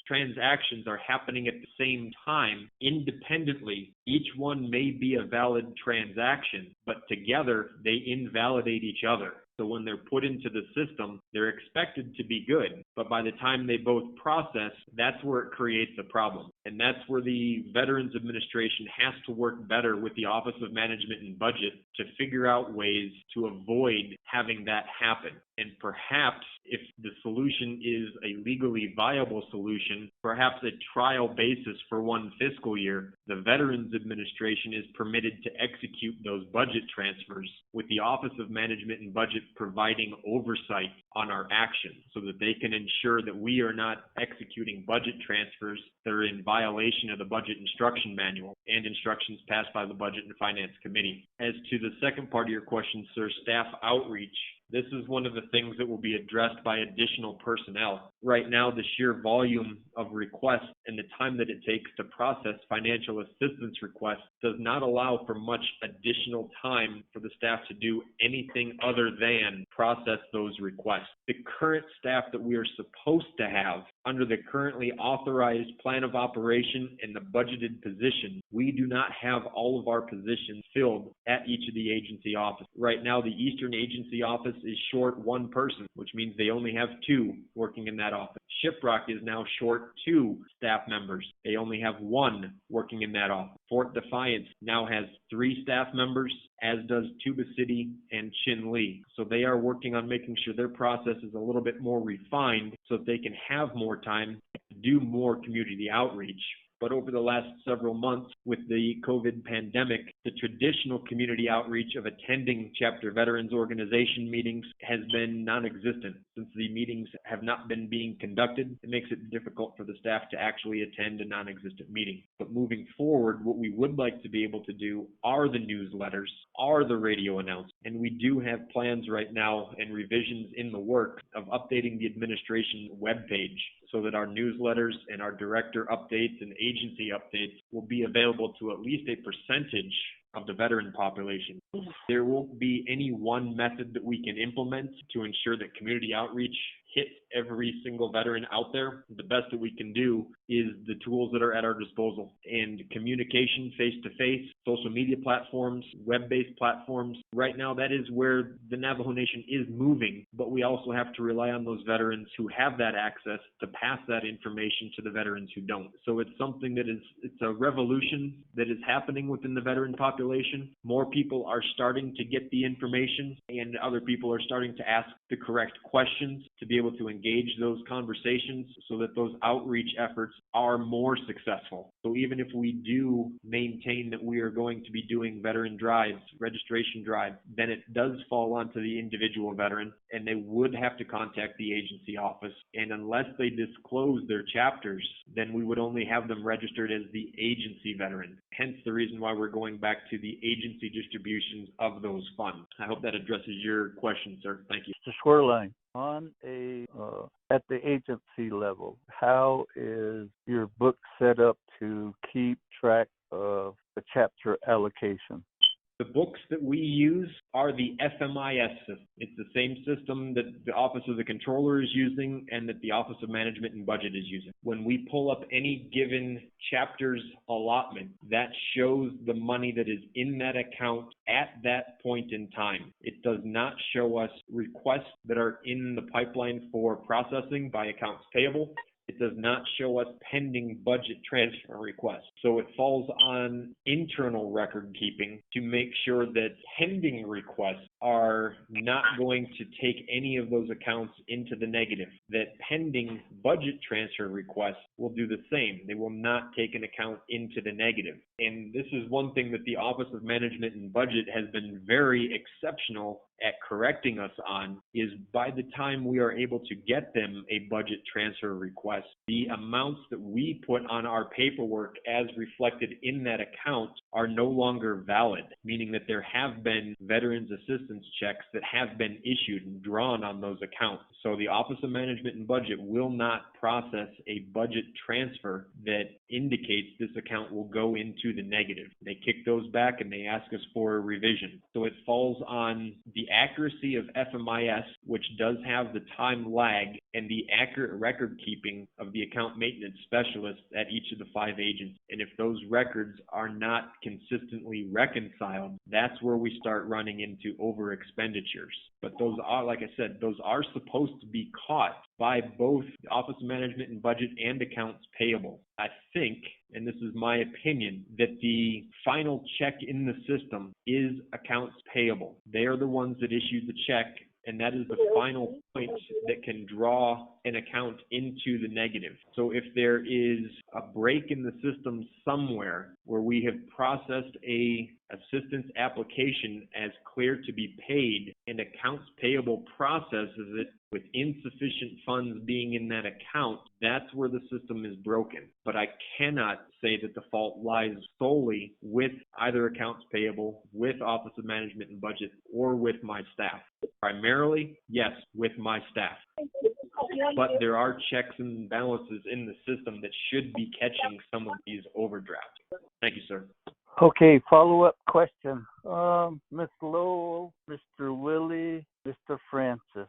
transactions are happening at the same time independently, each one may be a valid transaction, but together they invalidate each other. So when they're put into the system, they're expected to be good. But by the time they both process, that's where it creates a problem. And that's where the Veterans Administration has to work better with the Office of Management and Budget to figure out ways to avoid having that happen. And perhaps if the solution is a legally viable solution, perhaps a trial basis for one fiscal year, the Veterans Administration is permitted to execute those budget transfers with the Office of Management and Budget providing oversight on our actions so that they can ensure that we are not executing budget transfers that are in violation of the Budget Instruction Manual and instructions passed by the Budget and Finance Committee. As to the second part of your question, sir, staff outreach. This is one of the things that will be addressed by additional personnel. Right now, the sheer volume of requests and the time that it takes to process financial assistance requests does not allow for much additional time for the staff to do anything other than process those requests. The current staff that we are supposed to have under the currently authorized plan of operation and the budgeted position, we do not have all of our positions filled at each of the agency offices. Right now, the Eastern Agency Office is short one person, which means they only have 2 working in that office. Shiprock is now short 2 staff members. They only have 1 working in that office. Fort Defiance now has 3 staff members, as does Tuba City and Chinle. So they are working on making sure their process is a little bit more refined so that they can have more time to do more community outreach. But over the last several months with the COVID pandemic, the traditional community outreach of attending chapter veterans organization meetings has been non-existent. Since the meetings have not been being conducted, it makes it difficult for the staff to actually attend a non-existent meeting. But moving forward, what we would like to be able to do are the newsletters, are the radio announcements. And we do have plans right now and revisions in the works of updating the administration webpage so that our newsletters and our director updates and agency updates will be available to at least a percentage of the veteran population. There won't be any one method that we can implement to ensure that community outreach hits every single veteran out there. The best that we can do is the tools that are at our disposal, and communication face-to-face, social media platforms, web-based platforms. Right now, that is where the Navajo Nation is moving, but we also have to rely on those veterans who have that access to pass that information to the veterans who don't. So it's something that it's a revolution that is happening within the veteran population. More people are starting to get the information, and other people are starting to ask the correct questions to be able to engage those conversations so that those outreach efforts are more successful. So even if we do maintain that we are going to be doing veteran drives, registration drives, then it does fall onto the individual veteran, and they would have to contact the agency office. And unless they disclose their chapters, then we would only have them registered as the agency veteran. Hence the reason why we're going back to the agency distributions of those funds. I hope that addresses your question, sir. Thank you. Mr. Schwerlein, on at the agency level, how is your book set up to keep track of the chapter allocation? The books that we use are the FMIS system. It's the same system that the Office of the Controller is using and that the Office of Management and Budget is using. When we pull up any given chapter's allotment, that shows the money that is in that account at that point in time. It does not show us requests that are in the pipeline for processing by accounts payable. It does not show us pending budget transfer requests. So it falls on internal record keeping to make sure that pending requests are not going to take any of those accounts into the negative. That pending budget transfer requests will do the same. They will not take an account into the negative. And this is one thing that the Office of Management and Budget has been very exceptional at correcting us on, is by the time we are able to get them a budget transfer request, the amounts that we put on our paperwork as reflected in that account are no longer valid, meaning that there have been veterans assistance checks that have been issued and drawn on those accounts. So the Office of Management and Budget will not process a budget transfer that indicates this account will go into the negative. They kick those back and they ask us for a revision. So it falls on the the accuracy of FMIS, which does have the time lag, and the accurate record keeping of the account maintenance specialists at each of the 5 agents. And if those records are not consistently reconciled, that's where we start running into over expenditures. But those are, like I said, those are supposed to be caught by both the Office of Management and Budget and accounts payable. I think, and this is my opinion, that the final check in the system is accounts payable. They are the ones that issue the check, and that is the final point that can draw an account into the negative. So if there is a break in the system somewhere where we have processed a assistance application as clear to be paid and accounts payable processes it with insufficient funds being in that account, that's where the system is broken. But I cannot say that the fault lies solely with either accounts payable, with Office of Management and Budget, or with my staff. Primarily, yes, with my staff. But there are checks and balances in the system that should be catching some of these overdrafts. Thank you, sir. Okay, follow-up question. Ms. Lowell, Mr. Willie, Mr. Francis,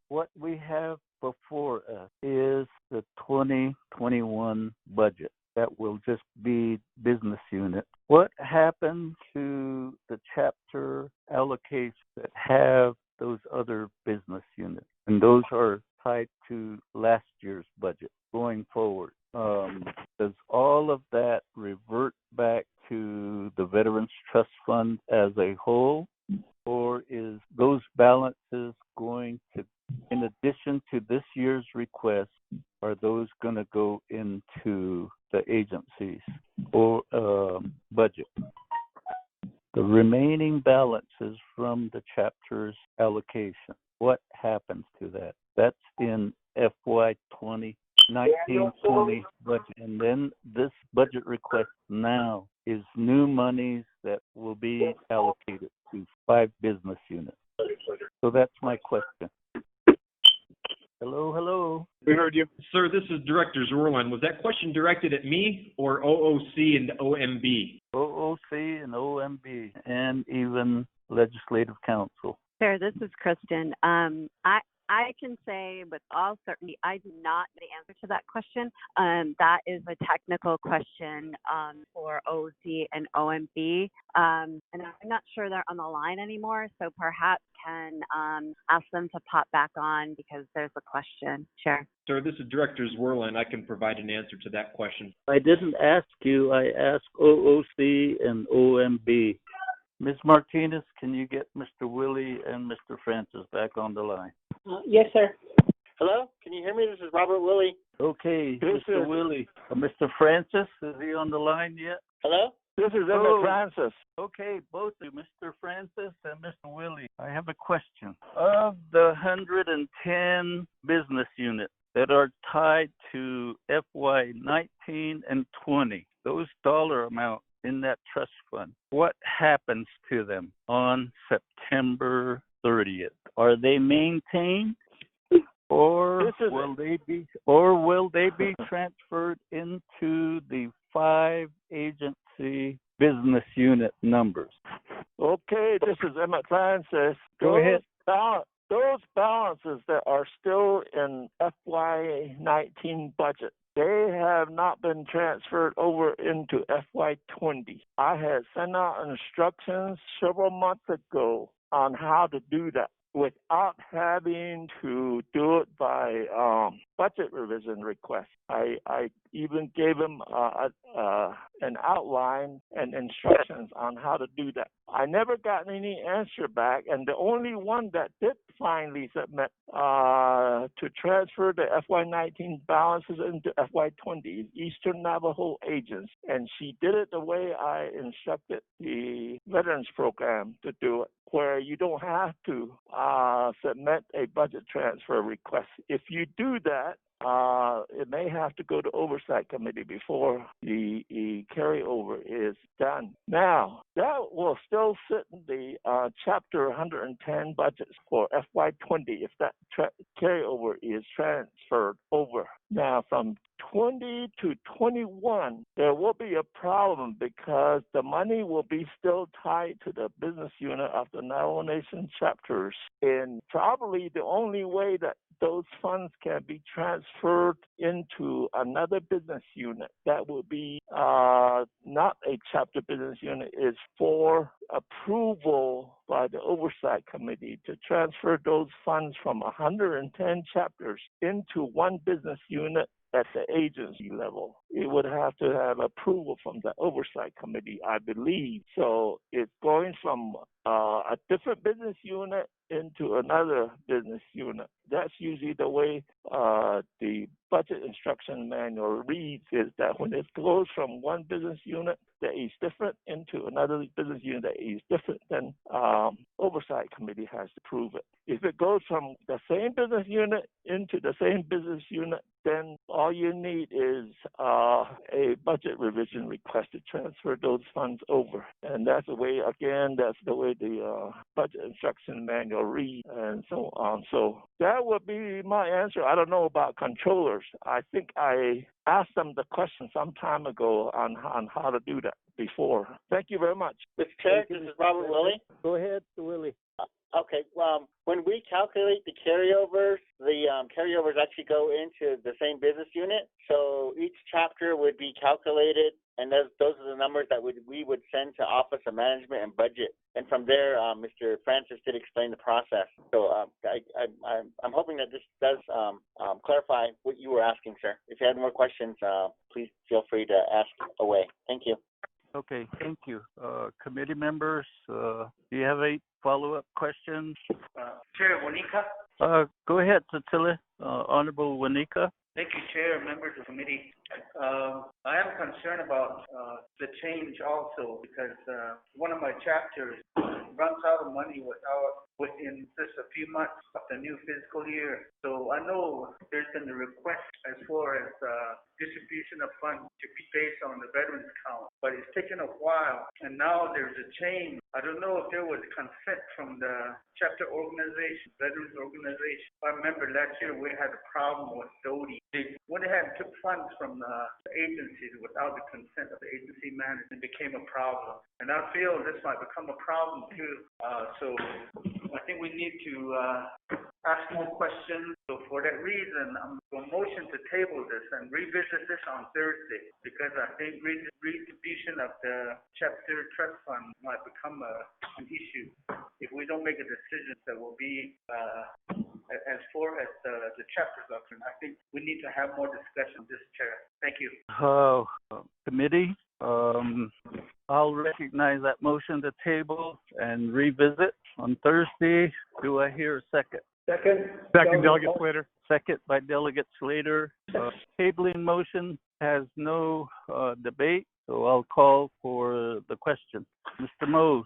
what we have before us is the 2021 budget. That will just be business unit. What happened to the chapter allocations that have those other business units? And those are tied to last year's budget going forward. Does all of that revert back to the Veterans Trust Fund as a whole, or is those balances going to, in addition to this year's request, are those going to go into the agency's or budget? The remaining balances from the chapter's allocation, what happens to that? That's in FY 1920 budget. And then this budget request now is new monies that will be allocated to 5 business units. So that's my question. Hello. We heard you. Sir, this is Director Zerline. Was that question directed at me or OOC and OMB? OOC and OMB, and even Legislative Council. Sure, this is Kristen. I can say with all certainty, I do not know the answer to that question. That is a technical question for OOC and OMB. And I'm not sure they're on the line anymore, so perhaps can ask them to pop back on because there's a question. Sure. Sir, this is Director Zwerlin. I can provide an answer to that question. I didn't ask you. I asked OOC and OMB. Ms. Martinez, can you get Mr. Willie and Mr. Francis back on the line? Yes, sir. Hello? Can you hear me? This is Robert Willie. Okay, Mr. Willie. Mr. Francis, is he on the line yet? Hello? This is Emmett Francis. Okay, both of you, Mr. Francis and Mr. Willie. I have a question. Of the 110 business units that are tied to FY 19 and 20, those dollar amounts in that trust fund, what happens to them on September 30th? Are they maintained, or will they be transferred into the 5 agency business unit numbers? Okay, this is Emmett Francis. Go ahead. Those balances that are still in FY 19 budget, they have not been transferred over into FY 20. I had sent out instructions several months ago on how to do that without having to do it by budget revision request. I even gave them an outline and instructions on how to do that. I never got any answer back, and the only one that did finally submit to transfer the FY19 balances into FY20 is Eastern Navajo Agents, and she did it the way I instructed the Veterans Program to do it, where you don't have to submit a budget transfer request. If you do that, it may have to go to Oversight Committee before the carryover is done. Now, that will still sit in the Chapter 110 budgets for FY20 if that carryover is transferred over. Now, from 20 to 21, there will be a problem because the money will be still tied to the business unit of the Navajo Nation chapters. And probably the only way that those funds can be transferred into another business unit that will be not a chapter business unit is for approval by the Oversight Committee to transfer those funds from 110 chapters into one business unit at the agency level. It would have to have approval from the Oversight Committee, I believe. So it's going from a different business unit into another business unit. That's usually the way the budget instruction manual reads, is that when it goes from one business unit that is different into another business unit that is different, then Oversight Committee has to approve it. If it goes from the same business unit into the same business unit, then all you need is a budget revision request to transfer those funds over. And that's the way, again, that's the way the budget instruction manual reads and so on. So that would be my answer. I don't know about controllers. I think I asked them the question some time ago on how to do that before. Thank you very much. Mr. Chair, this is Robert Willie. Go ahead, Willie. Okay, when we calculate the carryovers actually go into the same business unit. So each chapter would be calculated, and those are the numbers that we would send to Office of Management and Budget. And from there, Mr. Francis did explain the process. So I'm hoping that this does clarify what you were asking, sir. If you have more questions, please feel free to ask away. Thank you. Okay, thank you. Committee members, do you have any follow-up questions? Chair Wanika? Go ahead, Tatila. Honorable Wanika. Thank you, Chair, members of the committee. I am concerned about the change also because one of my chapters runs out of money within just a few months of the new fiscal year. So I know there's been a request as far as distribution of funds to be based on the veterans count, but it's taken a while, and now there's a change. I don't know if there was consent from the chapter organization, veterans organization. I remember last year we had a problem with Dodie. They went ahead and took funds from the agencies without the consent of the agency manager, and became a problem. And I feel this might become a problem too. So I think we need to ask more questions. So for that reason, I'm going to motion to table this and revisit this on Thursday, because I think redistribution of the chapter trust fund might become an issue if we don't make a decision that will be as far as the chapters are concerned. I think we need to have more discussion, this Chair. Thank you. Committee, I'll recognize that motion to table and revisit on Thursday. Do I hear a second? Second, Delegate Slater. Second by Delegate Slater. Tabling motion has no debate, so I'll call for the question. Mr. Mose.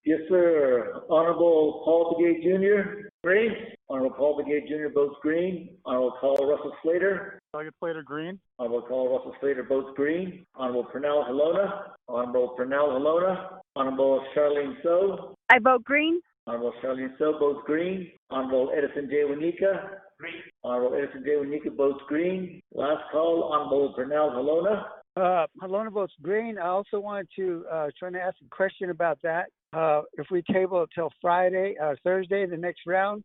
Yes, sir. Honorable Paul Begay Jr. Green. Honorable Paul Begay Jr. votes green. Honorable Carl Russell Slater. Delegate Slater, green. Honorable Carl Russell Slater votes green. Honorable Pernell Halona. Honorable Pernell Halona. Honorable Charlene So. I vote green. Honorable Charlene So votes green. Honorable Edison J. Wanika. Green. Honorable Edison J. Wanika votes green. Last call, Honorable Pernell Halona. Halona votes green. I also wanted to try to ask a question about that. If we table it till Thursday, the next round,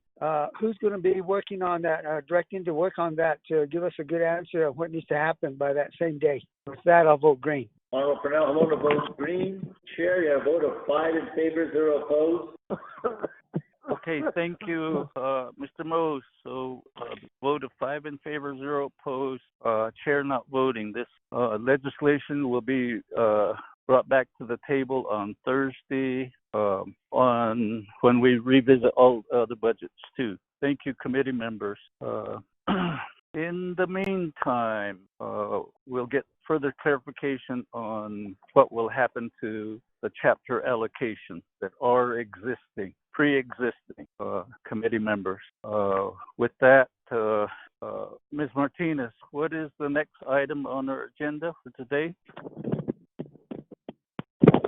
who's going to be working on that, directing to work on that to give us a good answer of what needs to happen by that same day? With that, I'll vote green. Honorable Pernell Halona votes green. Chair, you have a vote of 5 in favor, 0 opposed. Okay, thank you, Mr. Mose. So, vote of 5 in favor, 0 opposed. Chair not voting. This legislation will be brought back to the table on Thursday on when we revisit all the budgets too. Thank you, committee members. In the meantime, we'll get further clarification on what will happen to the chapter allocations that are pre-existing committee members. With that, Ms. Martinez, what is the next item on our agenda for today?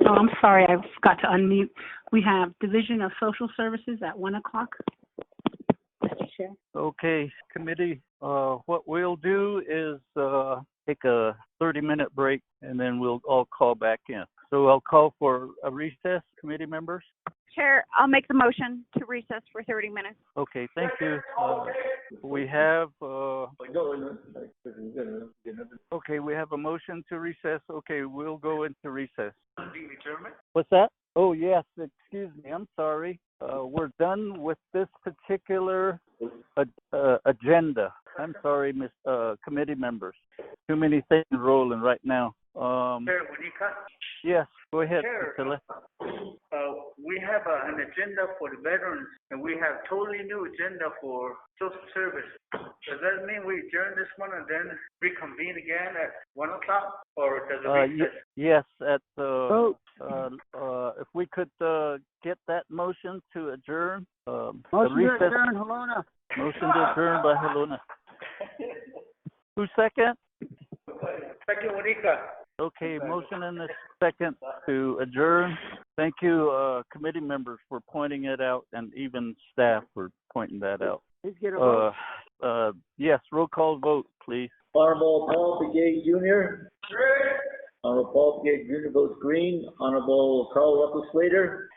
Oh, I'm sorry, I forgot to unmute. We have Division of Social Services at 1 o'clock. Chair. Okay, committee, what we'll do is take a 30-minute break, and then we'll all call back in. So I'll call for a recess, committee members. Chair, I'll make the motion to recess for 30 minutes. Okay, thank you. We have, okay, we have a motion to recess. Okay, we'll go into recess. What's that? Oh, yes, excuse me, I'm sorry. We're done with this particular agenda. I'm sorry, committee members. Too many things rolling right now. Chair Wanika? Yes, go ahead. Chair, we have an agenda for the veterans, and we have totally new agenda for social service. Does that mean we adjourn this one and then reconvene again at 1 o'clock, or does it recess? Yes, at if we could get that motion to adjourn. Motion to adjourn, Helena. Motion to adjourn by Helena. Who second? Second, Wanika. Okay, motion and a second to adjourn. Thank you, committee members, for pointing it out, and even staff for pointing that out. Please get a vote. Yes, roll call vote, please. Honorable Paul Begay Jr. Honorable Paul Begay Jr. votes green. Honorable Carl Russell Slater.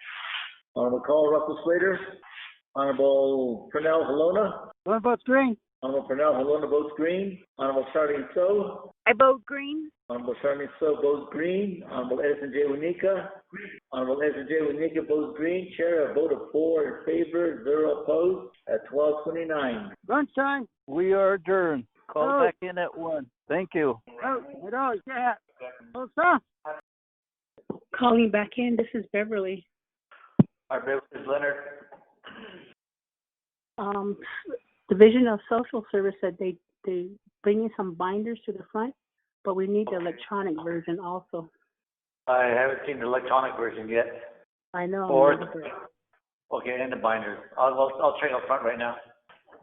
Honorable Carl Russell Slater. Honorable Pernell Helona. One votes green. Honorable Pernell Helona votes green. Honorable Charlene So. I vote green. Honorable Charlene So votes green. Honorable Edison J. Wanika. Honorable Edison J. Wanika votes green. Chair, a vote of 4 in favor, 0 opposed at 12:29. Lunchtime. We are adjourned. Call back in at 1. Thank you. Yeah. Oh, sir. Calling back in, this is Beverly. Our Beverly is Leonard. Division of Social Service said they bring in some binders to the front, but we need the electronic version also. I haven't seen the electronic version yet. I know. Okay, and the binders. I'll check up front right now.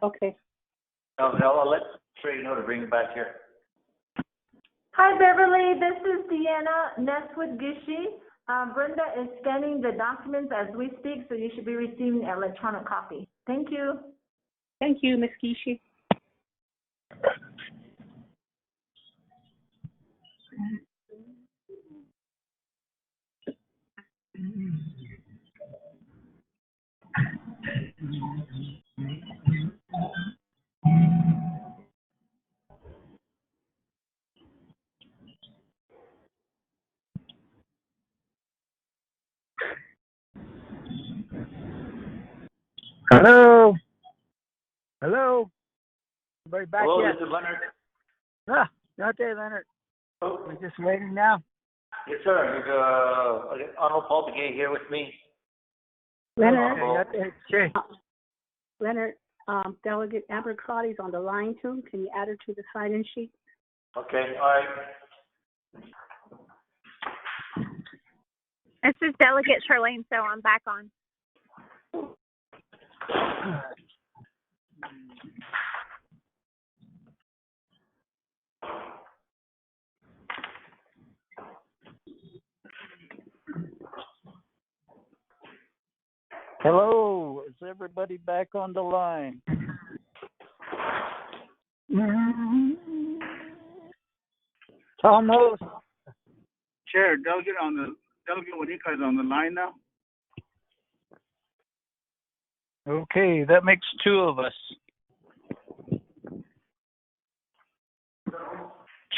Okay. I'll let Trey know to bring it back here. Hi, Beverly. This is Deanna Neswood-Gishi. Brenda is scanning the documents as we speak, so you should be receiving an electronic copy. Thank you. Thank you, Ms. Gishi. Hello. Hello. Everybody back Hello, yet? this is Leonard. Not there, Leonard. We're just waiting now. Yes, sir. There's Honorable Paul Begay here with me. Leonard. Okay. Leonard, Delegate Amber Crotty's on the line too. Can you add her to the sign-in sheet? Okay, all right. This is Delegate Charlene, so I'm back on. Hello, is everybody back on the line? Almost. Chair, Delegate Wanika is on the line now. Okay, that makes 2 of us.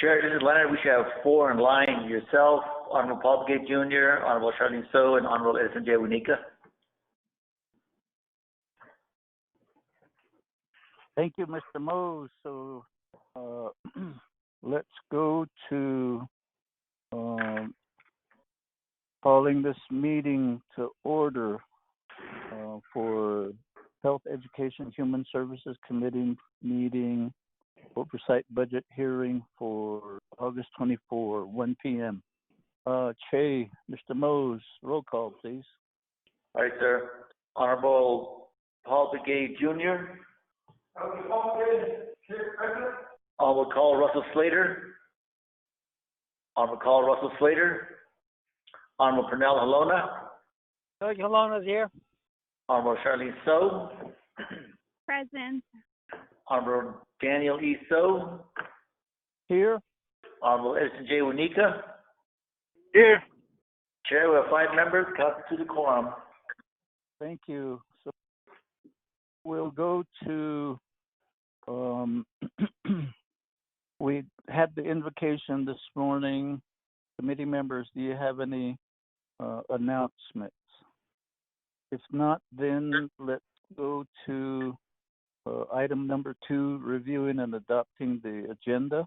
Chair, this is Leonard. We should have 4 in line. Yourself, Honorable Paul Begay Jr., Honorable Charlene So, and Honorable Edison J. Wanika. Thank you, Mr. Mose. So let's go to calling this meeting to order for Health, Education, Human Services Committee meeting, Oversight Budget hearing for August 24, 1 p.m. Che, Mr. Mose, roll call, please. All right, sir. Honorable Paul Begay Jr. Honorable Carl Russell Slater. Honorable Carl Russell Slater. Honorable Pernell Helona. Delegate Helona's here. Honorable Charlene So. Present. Honorable Daniel E. So. Here. Honorable Edison J. Wanika. Here. Chair, we have 5 members, constituted quorum. Thank you. So we'll go to, we had the invocation this morning. Committee members, do you have any announcements? If not, then let's go to item number 2, reviewing and adopting the agenda.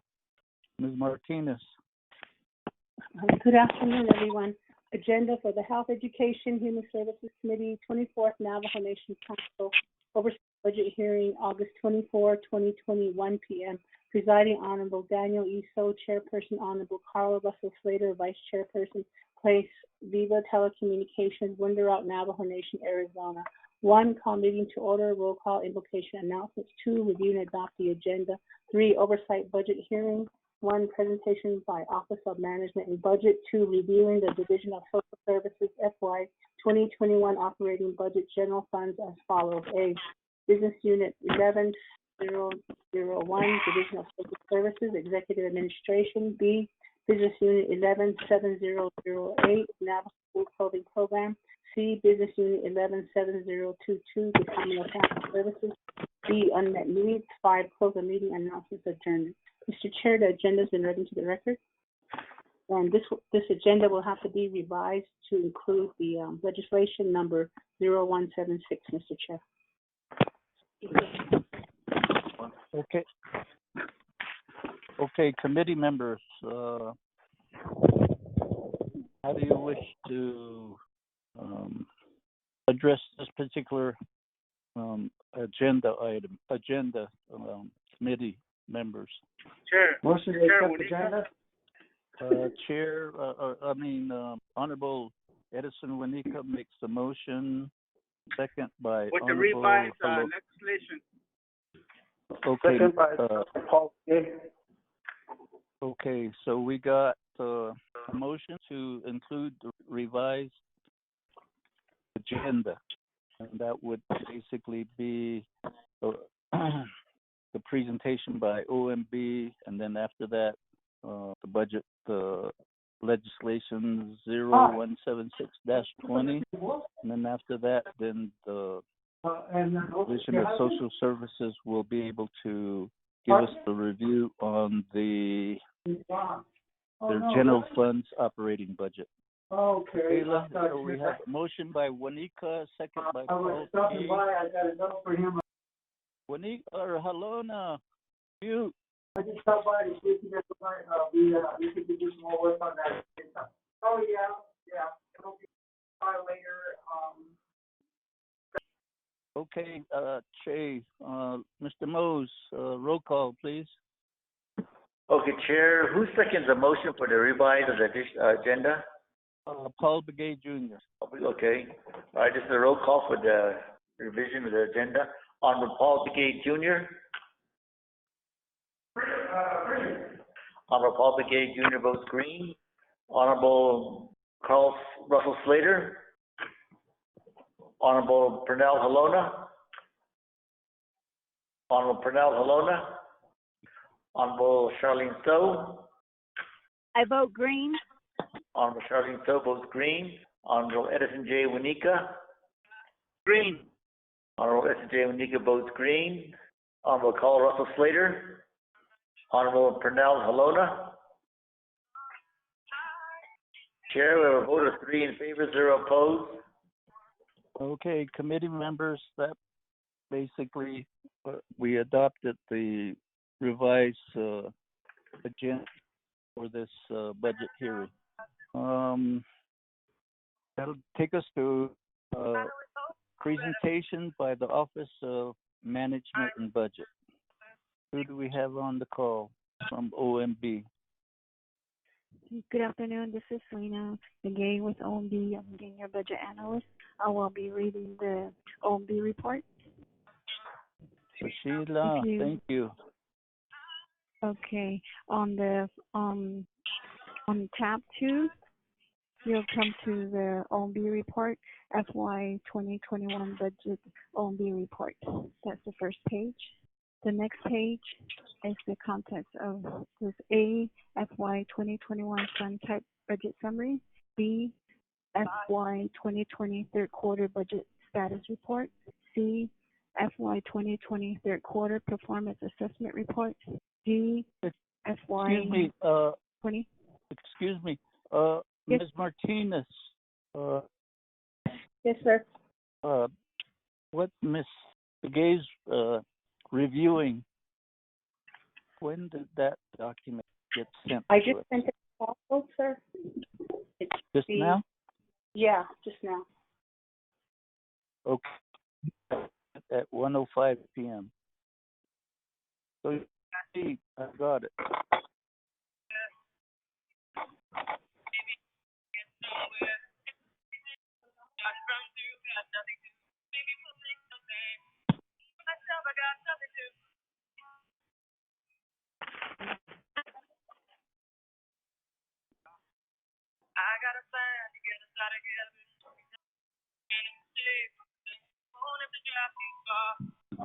Ms. Martinez. Good afternoon, everyone. Agenda for the Health, Education, Human Services Committee, 24th Navajo Nation Council, Oversight Budget Hearing, August 24, 2020, 1 p.m. Presiding Honorable Daniel E. So, Chairperson Honorable Carla Russell Slater, Vice Chairperson, Place Viva Telecommunications, Window Rock, Navajo Nation, Arizona. 1, call meeting to order, roll call, invocation, announcements. 2, review and adopt the agenda. 3, oversight budget hearing. 1, presentation by Office of Management and Budget. 2, reviewing the Division of Social Services FY 2021 operating budget general funds as follows. A, Business Unit 11001, Division of Social Services, Executive Administration. B, Business Unit 117008, Navajo School Clothing Program. C, Business Unit 117022, Department of Family Services. D, Unmet Needs. 5, close the meeting, announcements, adjournment. Mr. Chair, the agenda has been read into the record. And this agenda will have to be revised to include the legislation number 0176, Mr. Chair. Okay. Okay, committee members, how do you wish to address this particular agenda item, committee members? Chair. Motion to accept agenda. Honorable Edison Wanika makes the motion, second by With the Honorable revised legislation. Okay. Second by Paul. Okay, so we got a motion to include the revised agenda, and that would basically be the presentation by OMB, and then after that, the budget, legislation 0176-20, and then after that, then the Division of Social Services will be able to give us the review on their general funds operating budget. Okay. So we have a motion by Wanika, second by I was stopping by. I got a note for him. Wanika or Halona, you. I just stopped by to see if you guys we could do some more work on that. Oh yeah. It'll be later. Okay, Che, Mr. Mose, roll call, please. Okay, Chair, who seconds the motion for the revised agenda? Paul Begay Jr. Okay. All right, this is a roll call for the revision of the agenda. Honorable Paul Begay Jr. Honorable Paul Begay Jr. votes green. Honorable Carl Russell Slater. Honorable Pernell Halona. Honorable Pernell Halona. Honorable Charlene So. I vote green. Honorable Charlene So votes green. Honorable Edison J. Wanika. Green. Honorable Edison J. Wanika votes green. Honorable Carl Russell Slater. Honorable Pernell Halona. Chair, we have a vote of 3 in favor, 0 opposed. Okay, committee members, that basically, we adopted the revised agenda for this budget hearing. That'll take us to presentation by the Office of Management and Budget. Who do we have on the call from OMB? Good afternoon. This is Selena Begay with OMB. I'm Senior Budget Analyst. I will be reading the OMB report. So Sheila, thank you. Okay. On tab 2, You'll come to the OMB report, FY 2021 budget OMB report. That's the first page. The next page is the contents of this: A, FY 2021 fund type budget summary; B, FY 2020 third quarter budget status report; C, FY 2020 third quarter performance assessment report; D, FY 20. Excuse me, Yes. Ms. Martinez. Yes, sir. What Ms. Begay's reviewing? When did that document get sent? I just sent it also, sir. Just now? Yeah, just now. Okay. At 1:05 p.m. So see, I got it.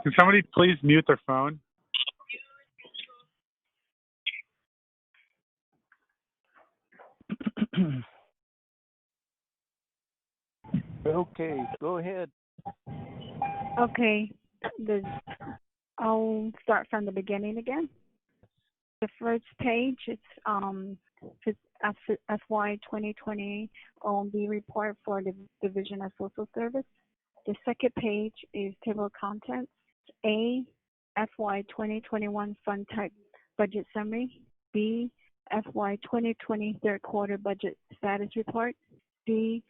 Can somebody please mute their phone? Okay, go ahead. Okay, I'll start from the beginning again. The first page, it's FY 2020 OMB report for the Division of Social Service. The second page is table of contents. A, FY 2021 fund type budget summary. B, FY 2020 third quarter budget status report. C,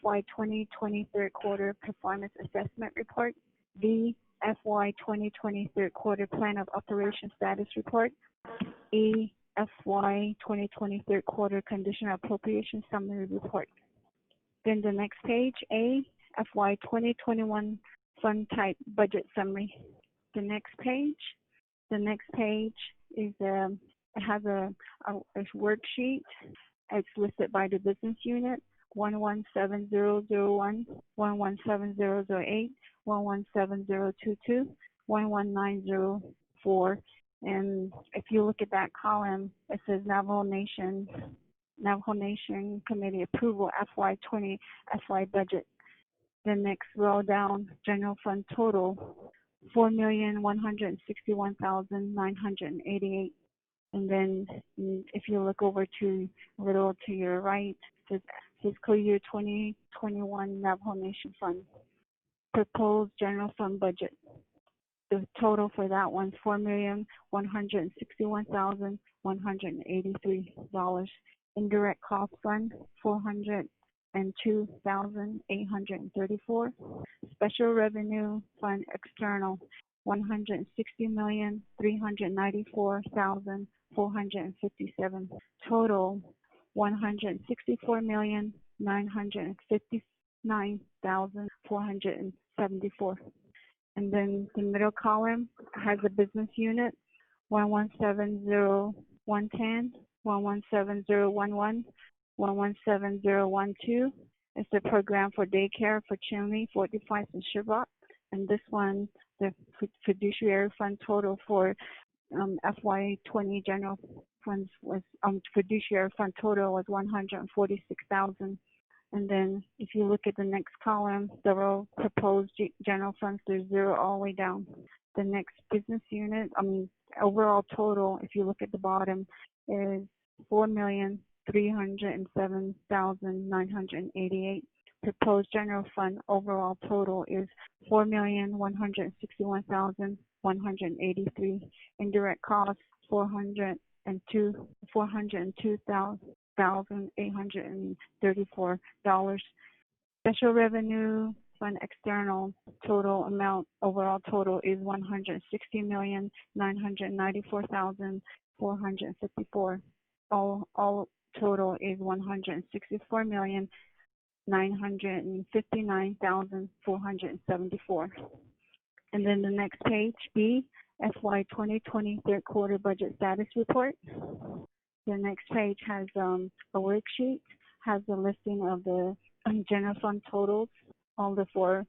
FY 2020 third quarter performance assessment report. D, FY 2020 third quarter plan of operation status report. E, FY 2020 third quarter conditional appropriation summary report. Then the next page, A, FY 2021 fund type budget summary. The next page is it has a worksheet. It's listed by the business unit: 117001, 117008, 117022, 11904. And if you look at that column, it says Navajo Nation Committee approval FY20 FY budget. The next row down, general fund total, 4,161,988. And then if you look over to a little to your right, it says fiscal year 2021 Navajo Nation Fund proposed general fund budget. The total for that one's $4,161,183. Indirect cost fund, $402,834. Special revenue fund external, $160,394,457. Total, $164,959,474. And then the middle column has a business unit: 117010, 117011, 117012. It's the program for daycare for Chinle, Fort Defiance, and Sherbrooke. And this one, the fiduciary fund total for FY20 general funds was fiduciary fund total was $146,000. And then if you look at the next column, the row proposed general funds, there's zero all the way down. The next business unit, overall total, if you look at the bottom, is $4,307,988. Proposed general fund overall total is $4,161,183. Indirect costs, $402,834. Special revenue fund external total amount overall total is $160,994,454. All total is $164,959,474. And then the next page, B, FY 2020 third quarter budget status report. The next page has a worksheet. has a listing of the general fund totals, all the four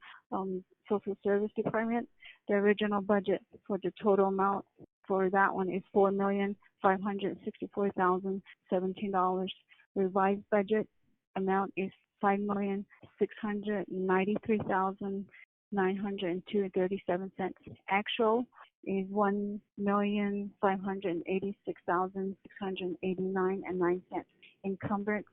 social service department. The original budget for the total amount for that one is $4,564,017. Revised budget amount is $5,693,902.37. Actual is $1,586,689.09. Encumbrance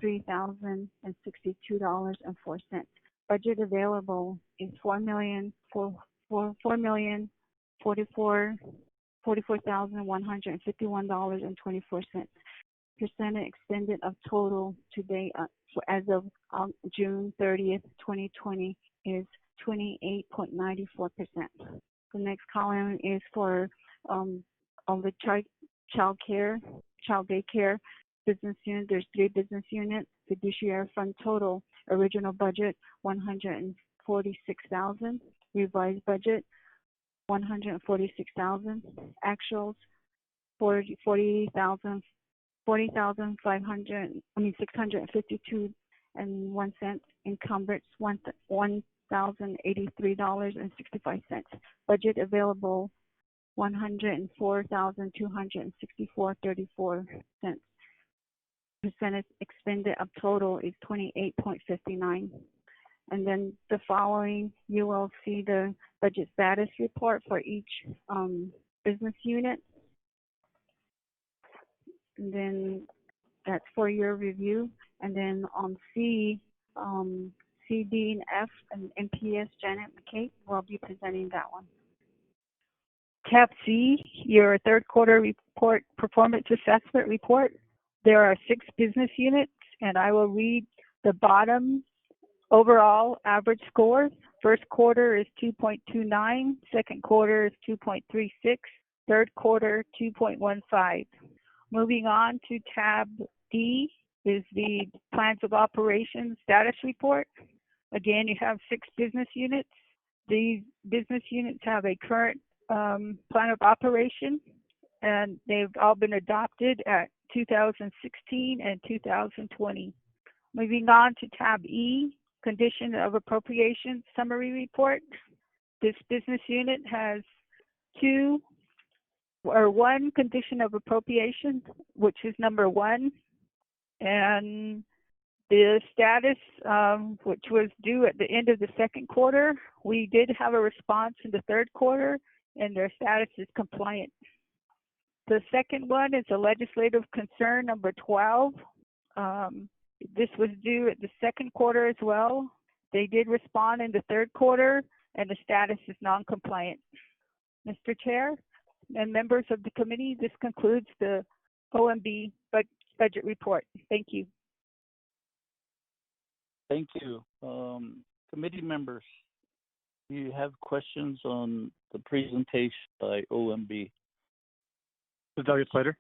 $63,062.04. Budget available is $4,044,151.24. Percentage expended of total today as of June 30th, 2020 is 28.94%. The next column is for all the child daycare business unit. There's 3 business units. Fiduciary fund total original budget $146,000. Revised budget $146,000. Actuals $652.01. Encumbrance $1,083.65. Budget available $104,264.34. Percentage expended of total is 28.59. And then the following, you will see the budget status report for each business unit. And then that's for your review. And then on C, C, D, and F, and MPS, Janet McKay will be presenting that one. Tab C, your third quarter report, performance assessment report. There are 6 business units, and I will read the bottom overall average scores. First quarter is 2.29, second quarter is 2.36, third quarter 2.15. Moving on to tab D is the plans of operations status report. Again, you have 6 business units. These business units have a current plan of operation, and they've all been adopted at 2016 and 2020. Moving on to tab E, condition of appropriation summary report. This business unit has 1 condition of appropriation, which is number 1, and the status, which was due at the end of the second quarter. We did have a response in the third quarter, and their status is compliant. The second one is a legislative concern number 12. This was due at the second quarter as well. They did respond in the third quarter, and the status is non-compliant. Mr. Chair and members of the committee, this concludes the OMB budget report. Thank you. Thank you. Committee members, do you have questions on the presentation by OMB? Delegate Slater.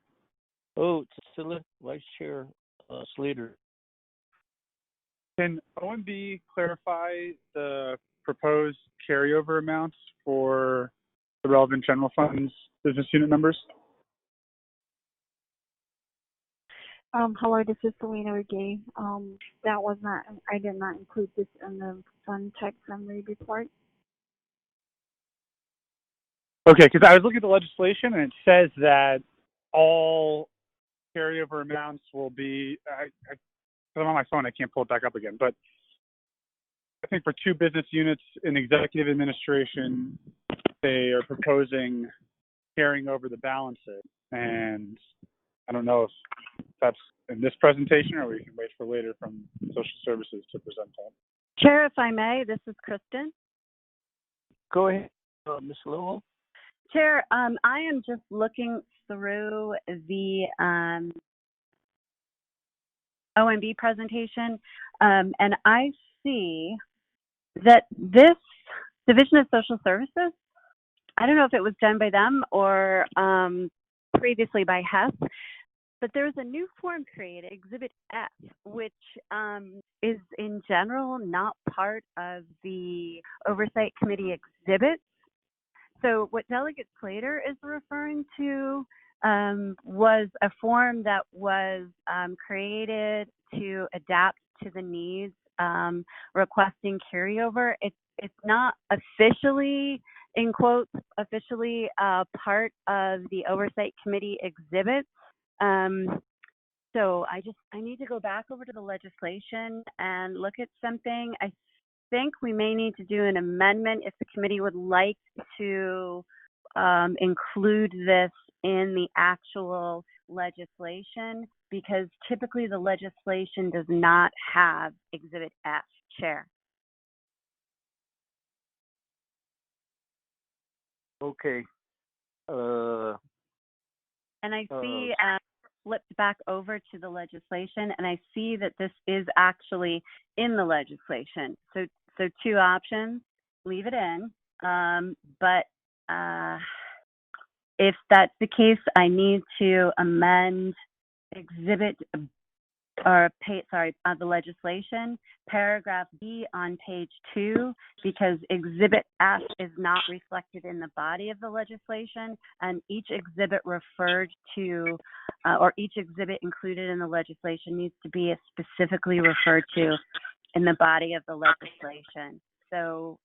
Oh, Cecilia, Vice Chair Slater. Can OMB clarify the proposed carryover amounts for the relevant general funds business unit numbers? Hello, this is Selena Gay. That was not, I did not include this in the fund tech summary report. Okay, because I was looking at the legislation and it says that all carryover amounts will be, I'm on my phone, I can't pull it back up again, but I think for 2 business units in executive administration, they are proposing carrying over the balances. And I don't know if that's in this presentation or we can wait for later from social services to present that. Chair, if I may, this is Kristen. Go ahead, Ms. Lowell. Chair, I am just looking through the OMB presentation, and I see that this Division of Social Services, I don't know if it was done by them or previously by Hess, but there's a new form created, Exhibit F, which is in general not part of the Oversight Committee exhibits. So what Delegate Slater is referring to was a form that was created to adapt to the needs, requesting carryover. It's not officially, in quotes, officially part of the Oversight Committee exhibits. So I need to go back over to the legislation and look at something. I think we may need to do an amendment if the committee would like to include this in the actual legislation, because typically the legislation does not have Exhibit F, Chair. Okay. And I see, flipped back over to the legislation, and I see that this is actually in the legislation. So two options: leave it in. But if that's the case, I need to amend exhibit the legislation, paragraph B on page 2, because Exhibit F is not reflected in the body of the legislation, and each exhibit referred to, or each exhibit included in the legislation needs to be specifically referred to in the body of the legislation. So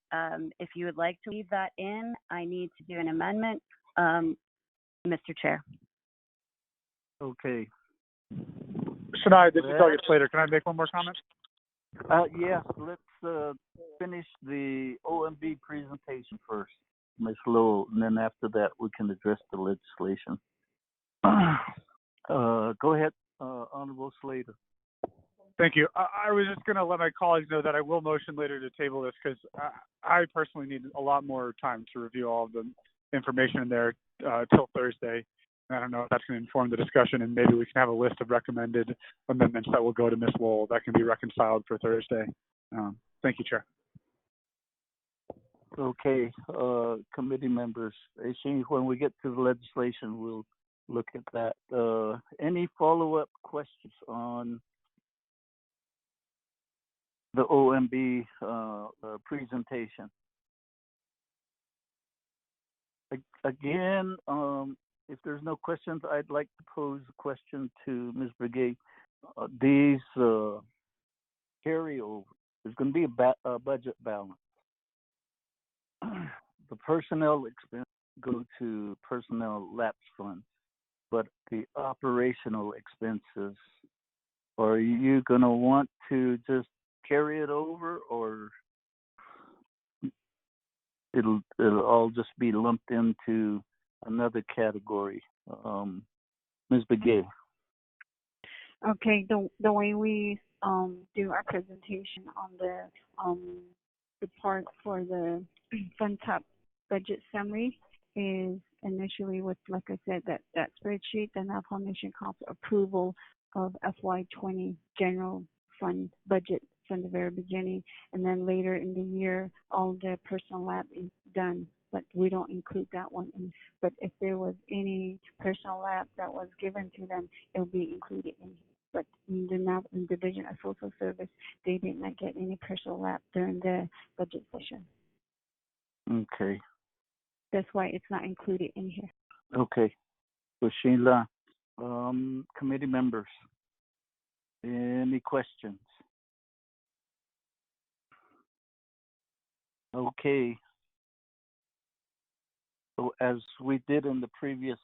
if you would like to leave that in, I need to do an amendment, Mr. Chair. Okay. Shania, this is Delegate Slater. Can I make one more comment? Yes, let's finish the OMB presentation first, Ms. Lowell, and then after that we can address the legislation. Go ahead, Honorable Slater. Thank you. I was just going to let my colleagues know that I will motion later to table this because I personally need a lot more time to review all of the information in there till Thursday. I don't know if that's going to inform the discussion, and maybe we can have a list of recommended amendments that will go to Ms. Lowell that can be reconciled for Thursday. Thank you, Chair. Okay, committee members, when we get to the legislation, we'll look at that. Any follow-up questions on the OMB presentation? Again, if there's no questions, I'd like to pose a question to Ms. Brigade. These carryover, there's going to be a budget balance. The personnel expense go to personnel lapse funds, but the operational expenses, are you going to want to just carry it over, or it'll all just be lumped into another category? Ms. Begay. Okay, the way we do our presentation on the part for the fund top budget summary is initially with, like I said, that spreadsheet, the Navajo Nation Council approval of FY20 general fund budget from the very beginning, and then later in the year all the personal lab is done, but we don't include that one in. But if there was any personal lab that was given to them, it will be included in. But in the Division of Social Service, they did not get any personal lab during the budget session. Okay. That's why it's not included in here. Okay. So Sheila, committee members, any questions? Okay. So as we did in the previous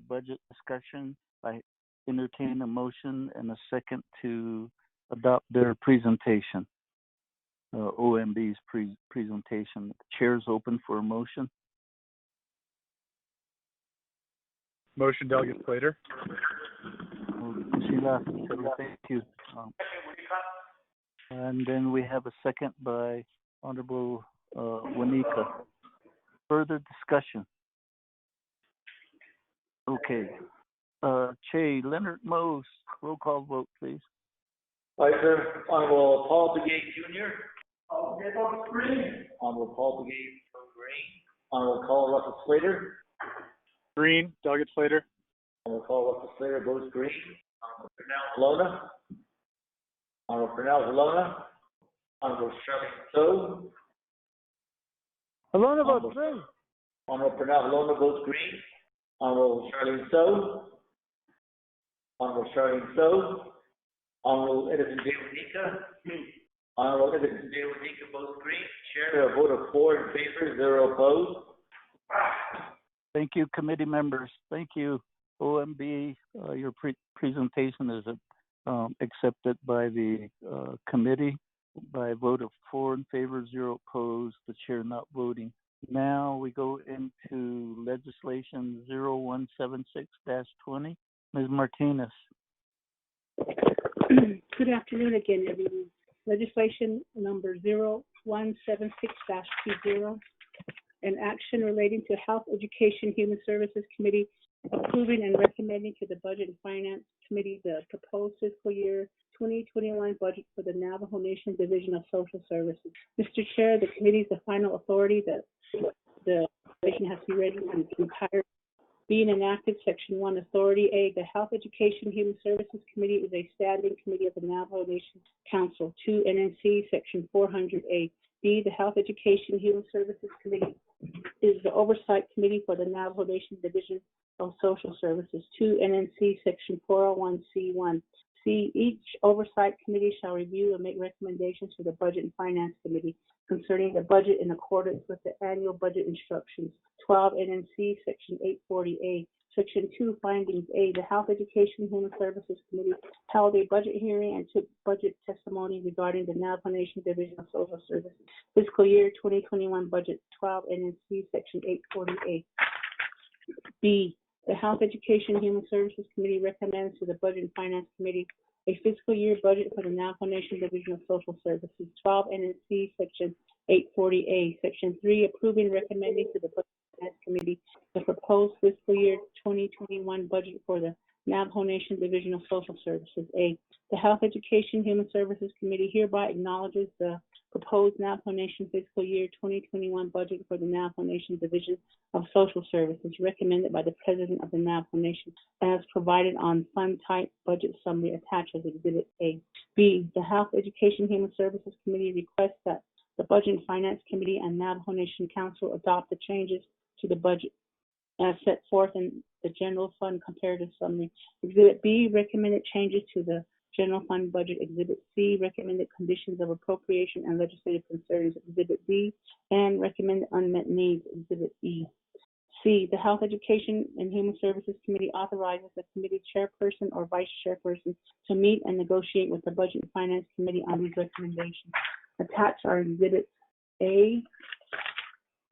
budget discussion, I entertain a motion and a second to adopt their presentation, OMB's presentation. The chair's open for a motion. Motion, Delegate Slater. Sheila, thank you. And then we have a second by Honorable Wanika. Further discussion? Okay. Che, Leonard Mose, roll call vote, please. Aye, sir. Honorable Paul Begay Jr. Honorable Green. Honorable Paul Begay Green. Honorable Carl Russell Slater. Green, Delegate Slater. Honorable Carl Russell Slater votes green. Honorable Pernell Zelona. Honorable Pernell Zelona. Honorable Shirley So. Zelona votes green. Honorable Pernell Zelona votes green. Honorable Charlene So, Honorable Charlene So, Honorable Edison J. Wanika, Honorable Edison J. Wanika, both green. Chair, a vote of 4 in favor, 0 opposed. Thank you, committee members. Thank you, OMB. Your presentation is accepted by the committee by a vote of 4 in favor, 0 opposed, the chair not voting. Now we go into legislation 0176-20. Ms. Martinez. Good afternoon again, everyone. Legislation number 0176-20, an action relating to Health, Education, Human Services Committee approving and recommending to the Budget and Finance Committee the proposed fiscal year 2021 budget for the Navajo Nation Division of Social Services. Mr. Chair, the committee is the final authority that the legislation has to be ready and entire being enacted. Section 1, Authority A, the Health, Education, Human Services Committee is a standing committee of the Navajo Nation Council. 2, NNC, Section 400A. B, the Health, Education, Human Services Committee is the Oversight Committee for the Navajo Nation Division of Social Services. 2, NNC, Section 401C1. C, each Oversight Committee shall review and make recommendations to the Budget and Finance Committee concerning the budget in accordance with the annual budget instructions. 12, NNC, Section 840A. Section 2, Findings. A, the Health, Education, Human Services Committee held a budget hearing and took budget testimony regarding the Navajo Nation Division of Social Services fiscal year 2021 budget. 12, NNC, Section 840A. B, the Health, Education, Human Services Committee recommends to the Budget and Finance Committee a fiscal year budget for the Navajo Nation Division of Social Services. 12, NNC, Section 840A. Section 3, approving and recommending to the Budget and Finance Committee the proposed fiscal year 2021 budget for the Navajo Nation Division of Social Services. A, the Health, Education, Human Services Committee hereby acknowledges the proposed Navajo Nation fiscal year 2021 budget for the Navajo Nation Division of Social Services recommended by the President of the Navajo Nation as provided on Fund Type Budget Summary attached as Exhibit A. B, the Health, Education, Human Services Committee requests that the Budget and Finance Committee and Navajo Nation Council adopt the changes to the budget as set forth in the General Fund Comparative Summary. Exhibit B, recommended changes to the General Fund Budget. Exhibit C, recommended conditions of appropriation and legislative concerns. Exhibit D, and recommended unmet needs. Exhibit E. C, the Health, Education, and Human Services Committee authorizes the committee chairperson or vice chairperson to meet and negotiate with the Budget and Finance Committee on these recommendations. Attached are Exhibits A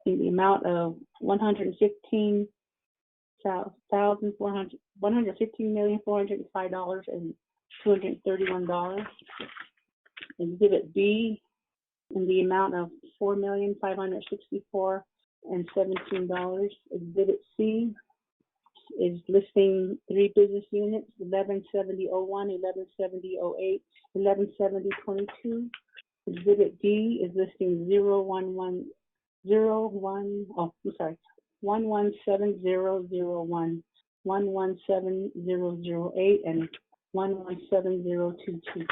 in the amount of $115,405,231. Exhibit B in the amount of $4,564,017. Exhibit C is listing 3 business units: 117001, 117008, 117022. Exhibit D is listing 117001, 117008, and 117022.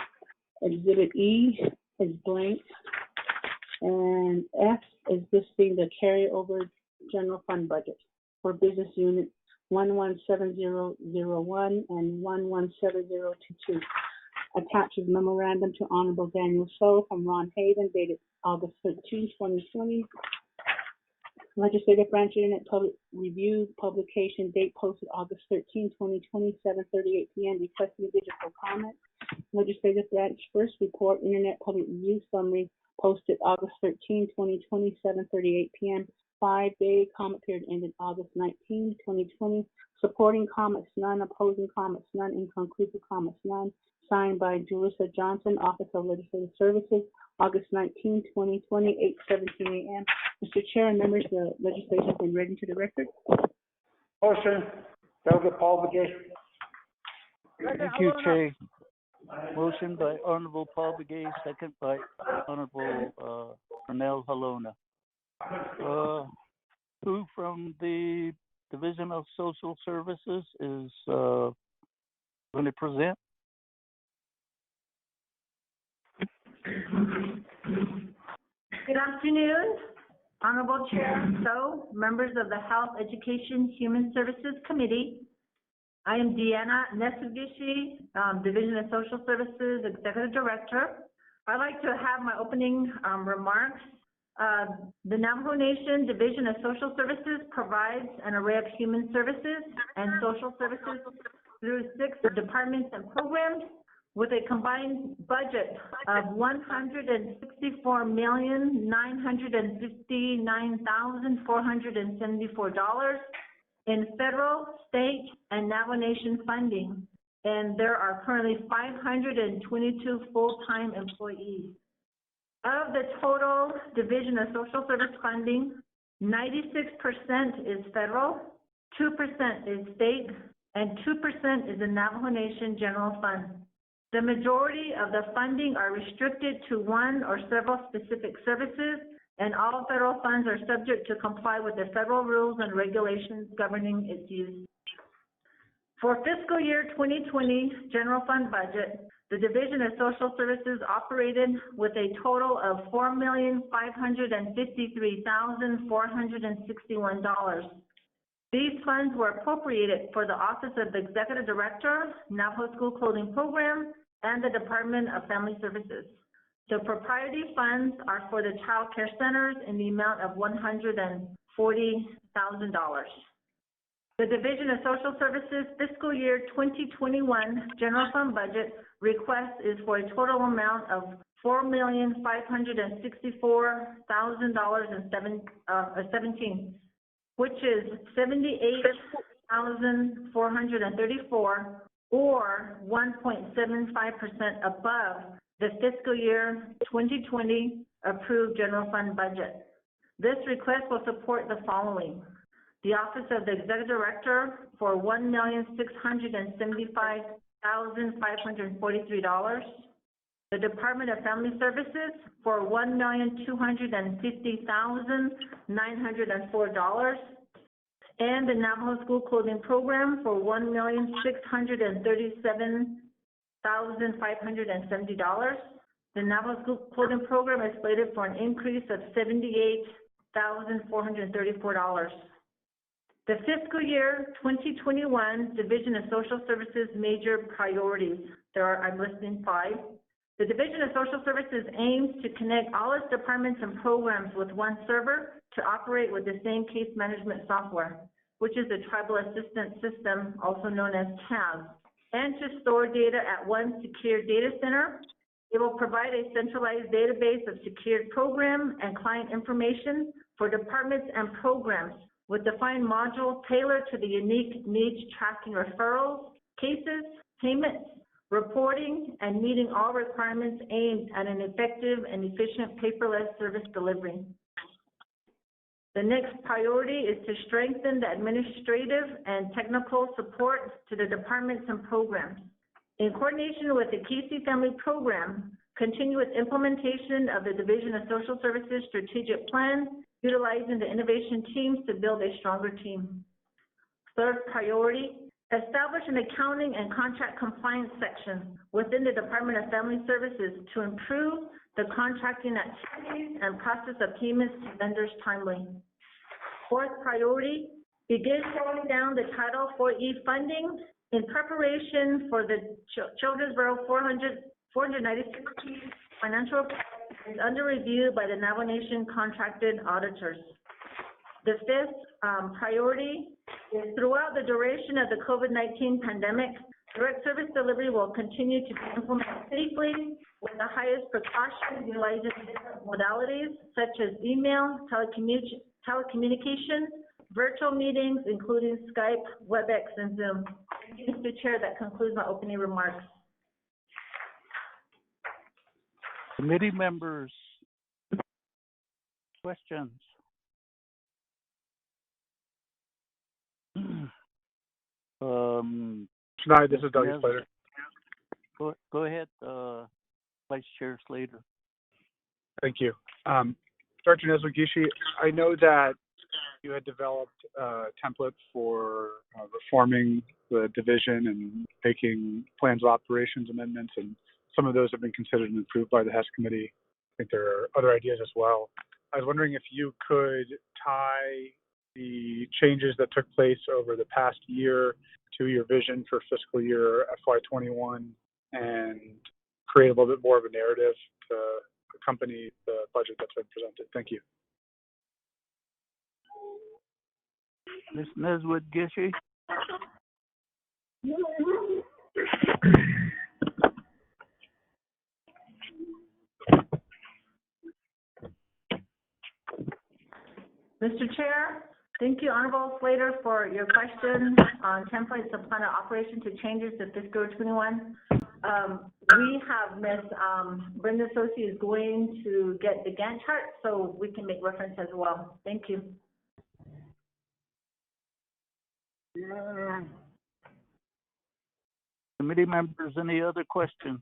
Exhibit E is blank, and F is listing the carryover general fund budget for business unit 117001 and 117022. Attaches memorandum to Honorable Daniel So from Ron Haven dated August 13, 2020. Legislative Branch Internet Public Review publication date posted August 13, 2020, 7:38 p.m. requesting digital comment. Legislative Branch First Report Internet Public Review Summary posted August 13, 2020, 7:38 p.m. 5-day comment period ended August 19, 2020. Supporting comments none, opposing comments none, inconclusive comments none. Signed by Julissa Johnson, Office of Legislative Services, August 19, 2020, 8:17 a.m. Mr. Chair and members, the legislation has been read into the record. Motion, Delegate Paul Begay. Thank you, Chair. Motion by Honorable Paul Begay, second by Honorable Cornell Halona. Who from the Division of Social Services is going to present? Good afternoon. Honorable Chair So, members of the Health, Education, Human Services Committee, I am Deanna Nesugishi, Division of Social Services Executive Director. I'd like to have my opening remarks. The Navajo Nation Division of Social Services provides an array of human services and social services through 6 departments and programs with a combined budget of $164,959,474 in federal, state, and Navajo Nation funding. And there are currently 522 full-time employees. Of the total Division of Social Service funding, 96% is federal, 2% is state, and 2% is the Navajo Nation General Fund. The majority of the funding are restricted to one or several specific services, and all federal funds are subject to comply with the federal rules and regulations governing its use. For fiscal year 2020 general fund budget, the Division of Social Services operated with a total of $4,553,461. These funds were appropriated for the Office of the Executive Director, Navajo School Clothing Program, and the Department of Family Services. The propriety funds are for the child care centers in the amount of $140,000. The Division of Social Services fiscal year 2021 general fund budget request is for a total amount of $4,564,017, which is $78,434, or 1.75% above the fiscal year 2020 approved general fund budget. This request will support the following: the Office of the Executive Director for $1,675,543, the Department of Family Services for $1,250,904, and the Navajo School Clothing Program for $1,637,570. The Navajo School Clothing Program is slated for an increase of $78,434. The fiscal year 2021 Division of Social Services major priorities. I'm listing 5. The Division of Social Services aims to connect all its departments and programs with one server to operate with the same case management software, which is the Tribal Assistance System, also known as TAS, and to store data at one secure data center. It will provide a centralized database of secured program and client information for departments and programs with defined module tailored to the unique needs, tracking referrals, cases, payments, reporting, and meeting all requirements aimed at an effective and efficient paperless service delivery. The next priority is to strengthen the administrative and technical support to the departments and programs. In coordination with the Casey Family Program, continue with implementation of the Division of Social Services strategic plan, utilizing the innovation teams to build a stronger team. Third priority, establish an accounting and contract compliance section within the Department of Family Services to improve the contracting activities and process of payments to vendors timely. Fourth priority, begin slowing down the Title IV funding in preparation for the Children's Bureau 496 financial is under review by the Navajo Nation contracted auditors. The fifth priority is throughout the duration of the COVID-19 pandemic, direct service delivery will continue to be implemented safely with the highest precautions, utilizing different modalities such as email, telecommunication, virtual meetings, including Skype, WebEx, and Zoom. Thank you, Mr. Chair. That concludes my opening remarks. Committee members, questions? Tonight, this is Doug Slater. Go ahead, Vice Chair Slater. Thank you. Dr. Nesugishi, I know that you had developed a template for reforming the division and making plans of operations amendments, and some of those have been considered and approved by the HES committee. I think there are other ideas as well. I was wondering if you could tie the changes that took place over the past year to your vision for fiscal year FY21 and create a little bit more of a narrative to accompany the budget that's been presented. Thank you. Ms. Neswood Gishy? Mr. Chair, thank you, Honorable Slater, for your question on templates of plan of operation to changes to fiscal 21. We have Ms. Brenda Sosi is going to get the Gantt chart so we can make reference as well. Thank you. Committee members, any other questions?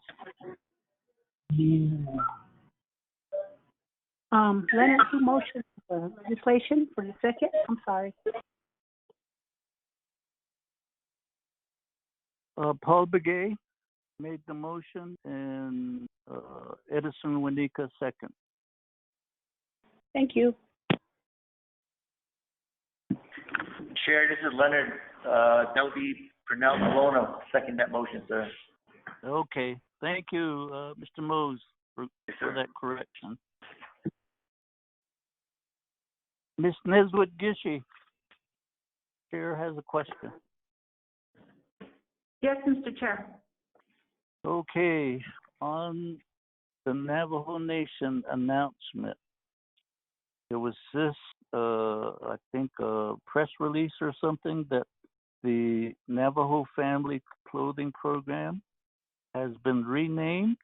Leonard, who motioned for legislation for the second? I'm sorry. Paul Begay made the motion and Edison Winika second. Thank you. Chair, this is Leonard. That would be pronounced Malono. Second that motion, sir. Okay, thank you, Mr. Mose, for that correction. Ms. Neswood Gishy, Chair has a question. Yes, Mr. Chair. Okay, on the Navajo Nation announcement, there was this, I think, a press release or something that the Navajo Family Clothing Program has been renamed.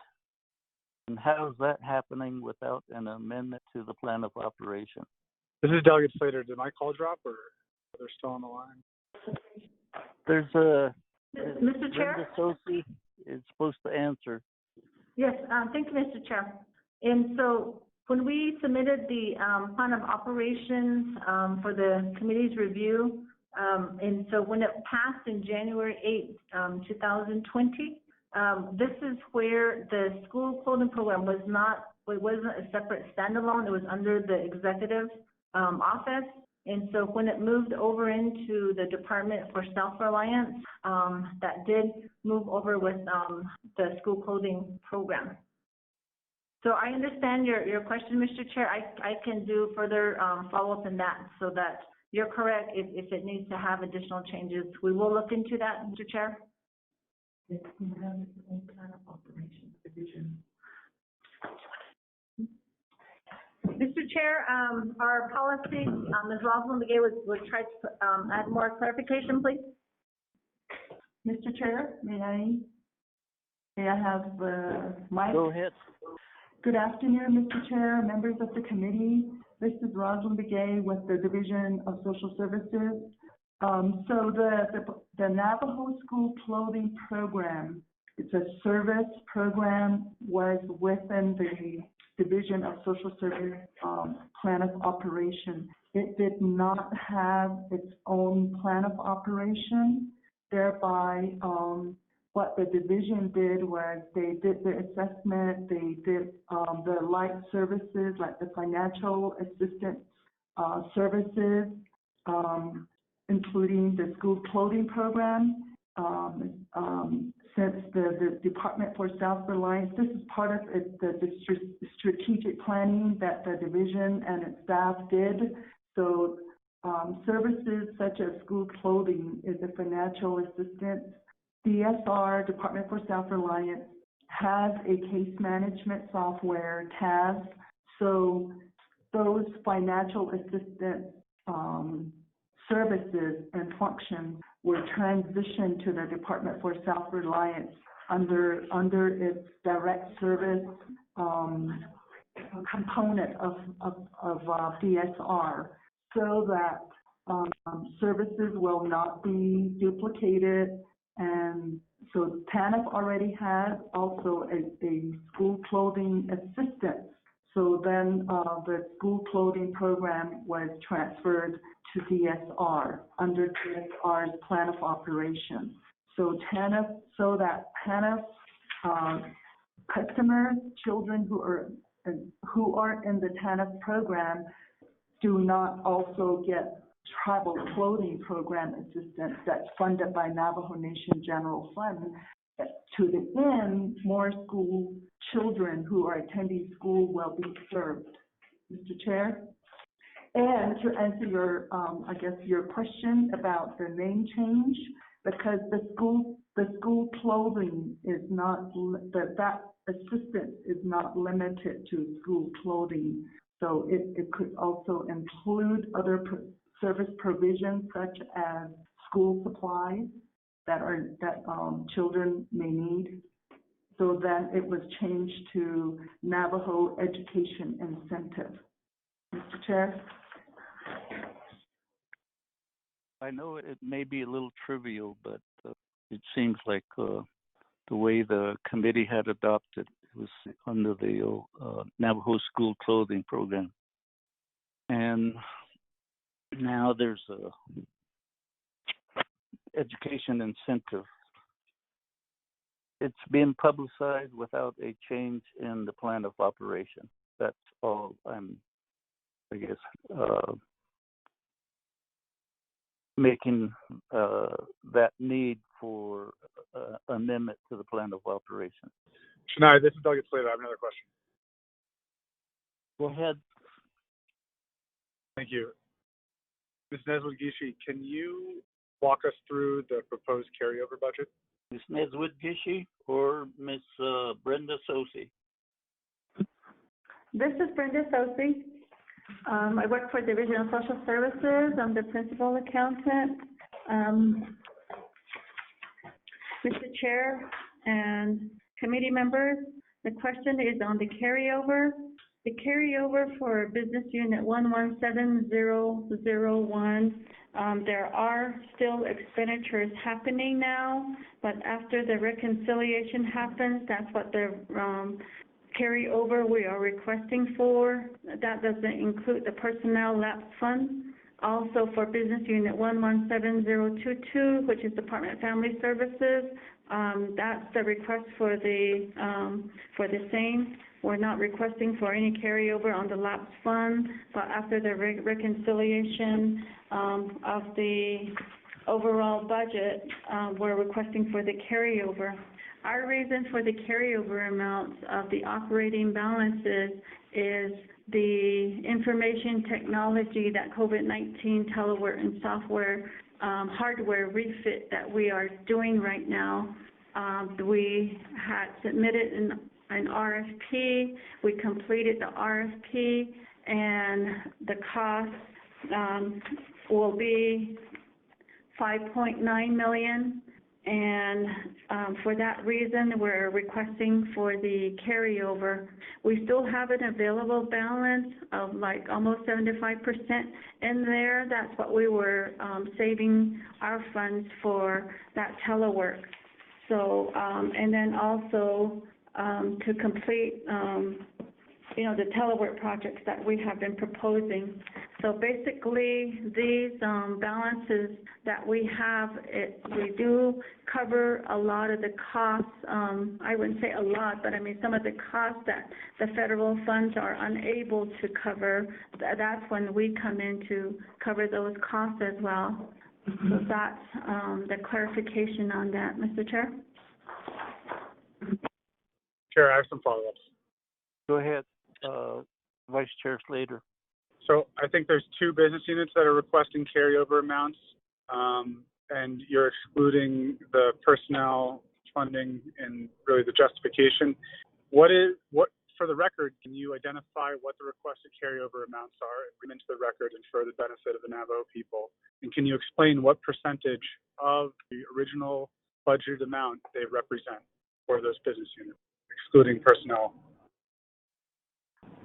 And how is that happening without an amendment to the plan of operation? This is Delegate Slater. Did my call drop or are they still on the line? There's a Mr. Chair? Brenda Sosi is supposed to answer. Yes, thank you, Mr. Chair. And so when we submitted the plan of operations for the committee's review, and so when it passed in January 8th, 2020, this is where the school clothing program was not, it wasn't a separate standalone, it was under the executive office. And so when it moved over into the Department for Self-Reliance, that did move over with the school clothing program. So I understand your question, Mr. Chair. I can do further follow-up in that so that you're correct if it needs to have additional changes. We will look into that, Mr. Chair. Mr. Chair, our policy, Ms. Rosalind Begay would try to add more clarification, please. Mr. Chair, may I have my... Go ahead. Good afternoon, Mr. Chair, members of the committee. This is Rosalind Begay with the Division of Social Services. So the Navajo School Clothing Program, it's a service program, was within the Division of Social Service plan of operation. It did not have its own plan of operation. Thereby, what the division did was they did the assessment, they did the light services like the financial assistance services, including the school clothing program. Since the Department for Self-Reliance, this is part of the strategic planning that the division and its staff did. So services such as school clothing is a financial assistance. DSR, Department for Self-Reliance, has a case management software, TAS. So those financial assistance services and functions were transitioned to the Department for Self-Reliance under its direct service component of DSR, so that services will not be duplicated. And so TANF already has also a school clothing assistance. So then the school clothing program was transferred to DSR under DSR's plan of operation. So TANF, so that TANF customers, children who are who are in the TANF program do not also get travel clothing program assistance that's funded by Navajo Nation General Fund. To the end, more school children who are attending school will be served. Mr. Chair? And to answer your, I guess, your question about the name change, because the school clothing is not, that assistance is not limited to school clothing. So it could also include other service provisions such as school supplies that children may need. So then it was changed to Navajo Education Incentive. Mr. Chair? I know it may be a little trivial, but it seems like the way the committee had adopted it was under the Navajo School Clothing Program. And now there's a education incentive. It's been publicized without a change in the plan of operation. That's all I'm, I guess, making that need for amendment to the plan of operation. Shania, this is Delegate Slater. I have another question. Go ahead. Thank you. Ms. Neswood-Gishi, can you walk us through the proposed carryover budget? Ms. Neswood-Gishi or Ms. Brenda Sosi? This is Brenda Sosi. I work for Division of Social Services. I'm the principal accountant. Mr. Chair and committee members, the question is on the carryover. The carryover for Business Unit 117001, there are still expenditures happening now, but after the reconciliation happens, that's what the carryover we are requesting for. That doesn't include the personnel lapse fund. Also for Business Unit 117022, which is Department of Family Services, that's the request for the same. We're not requesting for any carryover on the lapse fund, but after the reconciliation of the overall budget, we're requesting for the carryover. Our reason for the carryover amounts of the operating balances is the information technology that COVID-19 telework and software hardware refit that we are doing right now. We had submitted an RFP. We completed the RFP, and the cost will be $5.9 million. And for that reason, we're requesting for the carryover. We still have an available balance of like almost 75% in there. That's what we were saving our funds for that telework. So, and then also to complete, the telework projects that we have been proposing. So basically, these balances that we have, we do cover a lot of the costs. I wouldn't say a lot, but I mean some of the costs that the federal funds are unable to cover. That's when we come in to cover those costs as well. So that's the clarification on that, Mr. Chair. Chair, I have some follow-ups. Go ahead, Vice Chair Slater. So I think there's two business units that are requesting carryover amounts, and you're excluding the personnel funding and really the justification. What for the record, can you identify what the requested carryover amounts are and bring into the record and for the benefit of the Navajo people? And can you explain what percentage of the original budgeted amount they represent for those business units, excluding personnel?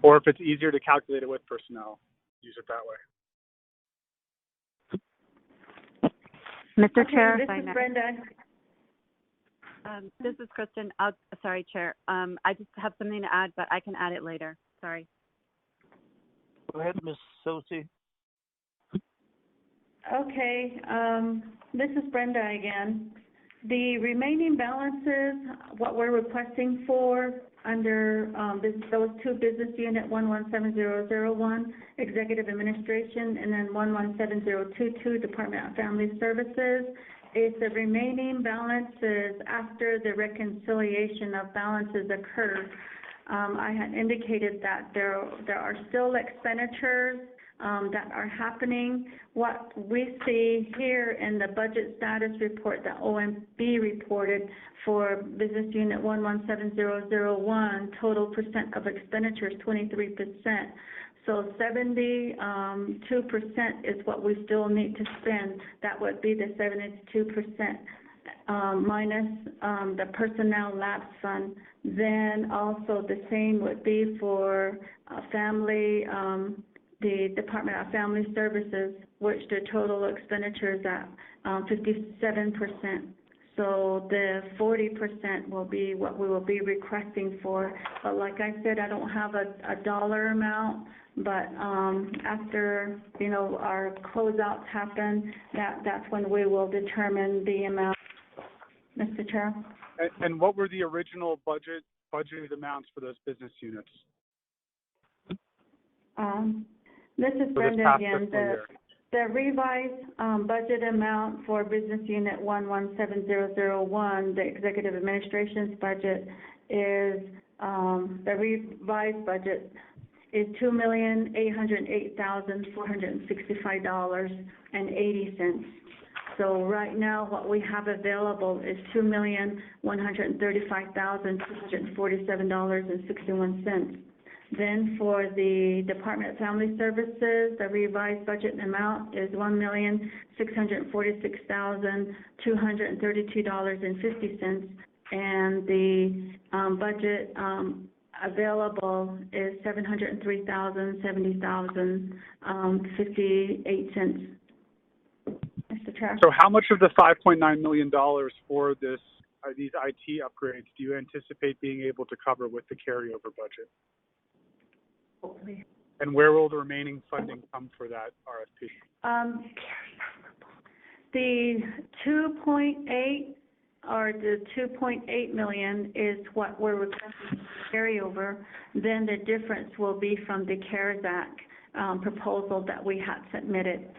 Or if it's easier to calculate it with personnel, use it that way. Mr. Okay, Chair, this is Brenda. This is Kristen. Sorry, Chair. I just have something to add, but I can add it later. Sorry. Go ahead, Ms. Sosi. Okay, this is Brenda again. The remaining balances, what we're requesting for, under those two business unit 117001, Executive Administration, and then 117022, Department of Family Services, is the remaining balances after the reconciliation of balances occurred. I had indicated that there are still expenditures that are happening. What we see here in the budget status report that OMB reported for business unit 117001, total percent of expenditures 23%. So 72% is what we still need to spend. That would be the 72% minus the personnel lapse fund. Then also the same would be for family, the Department of Family Services, which the total expenditure is at 57%. So the 40% will be what we will be requesting for. But like I said, I don't have a dollar amount. But after our closeouts happen, that's when we will determine the amount. Mr. Chair. And what were the original budgeted amounts for those business units? This is Brenda again. The revised budget amount for business unit 117001, the Executive Administration's budget is the revised budget is $2,808,465.80. So right now, what we have available is $2,135,247.61. Then for the Department of Family Services, the revised budget amount is $1,646,232.50, and the budget available is $703,070.58. Mr. Chair. So how much of the $5.9 million for these IT upgrades do you anticipate being able to cover with the carryover budget? Hopefully. And where will the remaining funding come for that RFP? The 2.8 or the 2.8 million is what we're requesting carryover. Then the difference will be from the CARES Act proposal that we had submitted.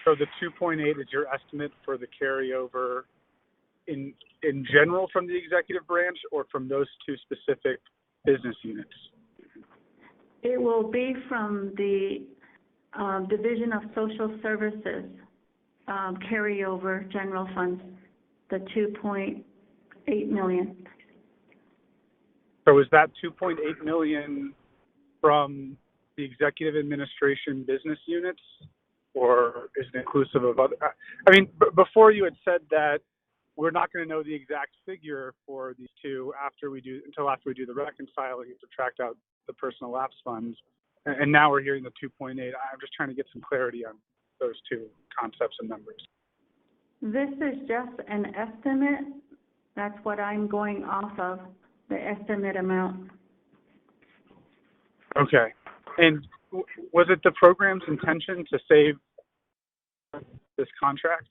So the 2.8 is your estimate for the carryover in general from the executive branch or from those two specific business units? It will be from the Division of Social Services carryover general funds, the 2.8 million. So is that 2.8 million from the executive administration business units, or is it inclusive of other? I mean, before you had said that we're not going to know the exact figure for these two until after we do the reconciling and subtract out the personal lapse funds. And now we're hearing the 2.8. I'm just trying to get some clarity on those two concepts and numbers. This is just an estimate. That's what I'm going off of, the estimate amount. Okay. And was it the program's intention to save this contract?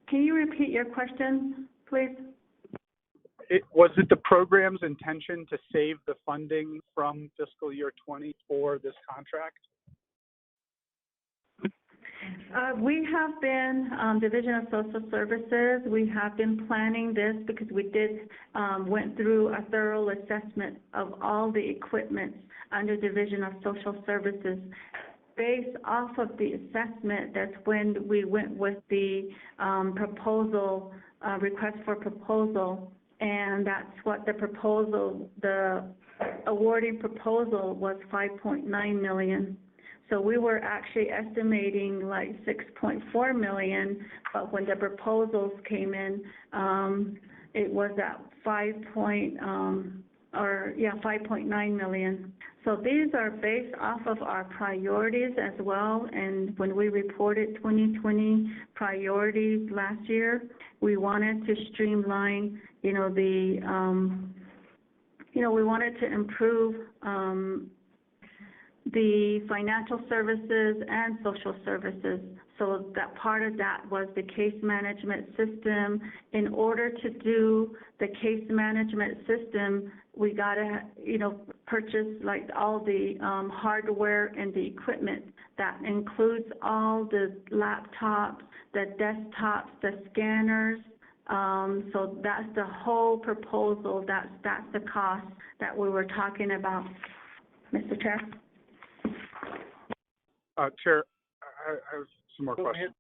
Can you repeat your question, please? Was it the program's intention to save the funding from fiscal year 20 for this contract? We have been, Division of Social Services, we have been planning this because we went through a thorough assessment of all the equipment under Division of Social Services. Based off of the assessment, that's when we went with the proposal, request for proposal, and that's what the awarding proposal was $5.9 million. So we were actually estimating like $6.4 million, but when the proposals came in, it was at $5.9 million. So these are based off of our priorities as well. And when we reported 2020 priorities last year, we wanted to streamline, we wanted to improve the financial services and social services. So that part of that was the case management system. In order to do the case management system, we gotta, purchase like all the hardware and the equipment. That includes all the laptops, the desktops, the scanners. So that's the whole proposal. That's the cost that we were talking about. Mr. Chair? Chair, I have some more questions.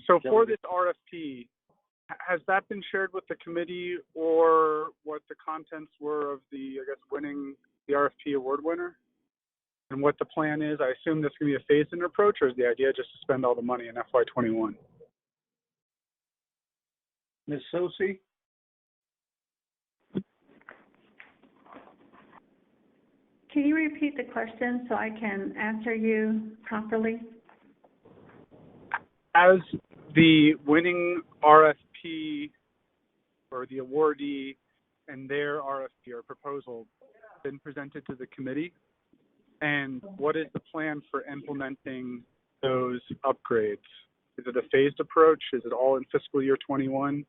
So for this RFP, has that been shared with the committee, or what the contents were of the, winning the RFP award winner? And what the plan is? I assume this is going to be a phased-in approach, or is the idea just to spend all the money in FY21? Ms. Sosi? Can you repeat the question so I can answer you properly? As the winning RFP or the awardee and their RFP or proposal been presented to the committee, and what is the plan for implementing those upgrades? Is it a phased approach? Is it all in fiscal year 21?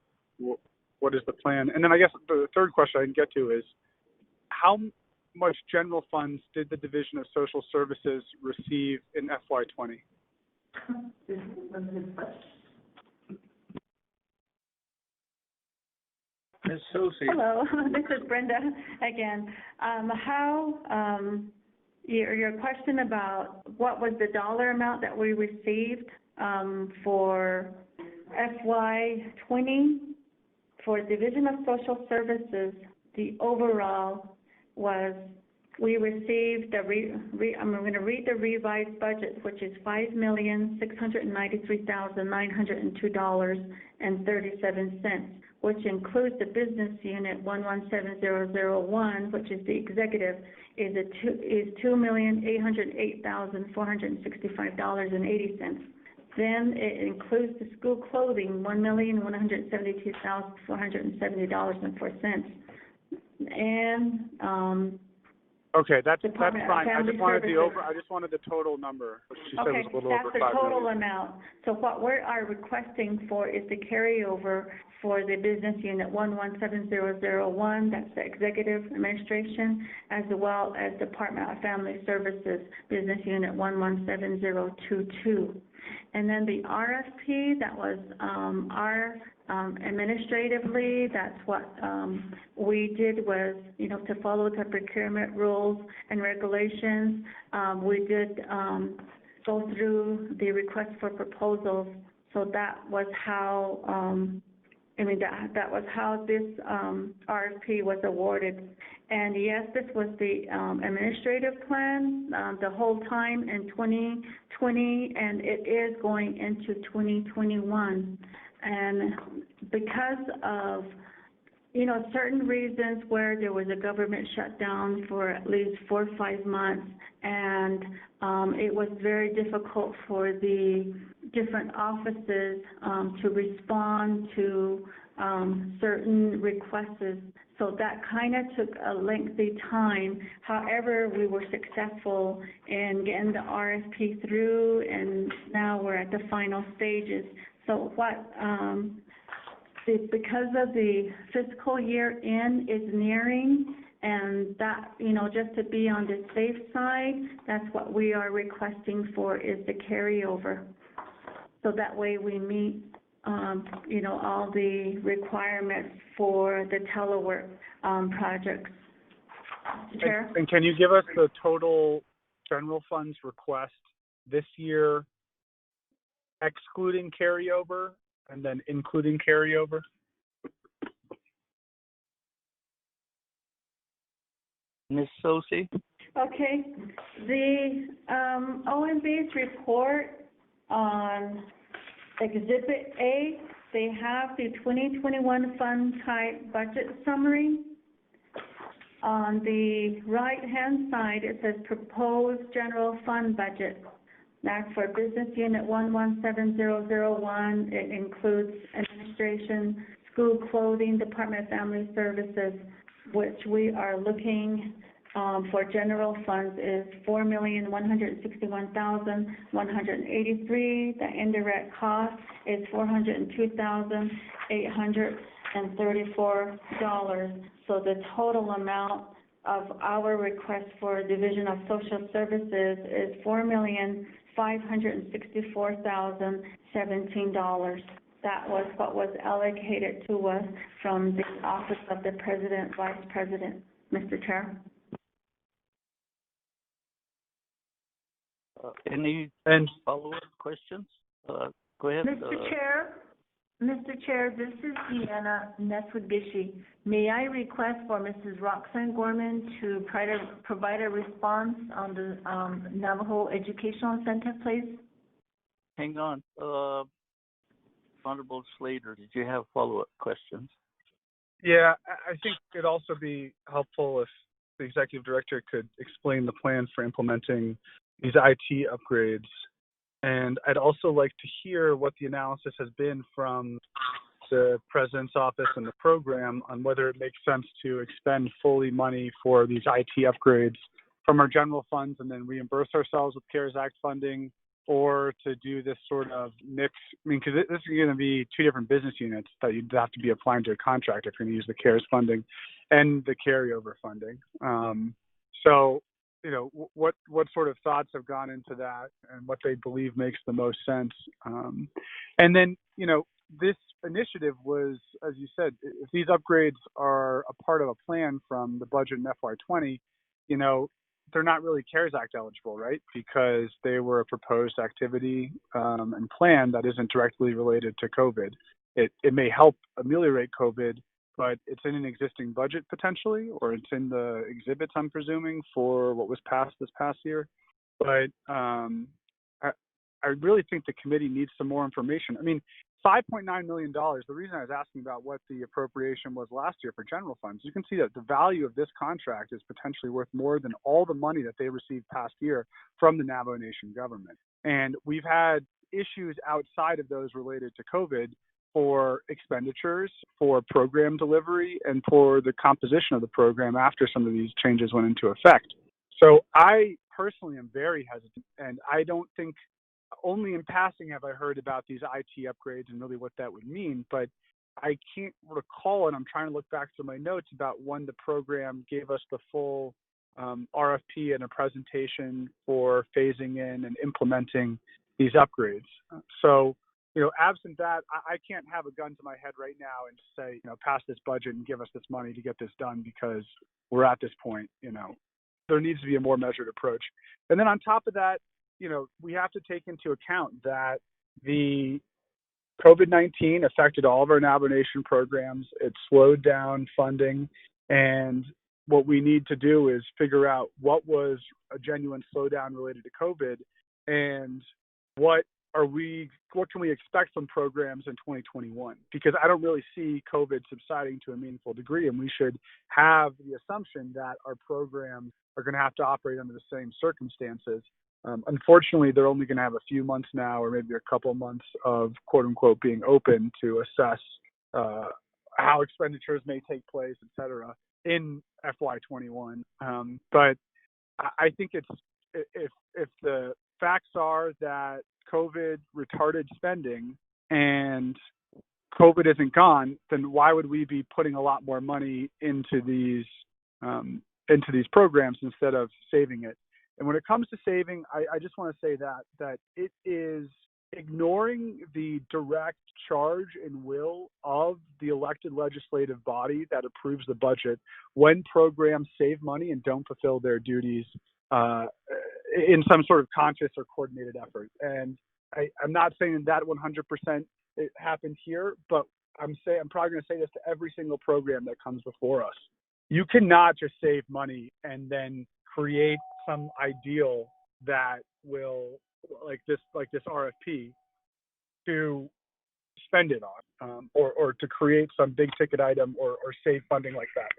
What is the plan? And then I guess the third question I can get to is, how much general funds did the Division of Social Services receive in FY20? Ms. Sosi? Hello, this is Brenda again. Your question about what was the dollar amount that we received for FY20 for Division of Social Services, the overall was, we received I'm going to read the revised budget, which is $5,693,902.37, which includes the business unit 117001, which is the executive, is $2,808,465.80. Then it includes the school clothing, $1,172,470.04. And okay, that's fine. I just wanted the total number, which she said was a little over 5 million. That's the total amount. So what we are requesting for is the carryover for the business unit 117001, that's the executive administration, as well as Department of Family Services, business unit 117022. And then the RFP, that was our administratively, that's what we did was, to follow the procurement rules and regulations. We did go through the request for proposals. So that was how, that was how this RFP was awarded. And yes, this was the administrative plan the whole time in 2020, and it is going into 2021. And because of, certain reasons where there was a government shutdown for at least 4 or 5 months, and it was very difficult for the different offices to respond to certain requests. So that kind of took a lengthy time. However, we were successful in getting the RFP through, and now we're at the final stages. So because of the fiscal year end is nearing, and that, just to be on the safe side, that's what we are requesting for, is the carryover. So that way we meet, all the requirements for the telework projects. Chair? And can you give us the total general funds request this year, excluding carryover, and then including carryover? Ms. Sosi? Okay. The OMB's report on Exhibit A, they have the 2021 fund type budget summary. On the right-hand side, it says proposed general fund budget. That's for business unit 117001. It includes administration, school clothing, Department of Family Services, which we are looking for general funds is $4,161,183. The indirect cost is $402,834. So the total amount of our request for Division of Social Services is $4,564,017. That was what was allocated to us from the Office of the President, Vice President. Mr. Chair. Any follow-up questions? Go ahead. Mr. Chair, this is Deanna Neswagishi. May I request for Mrs. Roxanne Gorman to provide a response on the Navajo Educational Incentive, please? Hang on. Honorable Slater, did you have follow-up questions? Yeah, I think it'd also be helpful if the executive director could explain the plan for implementing these IT upgrades. And I'd also like to hear what the analysis has been from the president's office and the program on whether it makes sense to expend fully money for these IT upgrades from our general funds and then reimburse ourselves with CARES Act funding, or to do this sort of mix. I mean, because this is going to be two different business units that you'd have to be applying to a contract if you're going to use the CARES funding and the carryover funding. So, you know, what sort of thoughts have gone into that and what they believe makes the most sense. And then, you know, this initiative was, as you said, if these upgrades are a part of a plan from the budget in FY20, you know, they're not really CARES Act eligible, right? Because they were a proposed activity and plan that isn't directly related to COVID. It may help ameliorate COVID, but it's in an existing budget potentially, or it's in the exhibits, I'm presuming, for what was passed this past year. But I really think the committee needs some more information. I mean, $5.9 million, the reason I was asking about what the appropriation was last year for general funds, you can see that the value of this contract is potentially worth more than all the money that they received past year from the Navajo Nation government. And we've had issues outside of those related to COVID for expenditures, for program delivery, and for the composition of the program after some of these changes went into effect. So I personally am very hesitant, and I don't think, only in passing have I heard about these IT upgrades and really what that would mean, but I can't recall, and I'm trying to look back to my notes about when the program gave us the full RFP and a presentation for phasing in and implementing these upgrades. So, you know, absent that, I can't have a gun to my head right now and say, you know, pass this budget and give us this money to get this done, because we're at this point. You know, there needs to be a more measured approach. And then on top of that, you know, we have to take into account that the COVID-19 affected all of our Navajo Nation programs. It slowed down funding, and what we need to do is figure out what was a genuine slowdown related to COVID, and what can we expect from programs in 2021? Because I don't really see COVID subsiding to a meaningful degree, and we should have the assumption that our programs are going to have to operate under the same circumstances. Unfortunately, they're only going to have a few months now, or maybe a couple of months of quote unquote being open to assess how expenditures may take place, et cetera, in FY21. But I think if the facts are that COVID retarded spending and COVID isn't gone, then why would we be putting a lot more money into these programs instead of saving it? And when it comes to saving, I just want to say that it is ignoring the direct charge and will of the elected legislative body that approves the budget when programs save money and don't fulfill their duties in some sort of conscious or coordinated effort. And I'm not saying that 100% it happened here, but I'm probably going to say this to every single program that comes before us. You cannot just save money and then create some ideal that will, like this RFP, to spend it on, or to create some big ticket item or save funding like that.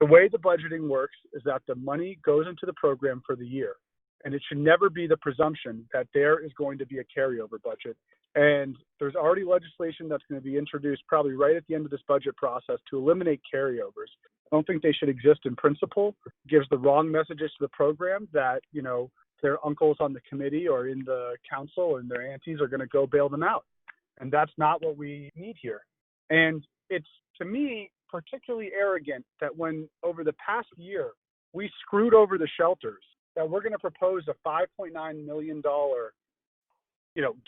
The way the budgeting works is that the money goes into the program for the year. And it should never be the presumption that there is going to be a carryover budget. And there's already legislation that's going to be introduced probably right at the end of this budget process to eliminate carryovers. I don't think they should exist in principle. It gives the wrong messages to the program that, you know, their uncles on the committee or in the council and their aunties are going to go bail them out. And that's not what we need here. And it's, to me, particularly arrogant that when over the past year we screwed over the shelters, that we're going to propose a $5.9 million,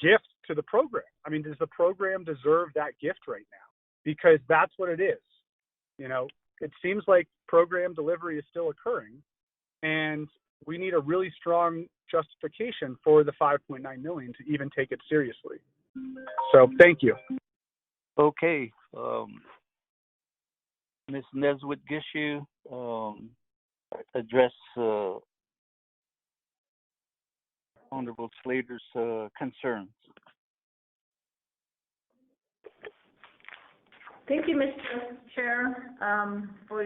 gift to the program. I mean, does the program deserve that gift right now? Because that's what it is. You know, it seems like program delivery is still occurring, and we need a really strong justification for the $5.9 million to even take it seriously. So, thank you. Okay. Ms. Neswit-Gishu, address Honorable Slater's concerns. Thank you, Mr. Chair, for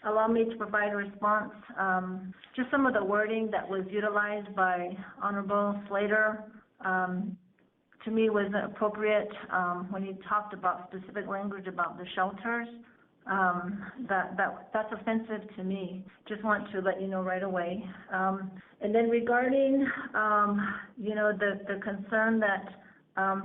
allowing me to provide a response. Just some of the wording that was utilized by Honorable Slater, to me was appropriate when he talked about specific language about the shelters. That's offensive to me. Just want to let you know right away. And then regarding, the concern that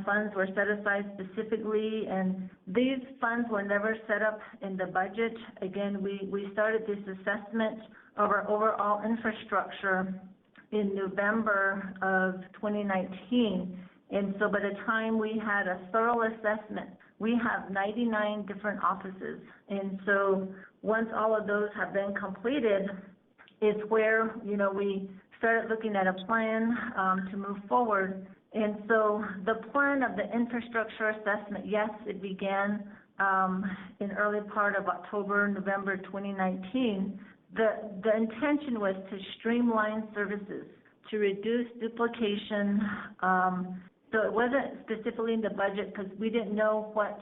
funds were set aside specifically, and these funds were never set up in the budget. Again, we started this assessment of our overall infrastructure in November of 2019. And so by the time we had a thorough assessment, we have 99 different offices. And so once all of those have been completed, it's where, we started looking at a plan to move forward. And so the plan of the infrastructure assessment, yes, it began in early part of October, November 2019. The intention was to streamline services, to reduce duplication. So it wasn't specifically in the budget because we didn't know what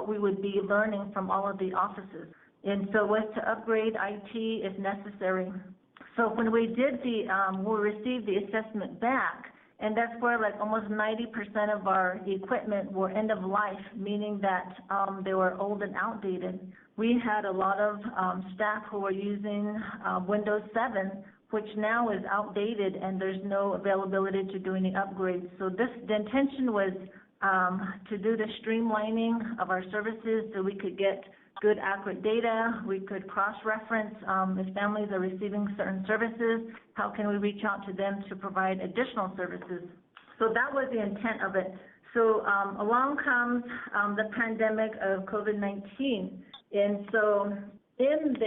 we would be learning from all of the offices. And so it was to upgrade IT if necessary. So when we did we received the assessment back, and that's where like almost 90% of our equipment were end of life, meaning that they were old and outdated. We had a lot of staff who were using Windows 7, which now is outdated, and there's no availability to do any upgrades. So the intention was to do the streamlining of our services so we could get good, accurate data. We could cross-reference if families are receiving certain services, how can we reach out to them to provide additional services? So that was the intent of it. So along comes the pandemic of COVID-19. And so in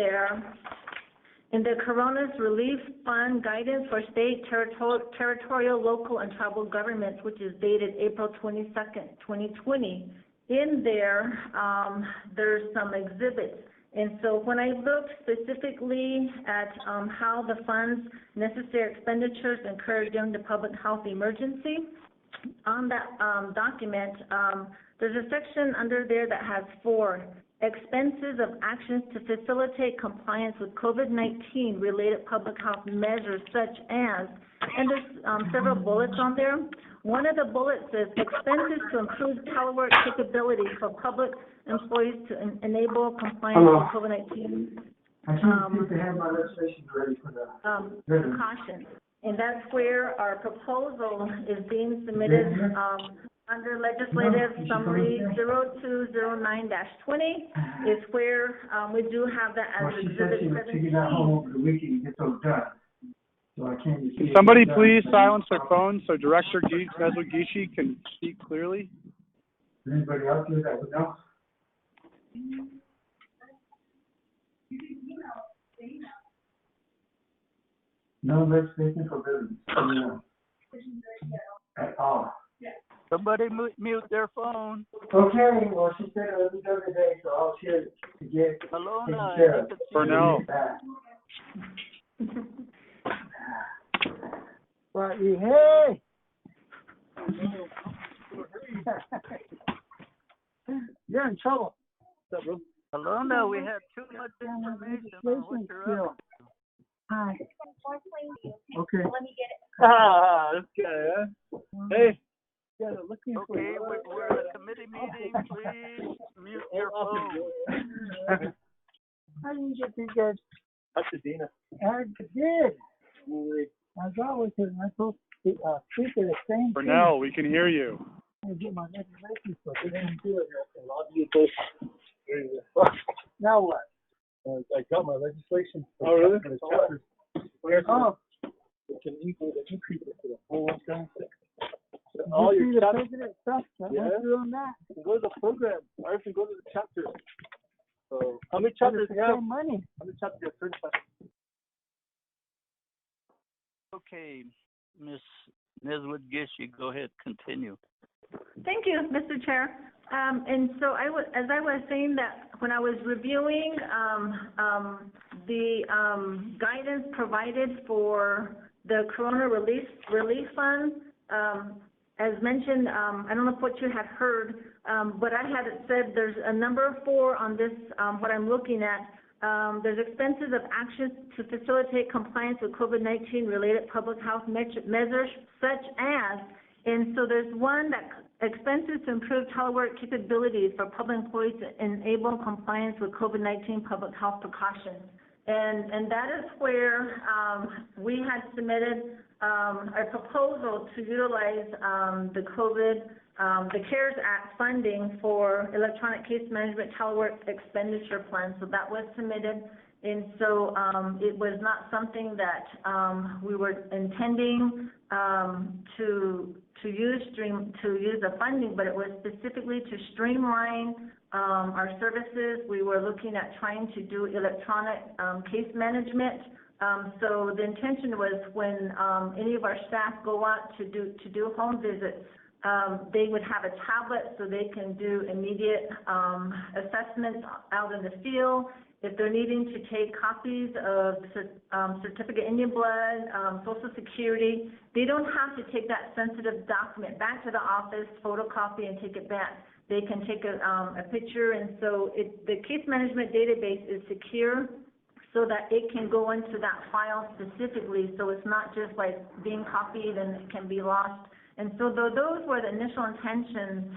the Corona's Relief Fund Guidance for State, Territorial, Local, and Tribal Governments, which is dated April 22nd, 2020, in there, there's some exhibits. And so when I looked specifically at how the funds, necessary expenditures incurred during the public health emergency, on that document, there's a section under there that has 4 expenses of actions to facilitate compliance with COVID-19 related public health measures such as, and there's several bullets on there. One of the bullets says expenses to improve telework capabilities for public employees to enable compliance with COVID-19 precautions. And that's where our proposal is being submitted under Legislative Summary 0209-20 is where we do have that as Exhibit 17. Can somebody please silence their phone so Director Neswit-Gishu can speak clearly? Anybody else here that would know? No legislation for buildings. At all. Somebody mute their phone. Okay, well, she said it was the other day, so I'll share it to get Alona, taken care of. For now. Right, hey! You're in trouble. What's up, bro? Alona, we had too much information on what you're up to. Hi. Okay. Let me get it. Ah, this guy, huh? Hey. Yeah, looking for Okay, we're in a committee meeting. Please mute your phone. How did you get these guys? Pasadena. I did. As always, I'm supposed to speak at the same time. Cornell, we can hear you. I get my legislation, so they didn't do it. A lot of you guys. Now what? I got my legislation. Oh, really? For the chapters. Oh. It can increase it to the full 176. All your chapters. President stuff. I Yeah. went through on that. Go to the program. I have to go to the chapter. So, how many chapters do you have? Money. How many chapters do you have? 35. Okay, Ms. Neswood Gish, go ahead, continue. Thank you, Mr. Chair. And so as I was saying that when I was reviewing the guidance provided for the Corona Relief Fund, as mentioned, I don't know what you had heard, but I had said there's a number 4 on this, what I'm looking at. There's expenses of actions to facilitate compliance with COVID-19 related public health measures such as, and so there's one that expenses to improve telework capabilities for public employees to enable compliance with COVID-19 public health precautions. And that is where we had submitted a proposal to utilize the CARES Act funding for electronic case management telework expenditure plan. So that was submitted. And so it was not something that we were intending to use the funding, but it was specifically to streamline our services. We were looking at trying to do electronic case management. So the intention was when any of our staff go out to do home visits, they would have a tablet so they can do immediate assessments out in the field. If they're needing to take copies of certificate Indian blood, Social Security, they don't have to take that sensitive document back to the office, photocopy, and take it back. They can take a picture, and so the case management database is secure so that it can go into that file specifically, so it's not just like being copied and it can be lost. And so those were the initial intentions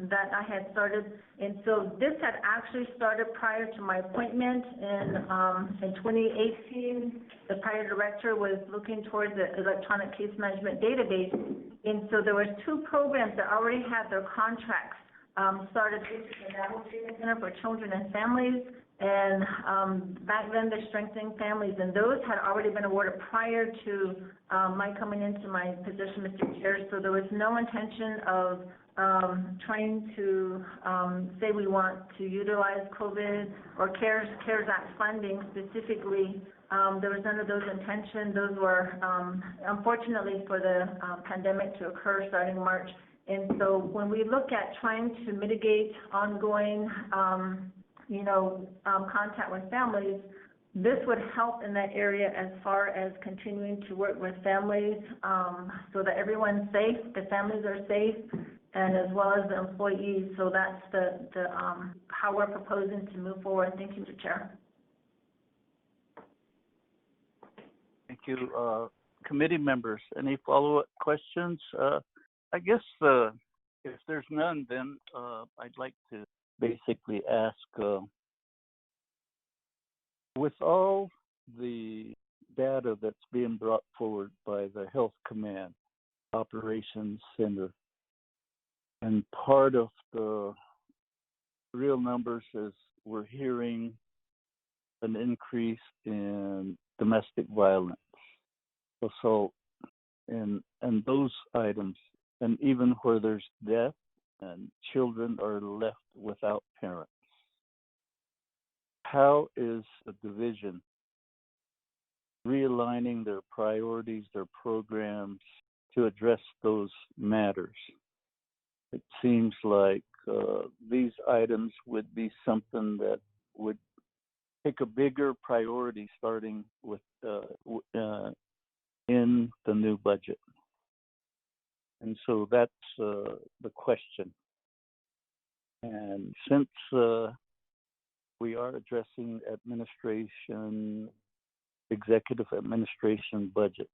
that I had started. And so this had actually started prior to my appointment in 2018. The prior director was looking towards the electronic case management database. And so there was 2 programs that already had their contracts started. This is the Navajo Treatment Center for Children and Families. And back then, the Strengthening Families, and those had already been awarded prior to my coming into my position, Mr. Chair. So there was no intention of trying to say we want to utilize COVID or CARES Act funding specifically. There was none of those intentions. Those were, unfortunately, for the pandemic to occur starting March. And so when we look at trying to mitigate ongoing contact with families, this would help in that area as far as continuing to work with families so that everyone's safe, the families are safe, and as well as the employees. So that's the how we're proposing to move forward. Thank you, Mr. Chair. Thank you. Committee members, any follow-up questions? I guess if there's none, then I'd like to basically ask, with all the data that's being brought forward by the Health Command Operations Center, and part of the real numbers is we're hearing an increase in domestic violence, assault, and those items, and even where there's death and children are left without parents. How is the division realigning their priorities, their programs to address those matters? It seems like these items would be something that would take a bigger priority starting with in the new budget. And so that's the question. And since we are addressing administration executive administration budget.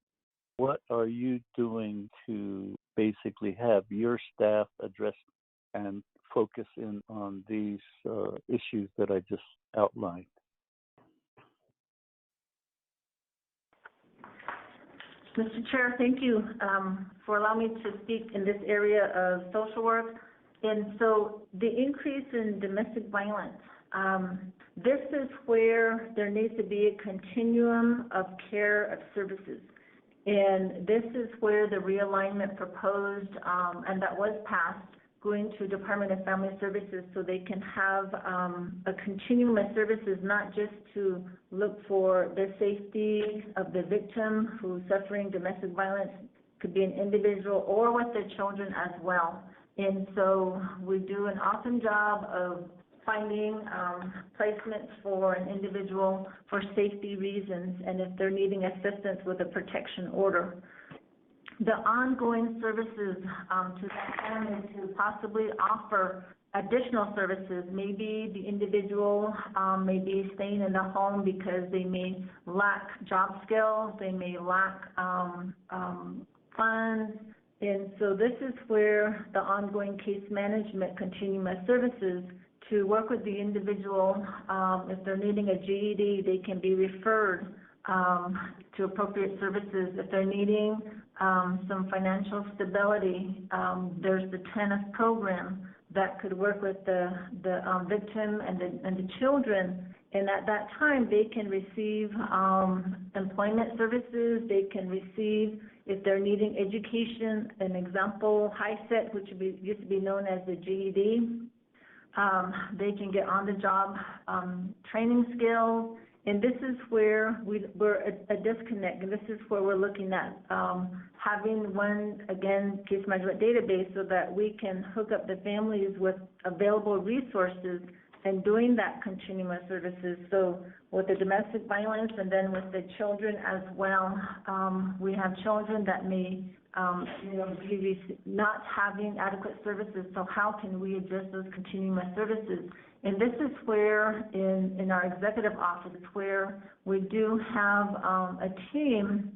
What are you doing to basically have your staff address and focus in on these issues that I just outlined? Mr. Chair, thank you for allowing me to speak in this area of social work. And so the increase in domestic violence, this is where there needs to be a continuum of care of services. And this is where the realignment proposed and that was passed going to Department of Family Services so they can have a continuum of services, not just to look for the safety of the victim who's suffering domestic violence, could be an individual or with their children as well. And so we do an awesome job of finding placements for an individual for safety reasons and if they're needing assistance with a protection order. The ongoing services to that family to possibly offer additional services. Maybe the individual may be staying in the home because they may lack job skills, they may lack funds. And so this is where the ongoing case management continuum of services to work with the individual. If they're needing a GED, they can be referred to appropriate services. If they're needing some financial stability, there's the TANF program that could work with the victim and the children. And at that time, they can receive employment services. They can receive, if they're needing education, an example, HISET, which used to be known as the GED. They can get on-the-job training skills. And this is where we're a disconnect, and this is where we're looking at having one, again, case management database so that we can hook up the families with available resources and doing that continuum of services. So with the domestic violence and then with the children as well, we have children that may be not having adequate services. So how can we address those continuum of services? And this is where, in our executive office, where we do have a team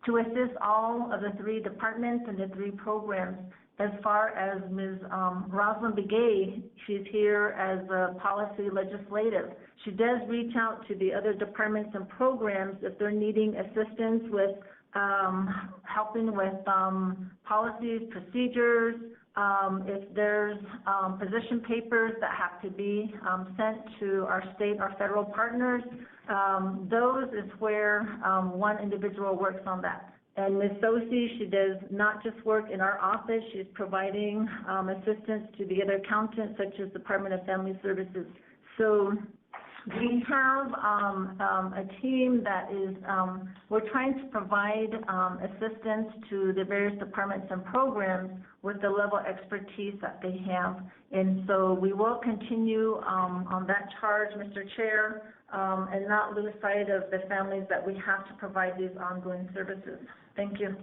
to assist all of the three departments and the three programs. As far as Ms. Rosalind Begay, she's here as a policy legislative. She does reach out to the other departments and programs if they're needing assistance with helping with policies, procedures, if there's position papers that have to be sent to our state or federal partners. Those is where one individual works on that. And Ms. Sosi, she does not just work in our office, she's providing assistance to the other accountants, such as Department of Family Services. So we have a team that is, we're trying to provide assistance to the various departments and programs with the level of expertise that they have. And so we will continue on that charge, Mr. Chair, and not lose sight of the families that we have to provide these ongoing services. Thank you.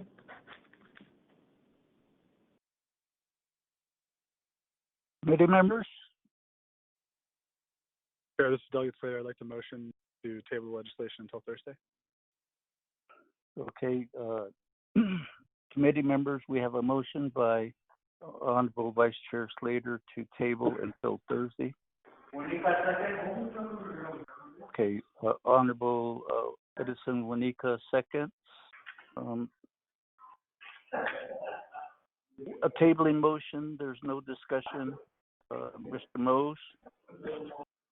Committee members? Chair, this is Delegate Slater. I'd like to motion to table the legislation until Thursday. Okay. Committee members, we have a motion by Honorable Vice Chair Slater to table until Thursday. Okay. Honorable Edison Wanika seconds. A tabling motion, there's no discussion. Mr. Mose?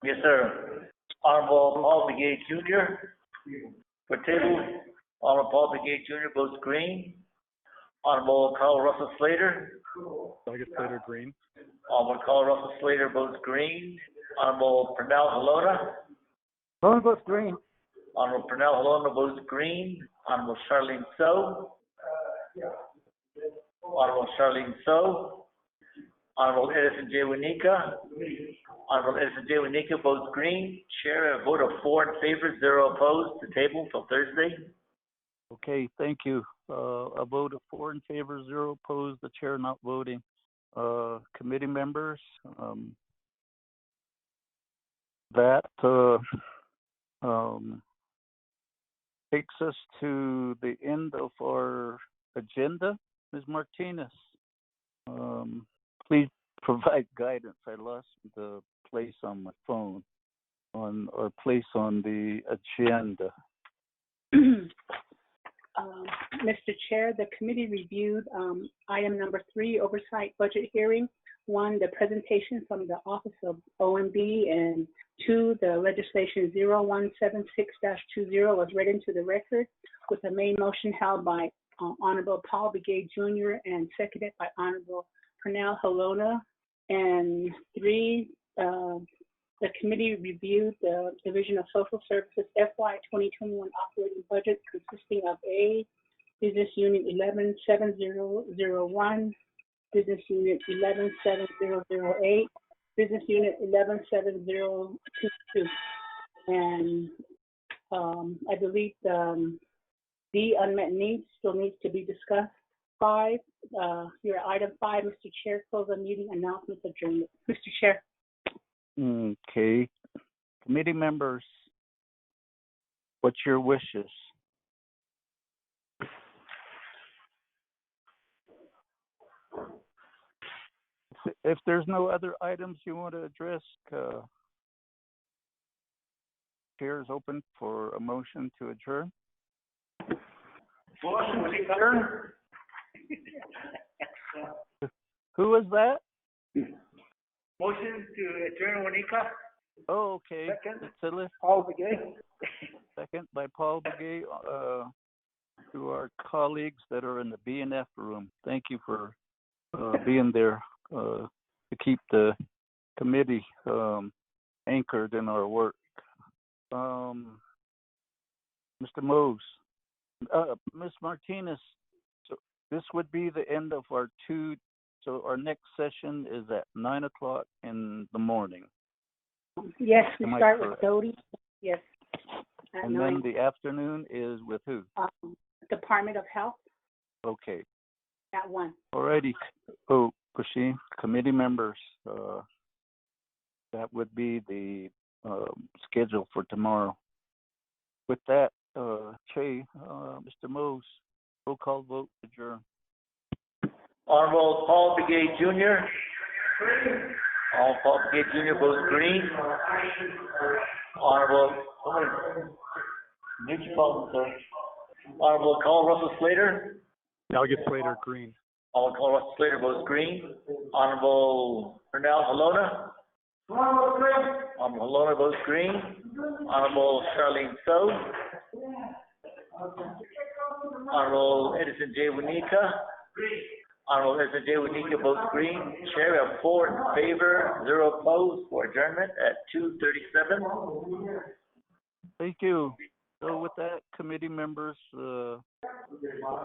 Yes, sir. Honorable Paul Begay Jr. For table, Honorable Paul Begay Jr. votes green. Honorable Carl Russell Slater. Delegate Slater, green. Honorable Carl Russell Slater votes green. Honorable Pernell Halona. Halona votes green. Honorable Pernell Halona votes green. Honorable Charlene So. Honorable Charlene So. Honorable Edison J. Wanika. Honorable Edison J. Wanika votes green. Chair, a vote of 4 in favor, 0 opposed to table till Thursday. Okay, thank you. A vote of 4 in favor, 0 opposed, the chair not voting. Committee members, that takes us to the end of our agenda. Ms. Martinez, please provide guidance. I lost the place on my phone, or place on the agenda. Mr. Chair, the committee reviewed item number 3, oversight budget hearing. 1, the presentation from the Office of OMB, and 2, the legislation 0176-20 was read into the record with the main motion held by Honorable Paul Begay Jr. and seconded by Honorable Pernell Halona. And 3, the committee reviewed the Division of Social Services FY 2021 operating budget consisting of A, Business Unit 117001, Business Unit 117008, Business Unit 117022. And I believe the unmet needs still needs to be discussed. 5, your item 5, Mr. Chair, close the meeting, announcements adjournment. Mr. Chair. Okay. Committee members, what's your wishes? If there's no other items you want to address, chair is open for a motion to adjourn. Motion to adjourn. Who is that? Motion to adjourn, Juanica. Oh, okay. Second. Paul Begay. Second by Paul Begay. To our colleagues that are in the B&F room, thank you for being there to keep the committee anchored in our work. Mr. Mose, Ms. Martinez, so this would be the end of our 2. So our next session is at 9 o'clock in the morning. Yes, we start with Dodie. Yes. And then the afternoon is with who? Department of Health. Okay. At 1. All righty. Oh, Kushi, committee members, that would be the schedule for tomorrow. With that, Che, Mr. Mose, roll call vote adjourn. Honorable Paul Begay Jr. Honorable Paul Begay Jr. votes green. Honorable, Honorable Carl Russell Slater. Delegate Slater, green. Honorable Carl Russell Slater votes green. Honorable Pernell Halona. Honorable Halona votes green. Honorable Charlene So. Honorable Edison J. Winika. Honorable Edison J. Winika votes green. Chair, we have 4 in favor, 0 opposed for adjournment at 2:37. Thank you. So with that, committee members,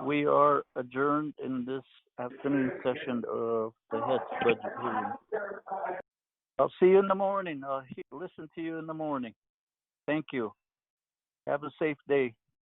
we are adjourned in this afternoon session of the HEDS budget hearing. I'll see you in the morning. I'll listen to you in the morning. Thank you. Have a safe day.